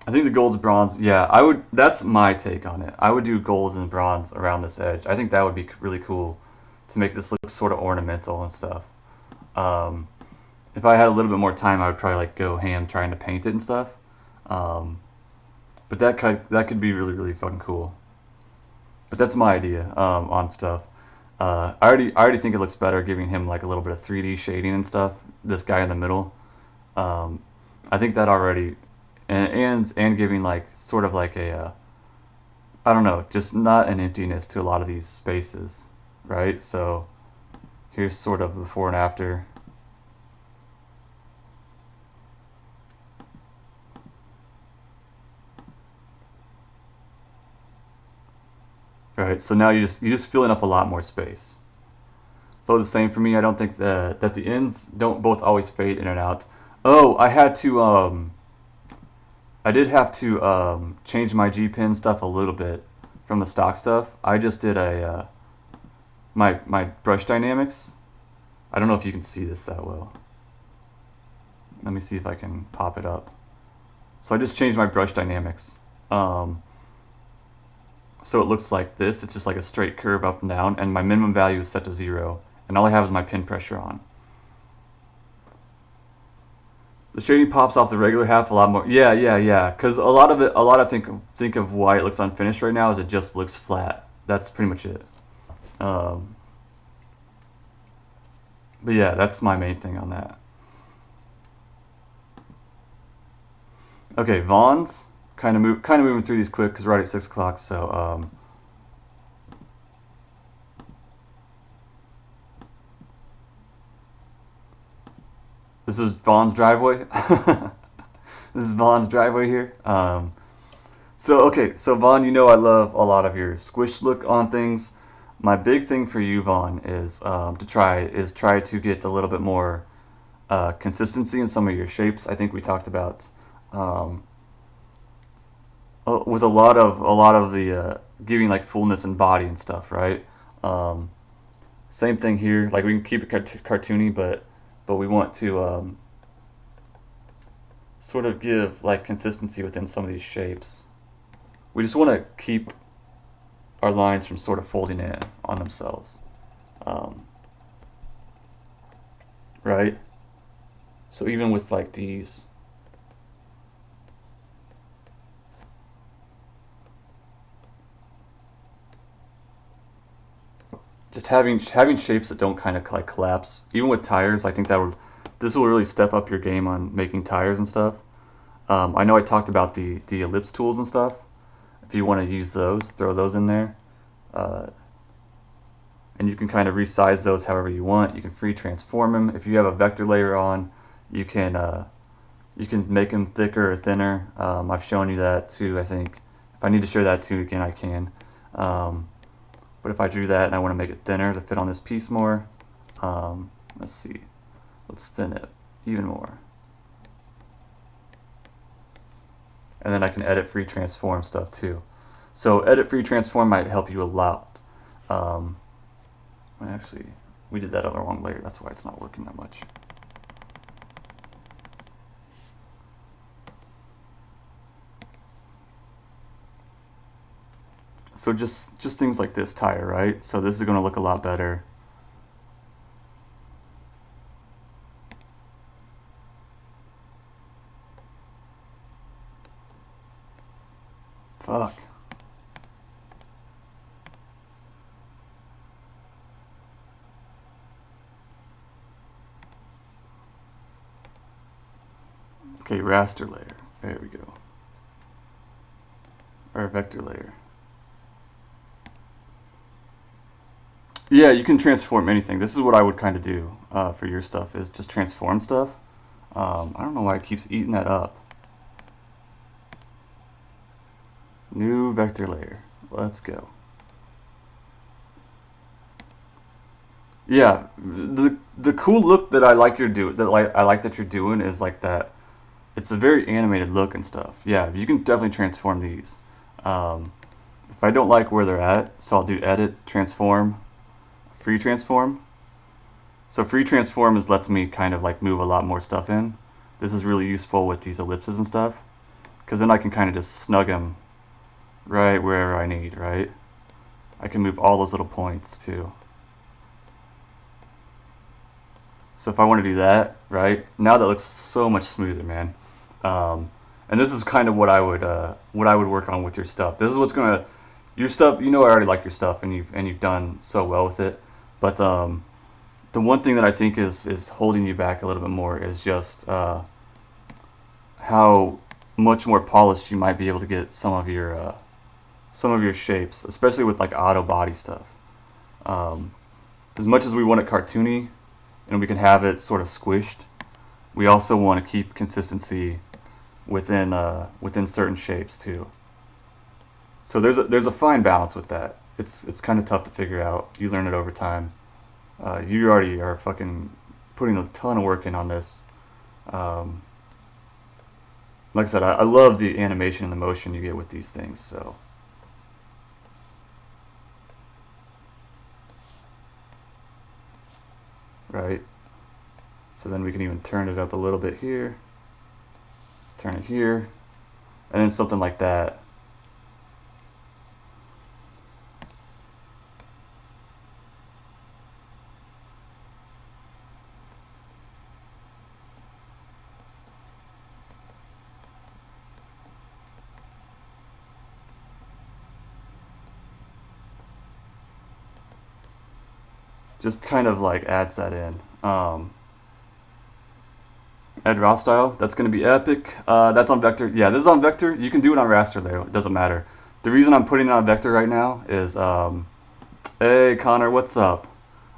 S1: think the gold's bronze. Yeah, I would. That's my take on it. I would do golds and bronze around this edge. I think that would be really cool to make this look sort of ornamental and stuff. If I had a little bit more time, I would probably like go ham trying to paint it and stuff. But that could be really really fucking cool. But that's my idea on stuff. I already think it looks better giving him like a little bit of 3D shading and stuff. This guy in the middle, I think that already, and giving like sort of like a, I don't know, just not an emptiness to a lot of these spaces, right? So here's sort of before and after. Right, so now you just filling up a lot more space. Though the same for me, I don't think that the ends don't both always fade in and out. Oh, I did have to change my G pin stuff a little bit from the stock stuff. I just did a my brush dynamics. I don't know if you can see this that well. Let me see if I can pop it up. So I just changed my brush dynamics. So it looks like this. It's just like a straight curve up and down, and my minimum value is set to 0, and all I have is my pin pressure on. The shading pops off the regular half a lot more. Yeah. Because a lot of think of why it looks unfinished right now is it just looks flat. That's pretty much it. But yeah, that's my main thing on that. Okay, Vaughn's kind of moving through these quick because we're already at 6 o'clock. So this is Vaughn's driveway. This is Vaughn's driveway here. So Vaughn, you know I love a lot of your squish look on things. My big thing for you, Vaughn, is try to get a little bit more consistency in some of your shapes. I think we talked about with a lot of the giving like fullness and body and stuff, right? Same thing here. Like we can keep it cartoony, but we want to sort of give like consistency within some of these shapes. We just want to keep our lines from sort of folding in on themselves, right? So even with like these, just having shapes that don't kind of like collapse. Even with tires, I think this will really step up your game on making tires and stuff. I know I talked about the ellipse tools and stuff. If you want to use those, throw those in there. And you can kind of resize those however you want. You can free transform them. If you have a vector layer on, you can make them thicker or thinner. I've shown you that too, I think. If I need to show that too again, I can. But if I drew that and I want to make it thinner to fit on this piece more, let's see. Let's thin it even more. And then I can edit free transform stuff too. So edit free transform might help you a lot. Actually, we did that on the wrong layer. That's why it's not working that much. So just things like this tire, right? So this is going to look a lot better. Fuck. Okay, raster layer. There we go. Or vector layer. Yeah, you can transform anything. This is what I would kind of do for your stuff, is just transform stuff. I don't know why it keeps eating that up. New vector layer. Let's go. Yeah, the cool look that I like I like that you're doing is like that. It's a very animated look and stuff. Yeah, you can definitely transform these. Um, if I don't like where they're at, so I'll do edit, transform, free transform. So free transform is lets me kind of like move a lot more stuff in. This is really useful with these ellipses and stuff, because then I can kind of just snug them right wherever I need, right? I can move all those little points too. So if I want to do that, right, now that looks so much smoother, man. Um, and this is kind of what I would work on with your stuff. This is what's gonna your stuff. You know, I already like your stuff, and you've done so well with it. But the one thing that I think is holding you back a little bit more is just how much more polished you might be able to get some of your shapes, especially with like auto body stuff. Um, as much as we want it cartoony and we can have it sort of squished, we also want to keep consistency within certain shapes too. So there's a fine balance with that. It's kind of tough to figure out. You learn it over time. You already are fucking putting a ton of work in on this. Um, like I said, I love the animation and the motion you get with these things. So right. So then we can even turn it up a little bit here, turn it here, and then something like that. Just kind of like adds that in. Add raw style. That's going to be epic. That's on vector. Yeah, this is on vector. You can do it on raster though. It doesn't matter. The reason I'm putting it on vector right now is, hey Connor, what's up?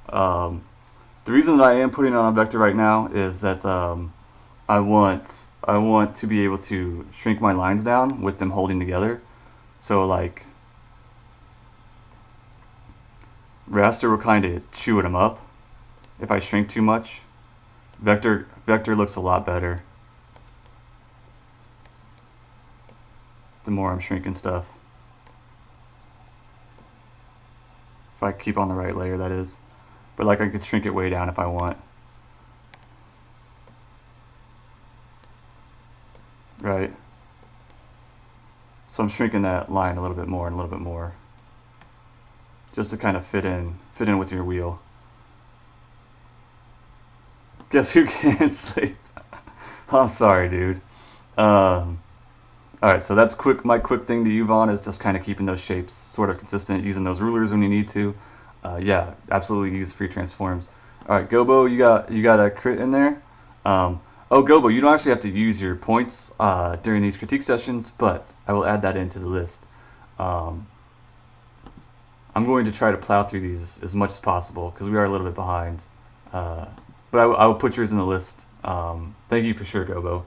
S1: Um, the reason that I am putting it on vector right now is that I want to be able to shrink my lines down with them holding together. So like raster will kind of chew them up if I shrink too much. Vector looks a lot better the more I'm shrinking stuff. If I keep on the right layer, that is. But like I could shrink it way down if I want. Right? So I'm shrinking that line a little bit more and a little bit more. Just to kind of fit in with your wheel. Guess who can't sleep? I'm sorry, dude. Um, all right, so that's quick. My quick thing to you, Vaughn, is just kind of keeping those shapes sort of consistent, using those rulers when you need to. Yeah, absolutely use free transforms. All right, Gobo, you got a crit in there. Oh, Gobo, you don't actually have to use your points during these critique sessions, but I will add that into the list. Um, I'm going to try to plow through these as much as possible because we are a little bit behind. But I will put yours in the list. Thank you for sure, Gobo.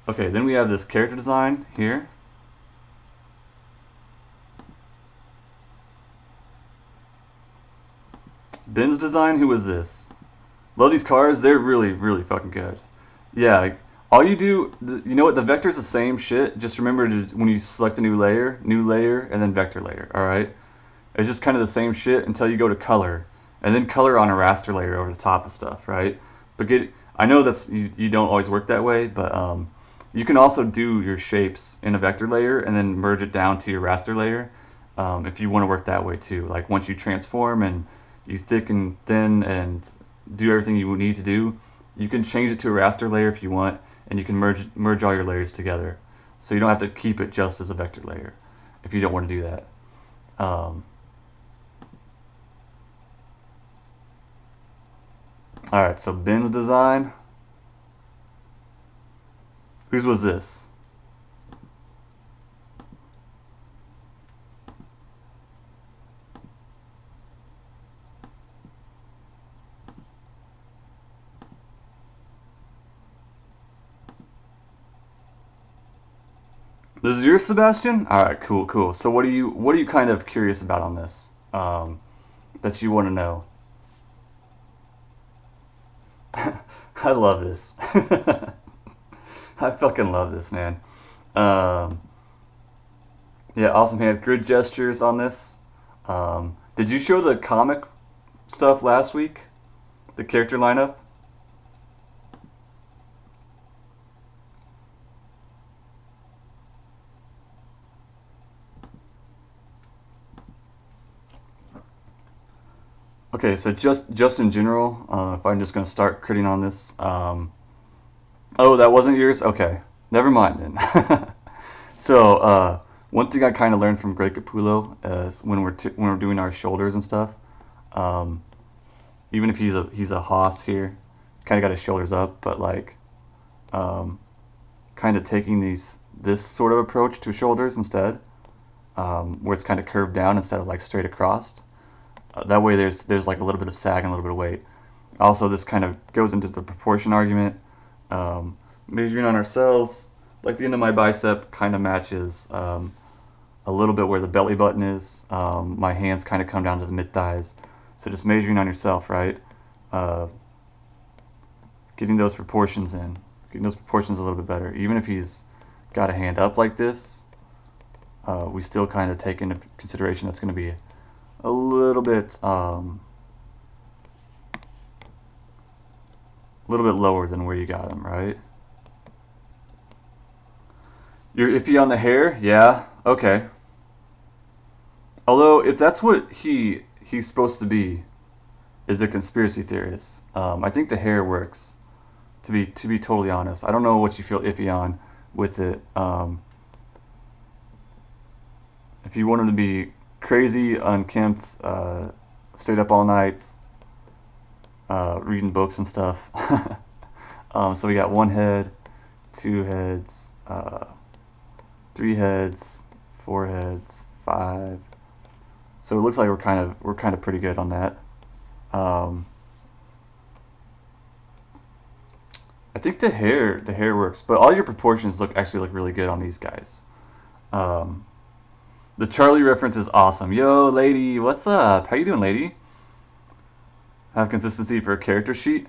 S1: Okay, then we have this character design here. Ben's design, who was this? Love these cars, they're really, really fucking good. Yeah, all you do, you know what, the vector's the same shit. Just remember to, when you select a new layer, and then vector layer, alright? It's just kind of the same shit until you go to color. And then color on a raster layer over the top of stuff, right? But I know you don't always work that way, but you can also do your shapes in a vector layer and then merge it down to your raster layer if you want to work that way too. Like once you transform and you thicken, thin, and do everything you need to do, you can change it to a raster layer if you want, and you can merge all your layers together. So you don't have to keep it just as a vector layer if you don't want to do that. Alright, so Ben's design. Whose was this? This is yours, Sebastian? Alright, cool. So what are you kind of curious about on this? that you want to know. I love this. I fucking love this, man. Um, yeah, awesome hand grid gestures on this. Did you show the comic stuff last week? The character lineup? Okay, so just in general, if I'm just gonna start critting on this, oh, that wasn't yours. Okay, never mind then. So one thing I kind of learned from Greg Capullo is when we're doing our shoulders and stuff, um, even if he's a hoss here, kind of got his shoulders up, but like um, kind of taking this sort of approach to shoulders instead, where it's kind of curved down instead of like straight across. That way there's like a little bit of sag and a little bit of weight. Also, this kind of goes into the proportion argument. Measuring on ourselves, like the end of my bicep kind of matches a little bit where the belly button is. My hands kind of come down to the mid thighs. So just measuring on yourself, right? Uh, Getting those proportions in, getting those proportions a little bit better. Even if he's got a hand up like this, we still kind of take into consideration that's going to be a little bit lower than where you got him, right? You're iffy on the hair, yeah, okay. Although if that's what he's supposed to be, is a conspiracy theorist, I think the hair works. To be totally honest, I don't know what you feel iffy on with it. If you want him to be crazy, unkempt, stayed up all night, reading books and stuff. So we got one head, two heads, three heads, four heads, five. So it looks like we're kind of pretty good on that. I think the hair works, but all your proportions actually look really good on these guys. Um, the Charlie reference is awesome. Yo, lady, what's up? How you doing, lady? Have consistency for a character sheet.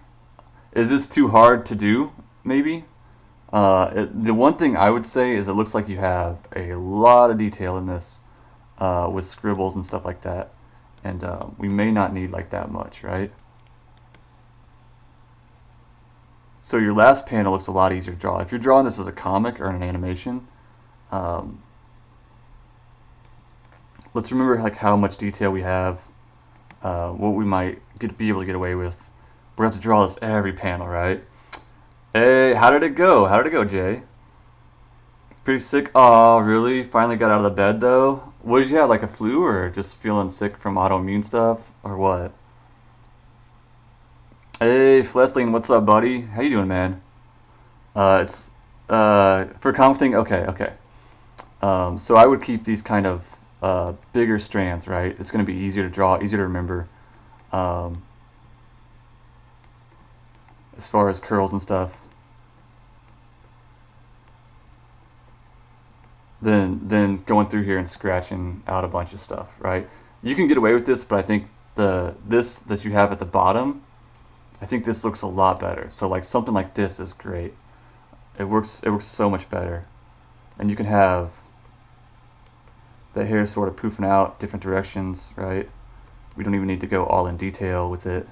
S1: Is this too hard to do? Maybe. The one thing I would say is it looks like you have a lot of detail in this, with scribbles and stuff like that, and we may not need like that much, right? So your last panel looks a lot easier to draw. If you're drawing this as a comic or an animation, um, let's remember like how much detail we have, what we might be able to get away with. We're going to have to draw this every panel, right? Hey, how did it go? How did it go, Jay? Pretty sick. Aw, really? Finally got out of the bed, though? What did you have, like a flu or just feeling sick from autoimmune stuff? Or what? Hey, Flethling, what's up, buddy? How you doing, man? It's for commenting. Okay, okay. So I would keep these kind of bigger strands, right? It's going to be easier to draw, easier to remember. Um, as far as curls and stuff, then going through here and scratching out a bunch of stuff, right? You can get away with this, but I think this that you have at the bottom, I think this looks a lot better. So like something like this is great. It works so much better, and you can have the hair sort of poofing out different directions, right? We don't even need to go all in detail with it.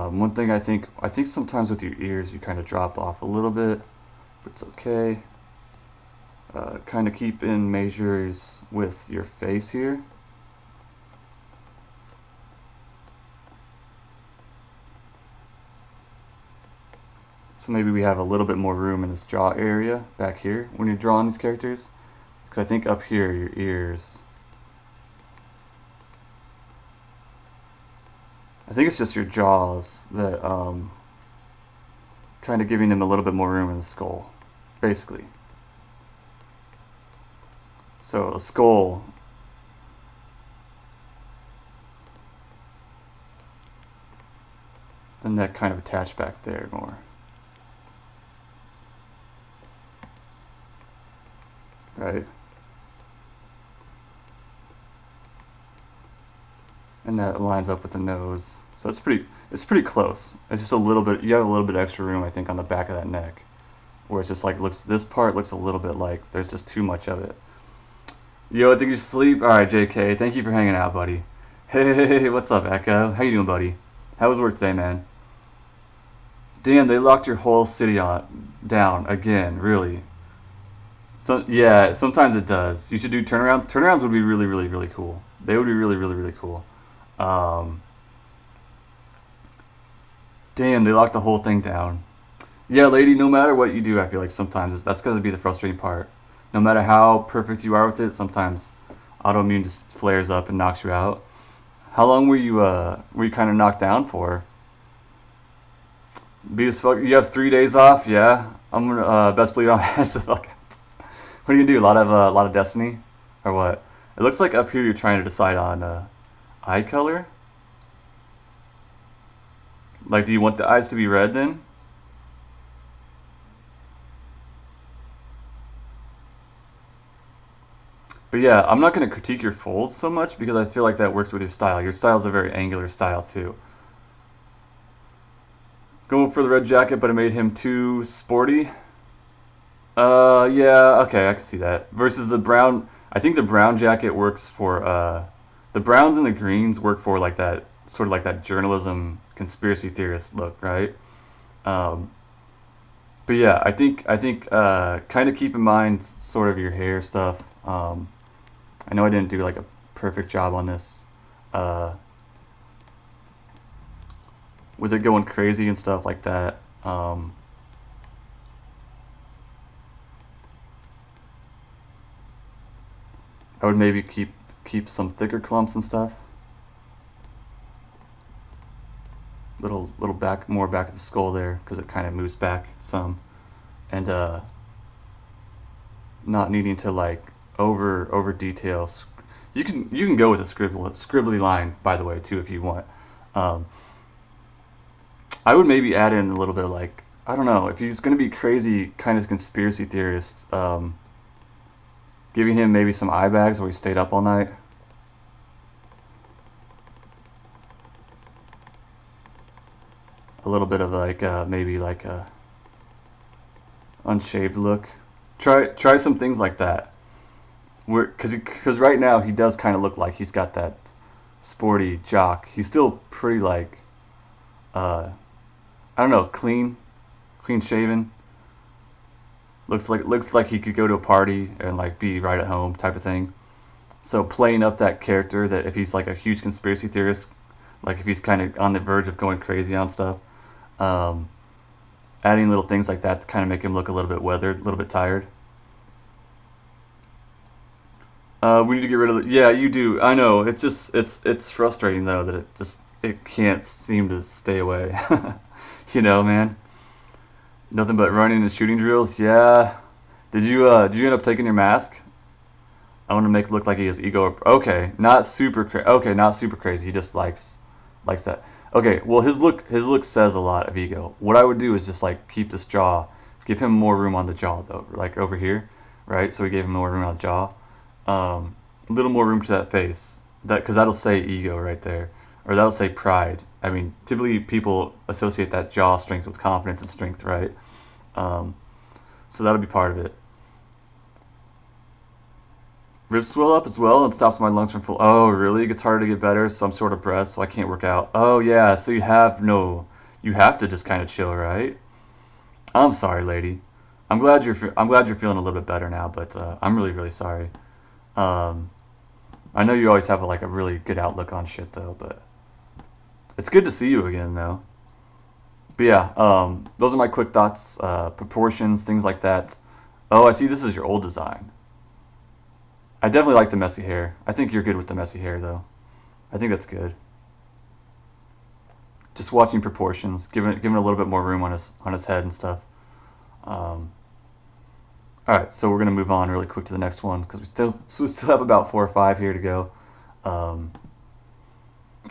S1: One thing I think sometimes with your ears you kind of drop off a little bit, but it's okay. Kind of keep in measures with your face here. So maybe we have a little bit more room in this jaw area back here when you're drawing these characters, because I think up here your ears, I think it's just your jaws that kind of giving them a little bit more room in the skull, basically. So a skull, the neck kind of attached back there more. right? And that lines up with the nose. So it's pretty close. It's just a little bit, you have a little bit extra room, I think, on the back of that neck. Where it's just like, this part looks a little bit like there's just too much of it. Yo, I think you sleep? Alright, JK, thank you for hanging out, buddy. Hey, what's up, Echo? How you doing, buddy? How was work today, man? Damn, they locked your whole city down again, really. So, yeah, sometimes it does. You should do turnarounds. Turnarounds would be really, really, really cool. They would be really, really, really cool. Um, Damn, they locked the whole thing down. Yeah, lady, no matter what you do, I feel like sometimes that's going to be the frustrating part. No matter how perfect you are with it, sometimes autoimmune just flares up and knocks you out. How long were you kind of knocked down for? Be as fuck. You have 3 days off, yeah. I'm gonna best believe I'll have to fuck. What are you gonna do? A lot of Destiny, or what? It looks like up here you're trying to decide on eye color. Like, do you want the eyes to be red then? But yeah, I'm not gonna critique your folds so much because I feel like that works with your style. Your style is a very angular style too. Going for the red jacket, but it made him too sporty. Yeah, okay, I can see that. Versus the brown, I think the brown jacket works for, the browns and the greens work for like that, sort of like that journalism conspiracy theorist look, right? Um, but yeah, I think, kind of keep in mind sort of your hair stuff. I know I didn't do like a perfect job on this, uh, with it going crazy and stuff like that. I would maybe keep some thicker clumps and stuff. Little back, more back of the skull there because it kind of moves back some, and not needing to like over detail. You can go with a scribbly line, by the way, too, if you want. Um, I would maybe add in a little bit of like, I don't know, if he's gonna be crazy kind of conspiracy theorist, giving him maybe some eye bags where he stayed up all night. A little bit of like maybe like a unshaved look. Try some things like that. Because right now he does kind of look like he's got that sporty jock. He's still pretty like uh, I don't know, clean shaven. Looks like he could go to a party and like be right at home type of thing. So playing up that character, that if he's like a huge conspiracy theorist, like if he's kind of on the verge of going crazy on stuff, um, adding little things like that to kind of make him look a little bit weathered, a little bit tired. We need to get rid of it. Yeah, you do. I know. It's just it's frustrating though that it can't seem to stay away. Man. Nothing but running and shooting drills. Yeah. Did you end up taking your mask? I want to make it look like he has ego. Okay, not super Okay, not super crazy. He just likes that. Okay, well his look says a lot of ego. What I would do is just like keep this jaw, give him more room on the jaw though, like over here, right? So we gave him more room on the jaw, a little more room to that face. Because that'll say ego right there, or that'll say pride. I mean, typically people associate that jaw strength with confidence and strength, right? Um, so that'll be part of it. Ribs swell up as well and stops my lungs from full. Oh, really? It gets harder to get better. Some sort of breath, so I can't work out. Oh, yeah. So you have to just kind of chill, right? I'm sorry, lady. I'm glad you're feeling a little bit better now, but I'm really, really sorry. Um, I know you always have like a really good outlook on shit though, but it's good to see you again though. But yeah, those are my quick thoughts, proportions, things like that. Oh, I see. This is your old design. I definitely like the messy hair. I think you're good with the messy hair, though. I think that's good. Just watching proportions, giving a little bit more room on his head and stuff. Um, all right, so we're gonna move on really quick to the next one because we still have about 4 or 5 here to go. Um,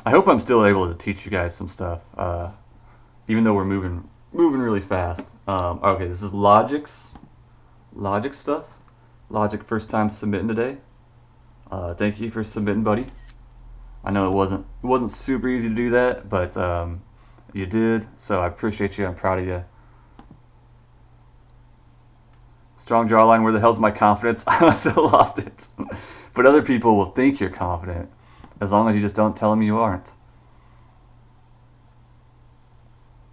S1: I hope I'm still able to teach you guys some stuff, even though we're moving really fast. Okay, this is logic stuff. Logic, first time submitting today. Thank you for submitting, buddy. I know it wasn't super easy to do that, but you did, so I appreciate you. I'm proud of you. Strong jawline. Where the hell's my confidence? I still lost it. But other people will think you're confident, as long as you just don't tell them you aren't.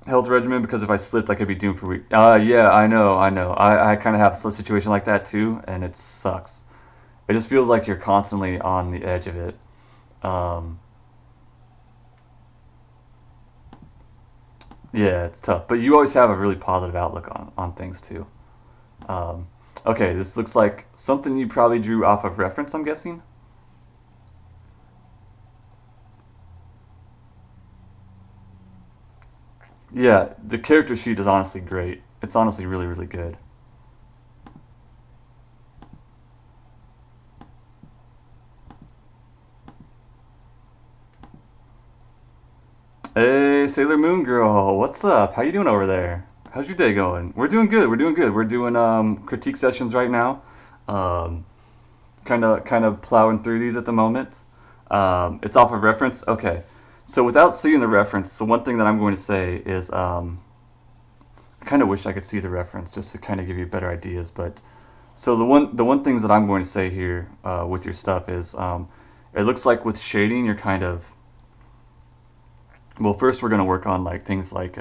S1: Health regimen, because if I slipped, I could be doomed for a week. Yeah, I know. I kind of have a situation like that too, and it sucks. It just feels like you're constantly on the edge of it. Um, yeah, it's tough, but you always have a really positive outlook on things too. Um, okay, this looks like something you probably drew off of reference, I'm guessing. Yeah, the character sheet is honestly great. It's honestly really, really good. Hey, Sailor Moon Girl, what's up? How you doing over there? How's your day going? We're doing good. We're doing good. We're doing critique sessions right now. Um, kind of plowing through these at the moment. It's off of reference. Okay, so without seeing the reference, the one thing that I'm going to say is I kind of wish I could see the reference just to kind of give you better ideas. But so the one things that I'm going to say here with your stuff is it looks like with shading you're kind of well. First, we're going to work on like things like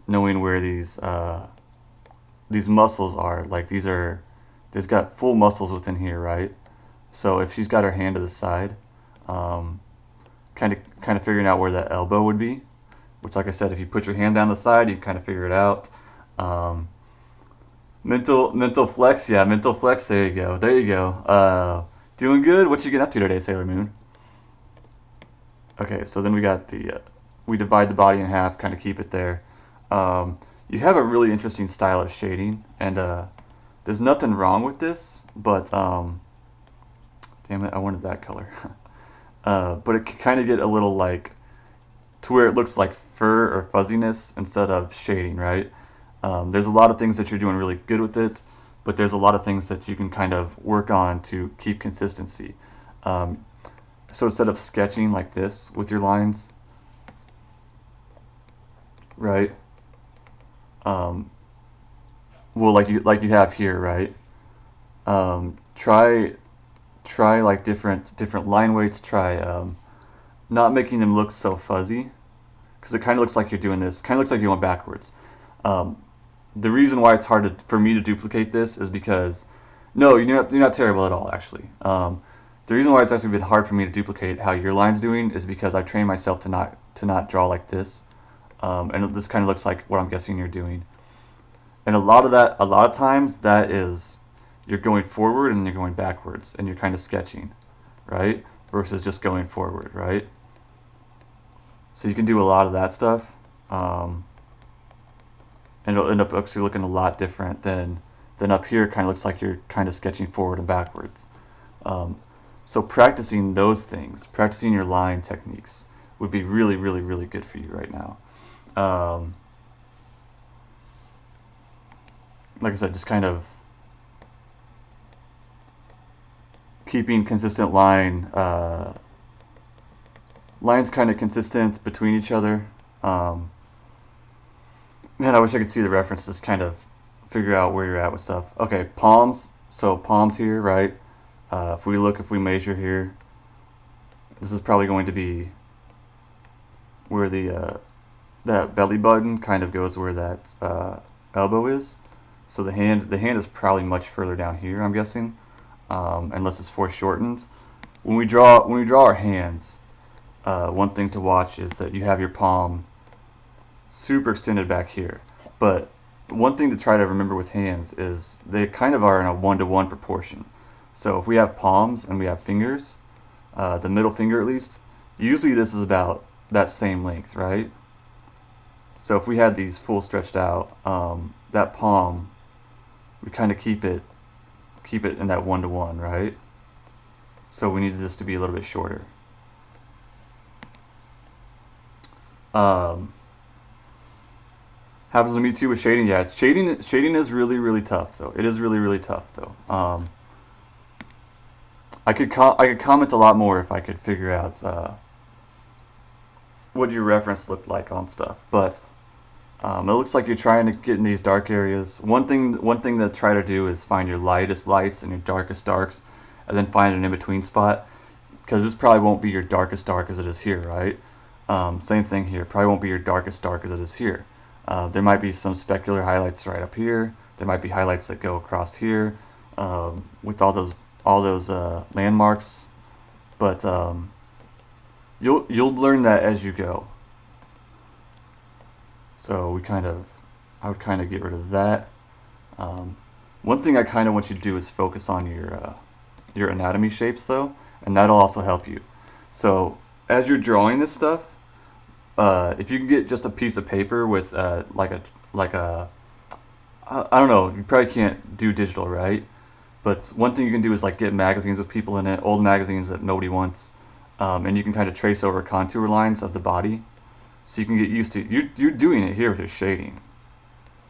S1: knowing where these muscles are. Like these are there's got full muscles within here, right? So if she's got her hand to the side, um, kind of figuring out where that elbow would be. Which, like I said, if you put your hand down the side, you can kind of figure it out. Um, mental flex, yeah, mental flex. There you go, there you go. Doing good. What you get up to today, Sailor Moon? Okay, so then we got we divide the body in half, kind of keep it there. Um, you have a really interesting style of shading, and there's nothing wrong with this, but damn it, I wanted that color. But it can kind of get a little like to where it looks like fur or fuzziness instead of shading, right? There's a lot of things that you're doing really good with it, but there's a lot of things that you can kind of work on to keep consistency. Um, so instead of sketching like this with your lines, right? Um, well, like you have here, right? Try like different line weights. Try not making them look so fuzzy because it kind of looks like you're doing this. Kind of looks like you're going backwards. Um, the reason why it's hard for me to duplicate this is because no, you're not terrible at all actually. The reason why it's actually been hard for me to duplicate how your line's doing is because I trained myself to not draw like this, and this kind of looks like what I'm guessing you're doing. And a lot of times that is you're going forward and you're going backwards and you're kind of sketching, right? Versus just going forward, right? So you can do a lot of that stuff. And it'll end up actually looking a lot different than up here. Kind of looks like you're kind of sketching forward and backwards. Um, so practicing those things, practicing your line techniques, would be really, really, really good for you right now. Um, like I said, just kind of keeping consistent lines kind of consistent between each other. Um, Man, I wish I could see the references, kind of figure out where you're at with stuff. Okay, palms. So palms here, right? If we measure here, this is probably going to be where that belly button kind of goes where that elbow is. So the hand is probably much further down here, I'm guessing, unless it's foreshortened. When we draw our hands, one thing to watch is that you have your palm super extended back here. But one thing to try to remember with hands is they kind of are in a 1-to-1 proportion. So if we have palms and we have fingers, the middle finger at least, usually this is about that same length, right? So if we had these full stretched out, that palm, we kind of keep it in that 1-to-1, right? So we need this to be a little bit shorter. Um, Happens to me too with shading. Yeah, shading is really really tough though. It is really really tough though. I could comment a lot more if I could figure out what your reference looked like on stuff, but it looks like you're trying to get in these dark areas. One thing to try to do is find your lightest lights and your darkest darks, and then find an in between spot, because this probably won't be your darkest dark as it is here, right? Same thing here. Probably won't be your darkest dark as it is here. There might be some specular highlights right up here. There might be highlights that go across here, with all those landmarks, but you'll learn that as you go. So I would kind of get rid of that. One thing I kind of want you to do is focus on your anatomy shapes though, and that'll also help you. So as you're drawing this stuff, if you can get just a piece of paper with like a I don't know, you probably can't do digital, right? But one thing you can do is like get magazines with people in it, old magazines that nobody wants, and you can kind of trace over contour lines of the body, so you can get used to. You're doing it here with your shading,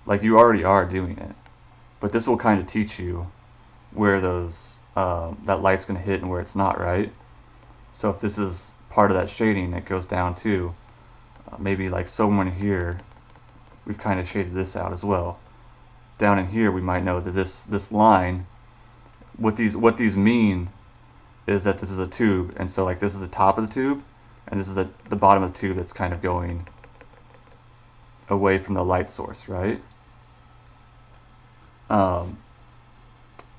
S1: like you already are doing it, but this will kind of teach you where that light's going to hit and where it's not, right? So if this is part of that shading, it goes down to maybe like somewhere here. We've kind of shaded this out as well. Down in here, we might know that this line, what these mean is that this is a tube, and so like this is the top of the tube, and this is the bottom of the tube that's kind of going away from the light source, right? But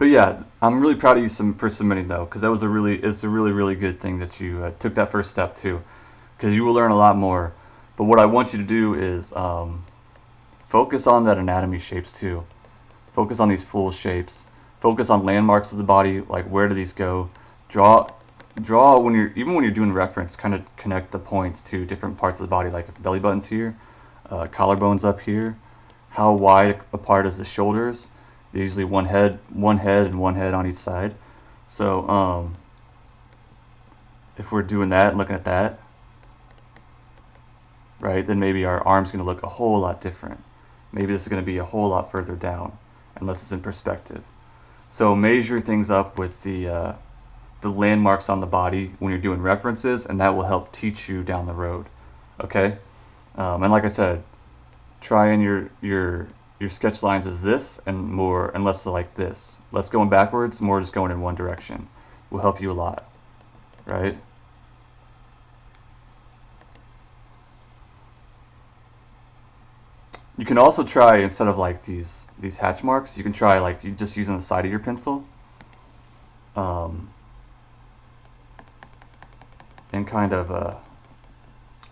S1: yeah, I'm really proud of you for submitting though, because it's a really good thing that you took that first step too, because you will learn a lot more. But what I want you to do is focus on that anatomy shapes too. Focus on these full shapes. Focus on landmarks of the body, like where do these go. Draw when you're doing reference, kind of connect the points to different parts of the body, like if the belly button's here, collarbone's up here. How wide apart is the shoulders? They're usually one head and one head on each side. So if we're doing that and looking at that, right, then maybe our arm's going to look a whole lot different. Maybe this is going to be a whole lot further down, unless it's in perspective. So measure things up with the landmarks on the body when you're doing references, and that will help teach you down the road. Okay, and like I said, try in your sketch lines as this and less like this. Less going backwards, more just going in one direction. Will help you a lot, right? You can also try, instead of like these hatch marks, you can try like you just using the side of your pencil, and kind of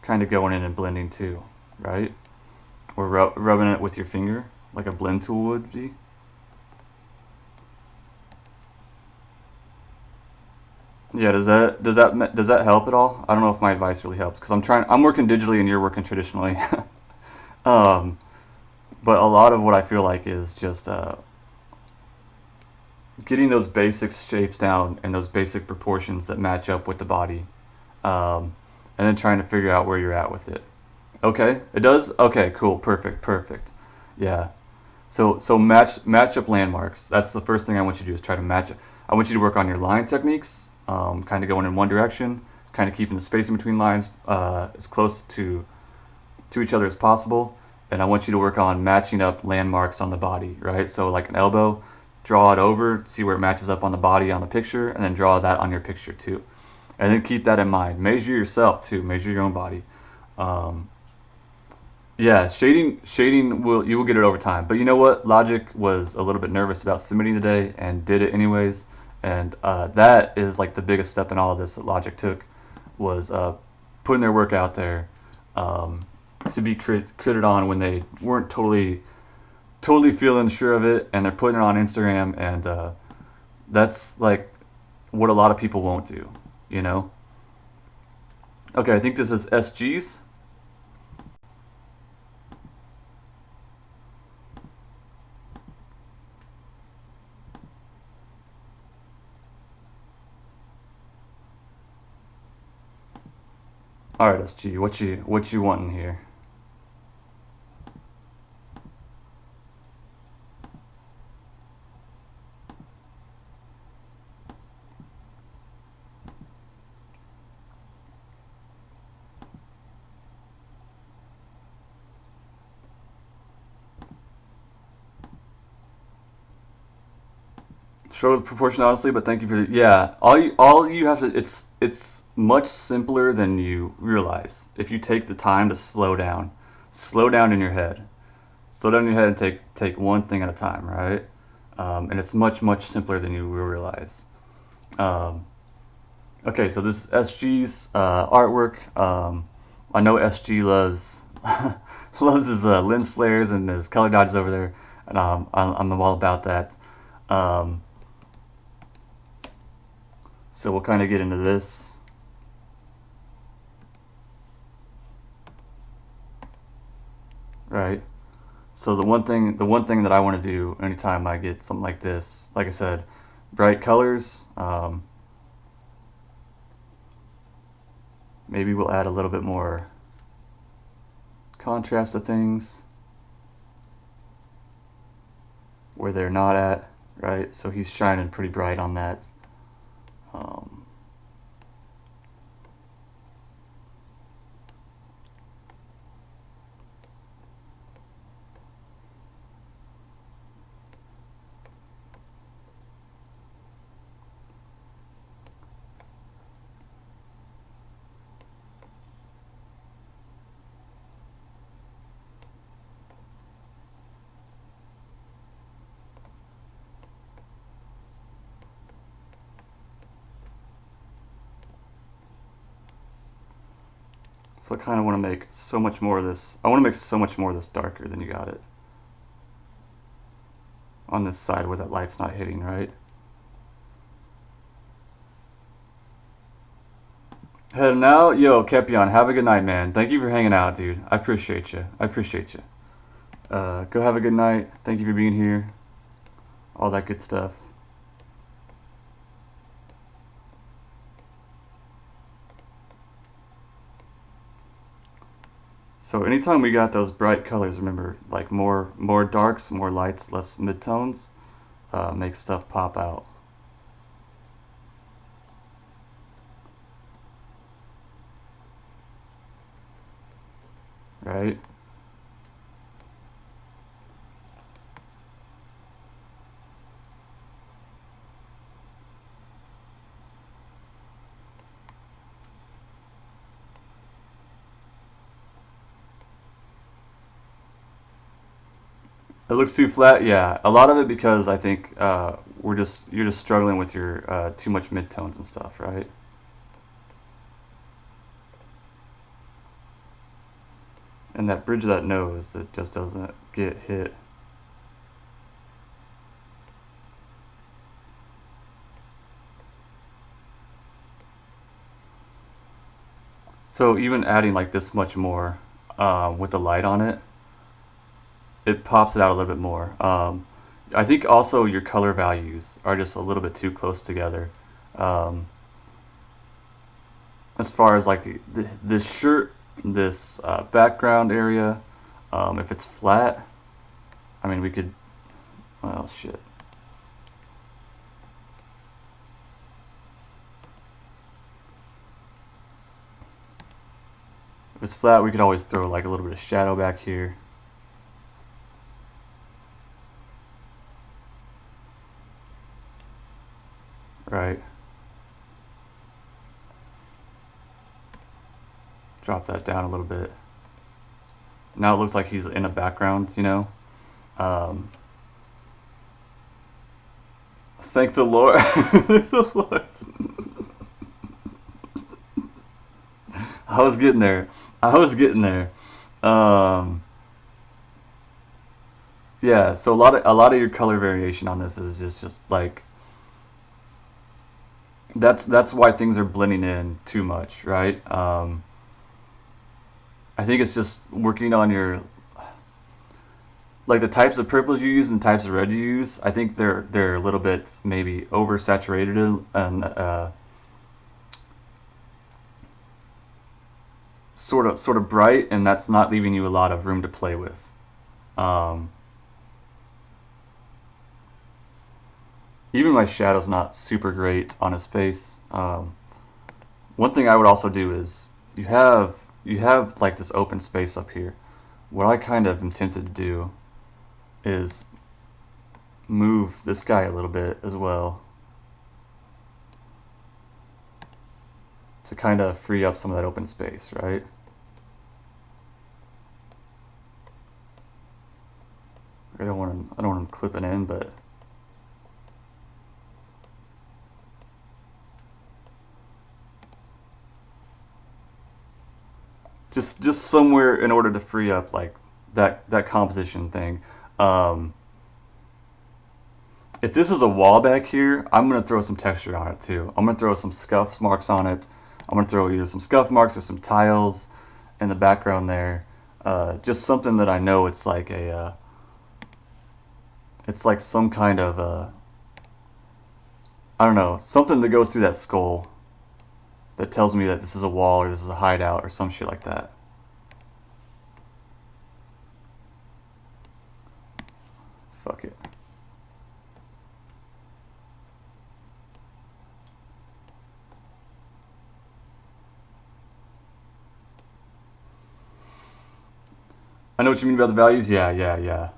S1: going in and blending too, right? Or rubbing it with your finger, like a blend tool would be. Yeah, does that help at all? I don't know if my advice really helps, because I'm working digitally and you're working traditionally. But a lot of what I feel like is just getting those basic shapes down and those basic proportions that match up with the body, and then trying to figure out where you're at with it. Okay, it does? Okay, cool, perfect. Yeah. So match up landmarks. That's the first thing I want you to do, is try to match it. I want you to work on your line techniques, kind of going in one direction, kind of keeping the spacing between lines as close to each other as possible. And I want you to work on matching up landmarks on the body, right? So like an elbow, draw it over, see where it matches up on the body on the picture, and then draw that on your picture too. And then keep that in mind. Measure yourself too. Measure your own body. Yeah, shading you will get it over time. But you know what? Logic was a little bit nervous about submitting today and did it anyways. And that is like the biggest step in all of this that Logic took, was putting their work out there, to be critted on when they weren't totally feeling sure of it, and they're putting it on Instagram, and that's like what a lot of people won't do, you know? Okay, I think this is SG's. All right, SG, what you wanting here? show the proportion honestly, but thank you for the yeah. All you have to it's much simpler than you realize if you take the time to slow down in your head, slow down in your head and take one thing at a time, right? And it's much simpler than you will realize. Um, okay, so this is SG's artwork. I know SG loves loves his lens flares and his color dodges over there, and I'm all about that. Um, so we'll kind of get into this. Right. So the one thing that I want to do anytime I get something like this, like I said, bright colors. Maybe we'll add a little bit more contrast to things where they're not at, right? So he's shining pretty bright on that. Um, so I kind of want to make so much more of this. I want to make so much more of this darker than you got it on this side where that light's not hitting, right? Heading out, yo, Kepion, have a good night, man. Thank you for hanging out, dude. I appreciate you. I appreciate you. Go have a good night. Thank you for being here. All that good stuff. So anytime we got those bright colors, remember, like more darks, more lights, less midtones, makes stuff pop out. Right? It looks too flat. Yeah, a lot of it because I think you're just struggling with your too much midtones and stuff, right? And that bridge of that nose that just doesn't get hit. So even adding like this much more with the light on it, it pops it out a little bit more. I think also your color values are just a little bit too close together. Um, as far as like this shirt, this background area, if it's flat, I mean we could, well shit. If it's flat, we could always throw like a little bit of shadow back here. Right. Drop that down a little bit. Now it looks like he's in a background, you know? Um, thank the Lord. Thank the Lord. I was getting there. I was getting there. Um, yeah, so a lot of your color variation on this is just like that's why things are blending in too much, right? I think it's just working on your like the types of purples you use and the types of red you use. I think they're a little bit maybe oversaturated and sort of bright, and that's not leaving you a lot of room to play with. Um, even my shadow's not super great on his face. One thing I would also do is you have like this open space up here. What I kind of am tempted to do is move this guy a little bit as well to kind of free up some of that open space, right? I don't want him clipping in, but just somewhere in order to free up like that composition thing. Um, if this is a wall back here, I'm gonna throw some texture on it too. I'm gonna throw some scuff marks on it. I'm gonna throw either some scuff marks or some tiles in the background there. Just something that I know it's like it's like some kind of I don't know, something that goes through that skull that tells me that this is a wall or this is a hideout or some shit like that. Fuck it. I know what you mean about the values. Yeah.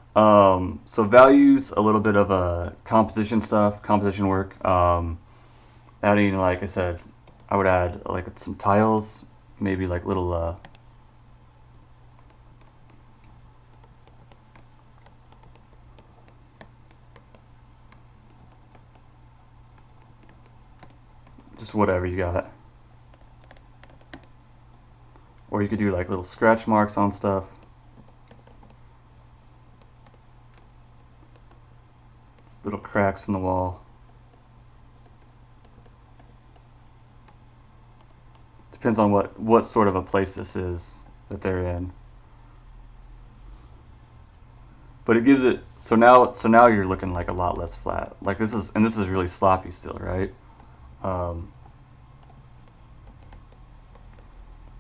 S1: So values, a little bit of composition stuff, composition work. Adding, like I said, I would add like some tiles, maybe like little just whatever you got. Or you could do like little scratch marks on stuff. Little cracks in the wall. Depends on what sort of a place this is that they're in. But it gives it so now you're looking like a lot less flat. Like this is really sloppy still, right? Um,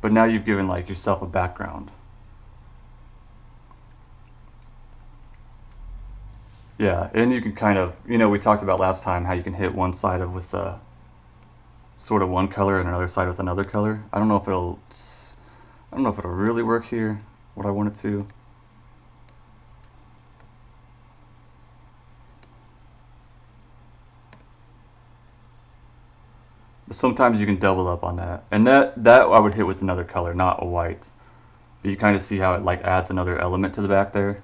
S1: but now you've given like yourself a background. Yeah, and you can kind of, we talked about last time how you can hit one side of with sort of one color and another side with another color. I don't know if it'll really work here, what I want it to. But sometimes you can double up on that. And that I would hit with another color, not a white. But you kind of see how it like adds another element to the back there.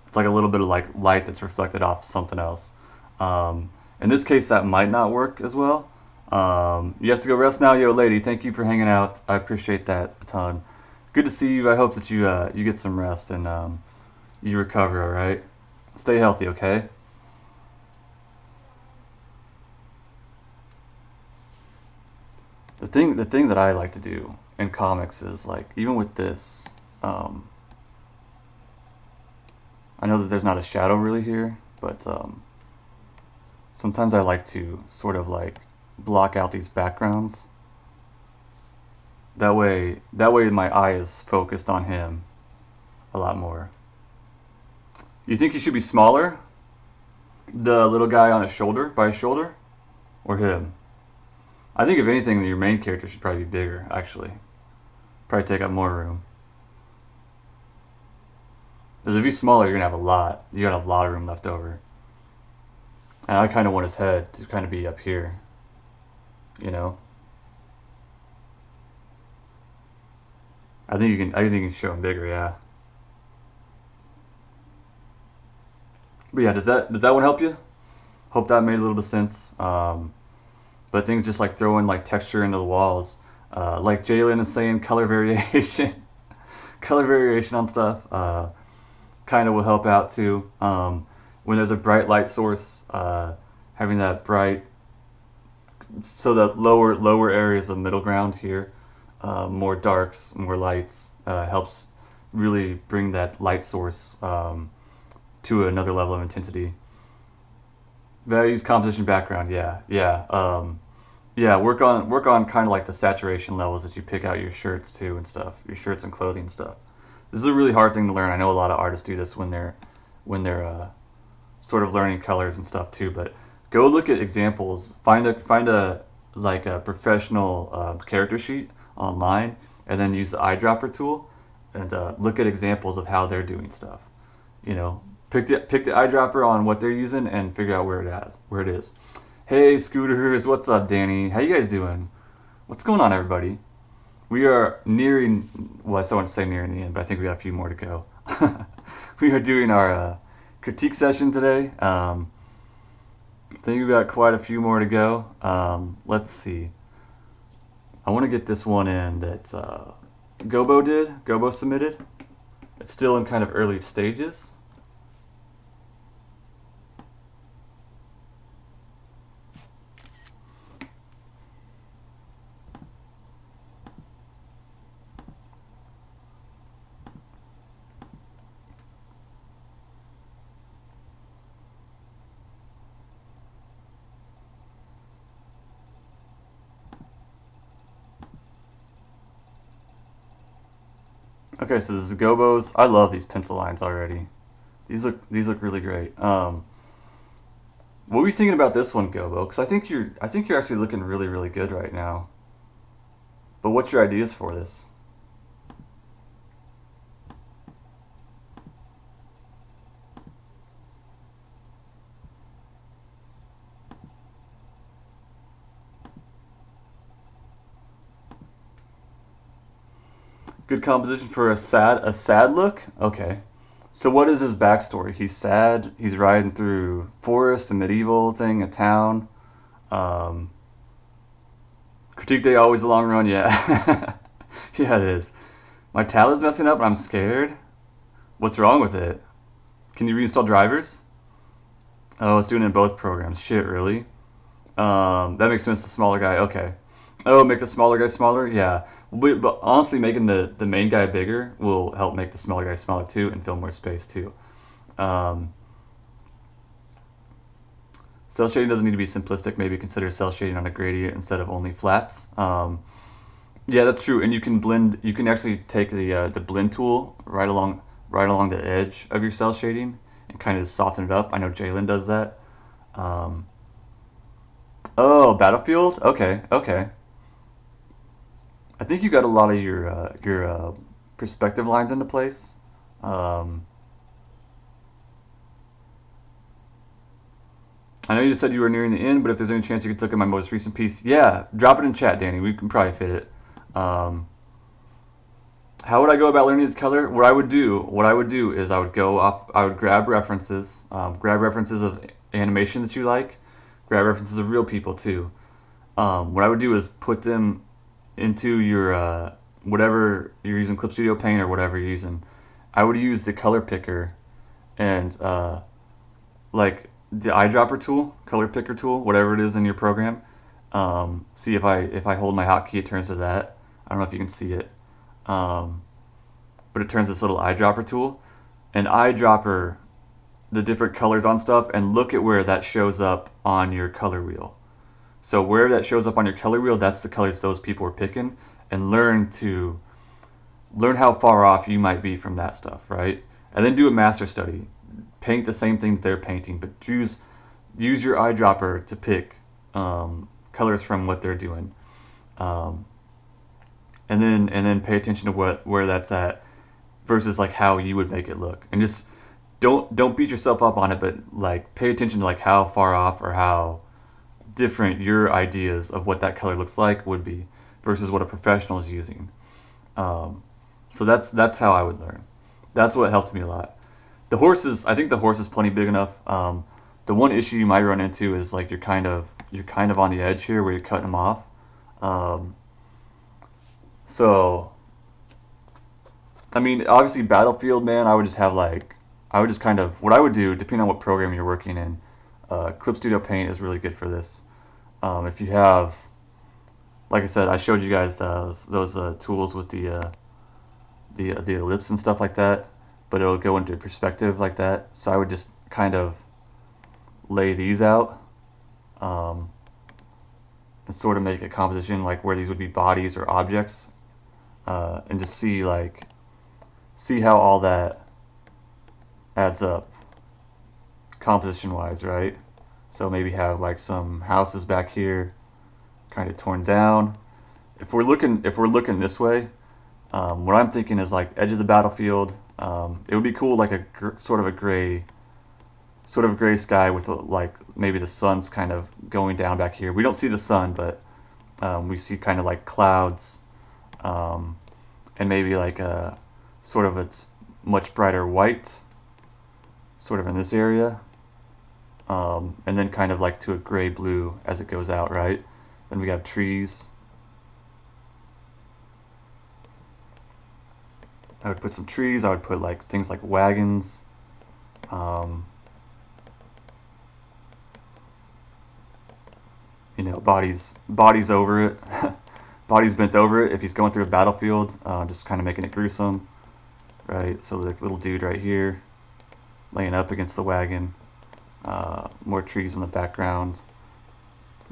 S1: It's like a little bit of like light that's reflected off something else. In this case, that might not work as well. You have to go rest now, yo, lady. Thank you for hanging out. I appreciate that a ton. Good to see you. I hope that you get some rest and you recover. All right. Stay healthy, okay? The thing that I like to do in comics is like even with this. I know that there's not a shadow really here, but sometimes I like to sort of like block out these backgrounds. That way my eye is focused on him a lot more. You think he should be smaller? The little guy on his shoulder, by his shoulder? Or him? I think if anything, your main character should probably be bigger, actually. Probably take up more room. Because if he's smaller, you're gonna have a lot. You got a lot of room left over. And I kind of want his head to kind of be up here, you know. I think you can show him bigger, yeah. But yeah, does that one help you? Hope that made a little bit of sense. But things just like throwing like texture into the walls, like Jalen is saying, color variation, color variation on stuff, kind of will help out too. When there's a bright light source, having that bright, so that lower areas of middle ground here, more darks, more lights, helps really bring that light source to another level of intensity. Values, composition, background, yeah. Work on kind of like the saturation levels that you pick out your shirts too and stuff, your shirts and clothing and stuff. This is a really hard thing to learn. I know a lot of artists do this when they're sort of learning colors and stuff too. But go look at examples. Find a like a professional character sheet online, and then use the eyedropper tool and look at examples of how they're doing stuff. You know, Pick the eyedropper on what they're using and figure out where it is. Hey Scooters, what's up, Danny? How you guys doing? What's going on, everybody? We are nearing. Well, I don't want to say nearing the end, but I think we got a few more to go. We are doing our critique session today. I think we got quite a few more to go. Let's see. I want to get this one in that Gobo submitted. It's still in kind of early stages. Okay, so this is Gobo's. I love these pencil lines already. These look really great. What were you thinking about this one, Gobo? Because I think you're actually looking really good right now. But what's your ideas for this? Good composition for a sad look? Okay. So what is his backstory? He's sad. He's riding through forest, a medieval thing, a town. Um, Critique day always a long run, yeah. Yeah, it is. My tablet's messing up and I'm scared. What's wrong with it? Can you reinstall drivers? Oh, it's doing it in both programs. Shit, really? That makes sense. The smaller guy. Okay. Oh, make the smaller guy smaller? Yeah. But honestly, making the main guy bigger will help make the smaller guy smaller too and fill more space too. Um, Cell shading doesn't need to be simplistic. Maybe consider cell shading on a gradient instead of only flats. Yeah, that's true. And you can blend. You can actually take the blend tool right along the edge of your cell shading and kind of soften it up. I know Jalen does that. Um, oh, Battlefield. Okay, okay. I think you got a lot of your perspective lines into place. Um, I know you said you were nearing the end, but if there's any chance you could look at my most recent piece, yeah, drop it in chat, Danny. We can probably fit it. Um, how would I go about learning this color? What I would do is I would go off. I would grab references of animation that you like, grab references of real people too. What I would do is put them into your whatever you're using, Clip Studio Paint or whatever you're using. I would use the color picker and like the eyedropper tool, color picker tool, whatever it is in your program. See if I hold my hotkey, it turns to that. I don't know if you can see it, but it turns this little eyedropper tool, and eyedropper the different colors on stuff, and look at where that shows up on your color wheel. So wherever that shows up on your color wheel, that's the colors those people were picking, and learn how far off you might be from that stuff, right? And then do a master study. Paint the same thing that they're painting, but use your eyedropper to pick colors from what they're doing, um, and then pay attention to where that's at versus like how you would make it look, and just don't beat yourself up on it, but like pay attention to like how far off or how different your ideas of what that color looks like would be versus what a professional is using. So that's how I would learn. That's what helped me a lot. I think the horse is plenty big enough. The one issue you might run into is like you're kind of on the edge here where you're cutting them off. So I mean, obviously Battlefield, man, I would just kind of what I would do depending on what program you're working in. Clip Studio Paint is really good for this. If you have, like I said, I showed you guys those tools with the ellipse and stuff like that, but it'll go into perspective like that. So I would just kind of lay these out and sort of make a composition like where these would be bodies or objects, and just see how all that adds up composition wise, right? So maybe have like some houses back here kind of torn down. If we're looking this way, what I'm thinking is like edge of the battlefield. It would be cool like sort of a gray sort of gray sky with like maybe the sun's kind of going down back here. We don't see the sun, but we see kind of like clouds, and maybe like a sort of it's much brighter white, sort of in this area, and then kind of like to a gray blue as it goes out, right? Then we have trees. I would put some trees. I would put like things like wagons. You know, bodies over it, bodies bent over it. If he's going through a battlefield, just kind of making it gruesome, right? So the little dude right here, laying up against the wagon. More trees in the background.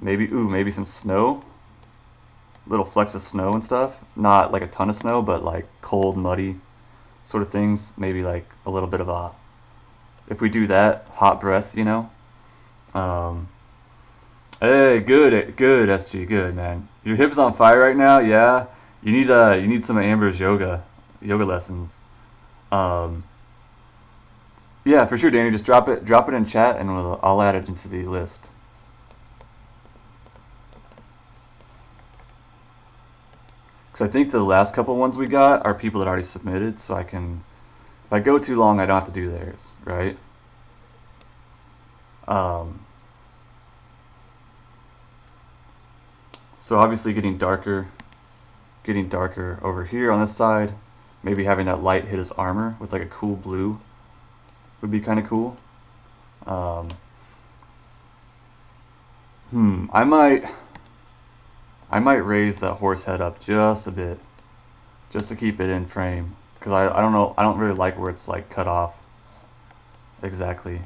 S1: Maybe some snow. Little flecks of snow and stuff. Not like a ton of snow, but like cold, muddy sort of things. Maybe like a little bit of a, if we do that, hot breath, you know. Hey, good, SG, good, man. Your hip's on fire right now, yeah. You need some Amber's yoga lessons. Yeah, for sure, Danny. Just drop it in chat, and I'll add it into the list. Because I think the last couple ones we got are people that already submitted, so I can, if I go too long, I don't have to do theirs, right? So obviously getting darker over here on this side. Maybe having that light hit his armor with like a cool blue would be kind of cool. I might raise that horse head up just a bit, just to keep it in frame. Because I don't know, I don't really like where it's like cut off exactly.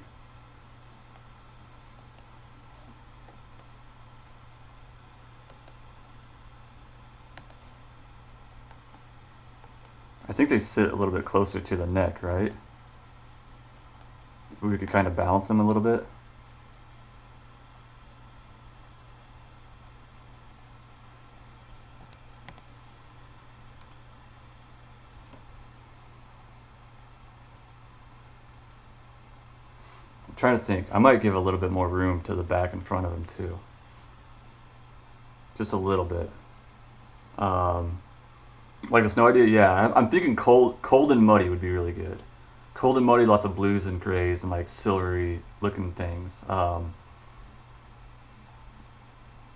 S1: I think they sit a little bit closer to the neck, right? We could kind of balance them a little bit. I'm trying to think. I might give a little bit more room to the back and front of them too. Just a little bit. Like the snow idea, yeah. I'm thinking cold and muddy would be really good. Cold and muddy, lots of blues and grays and like silvery looking things.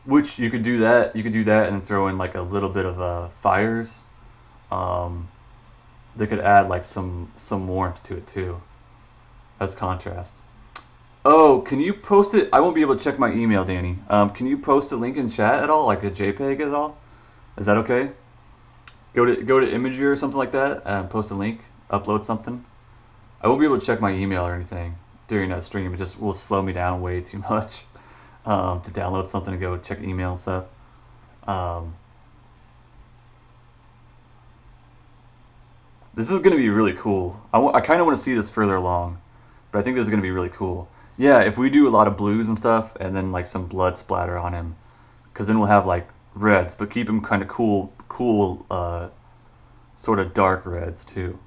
S1: Which you could do that. You could do that and throw in like a little bit of fires. They could add like some warmth to it too, as contrast. Oh, can you post it? I won't be able to check my email, Danny. Can you post a link in chat at all, like a JPEG at all? Is that okay? Go to Imager or something like that and post a link, upload something. I won't be able to check my email or anything during that stream. It just will slow me down way too much to download something and go check email and stuff. This is going to be really cool. I kind of want to see this further along, but I think this is going to be really cool. Yeah, if we do a lot of blues and stuff and then like some blood splatter on him, because then we'll have like reds, but keep him kind of cool, sort of dark reds too.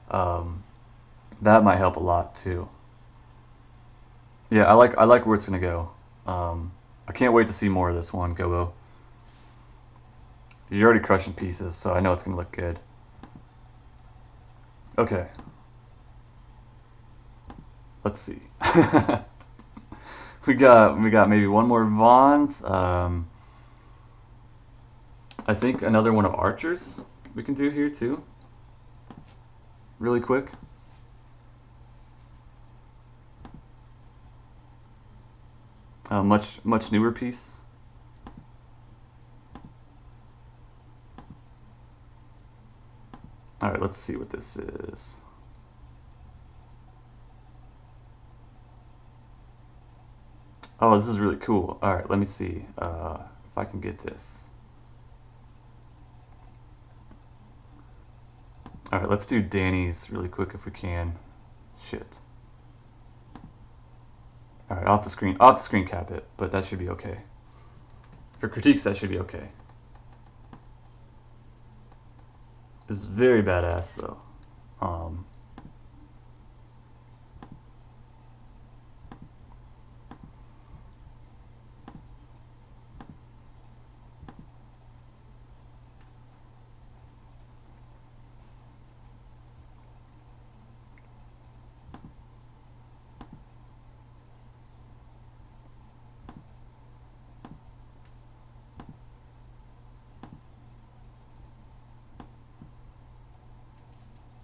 S1: That might help a lot too. Yeah, I like where it's gonna go. I can't wait to see more of this one, Gobo. You're already crushing pieces, so I know it's gonna look good. Okay. Let's see. we got maybe one more Vaughn's. I think another one of Archer's we can do here too. Really quick. Much newer piece. All right, let's see what this is. Oh, this is really cool. All right, let me see if I can get this. All right, let's do Danny's really quick if we can. Shit. All right, I'll have to screen cap it, but that should be okay. For critiques, that should be okay. It's very badass though.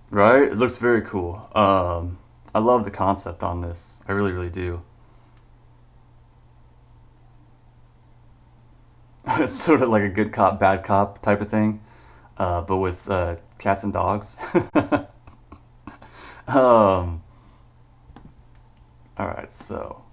S1: Right? It looks very cool. I love the concept on this. I really, really do. It's sort of like a good cop, bad cop type of thing, but with cats and dogs. um, all right, so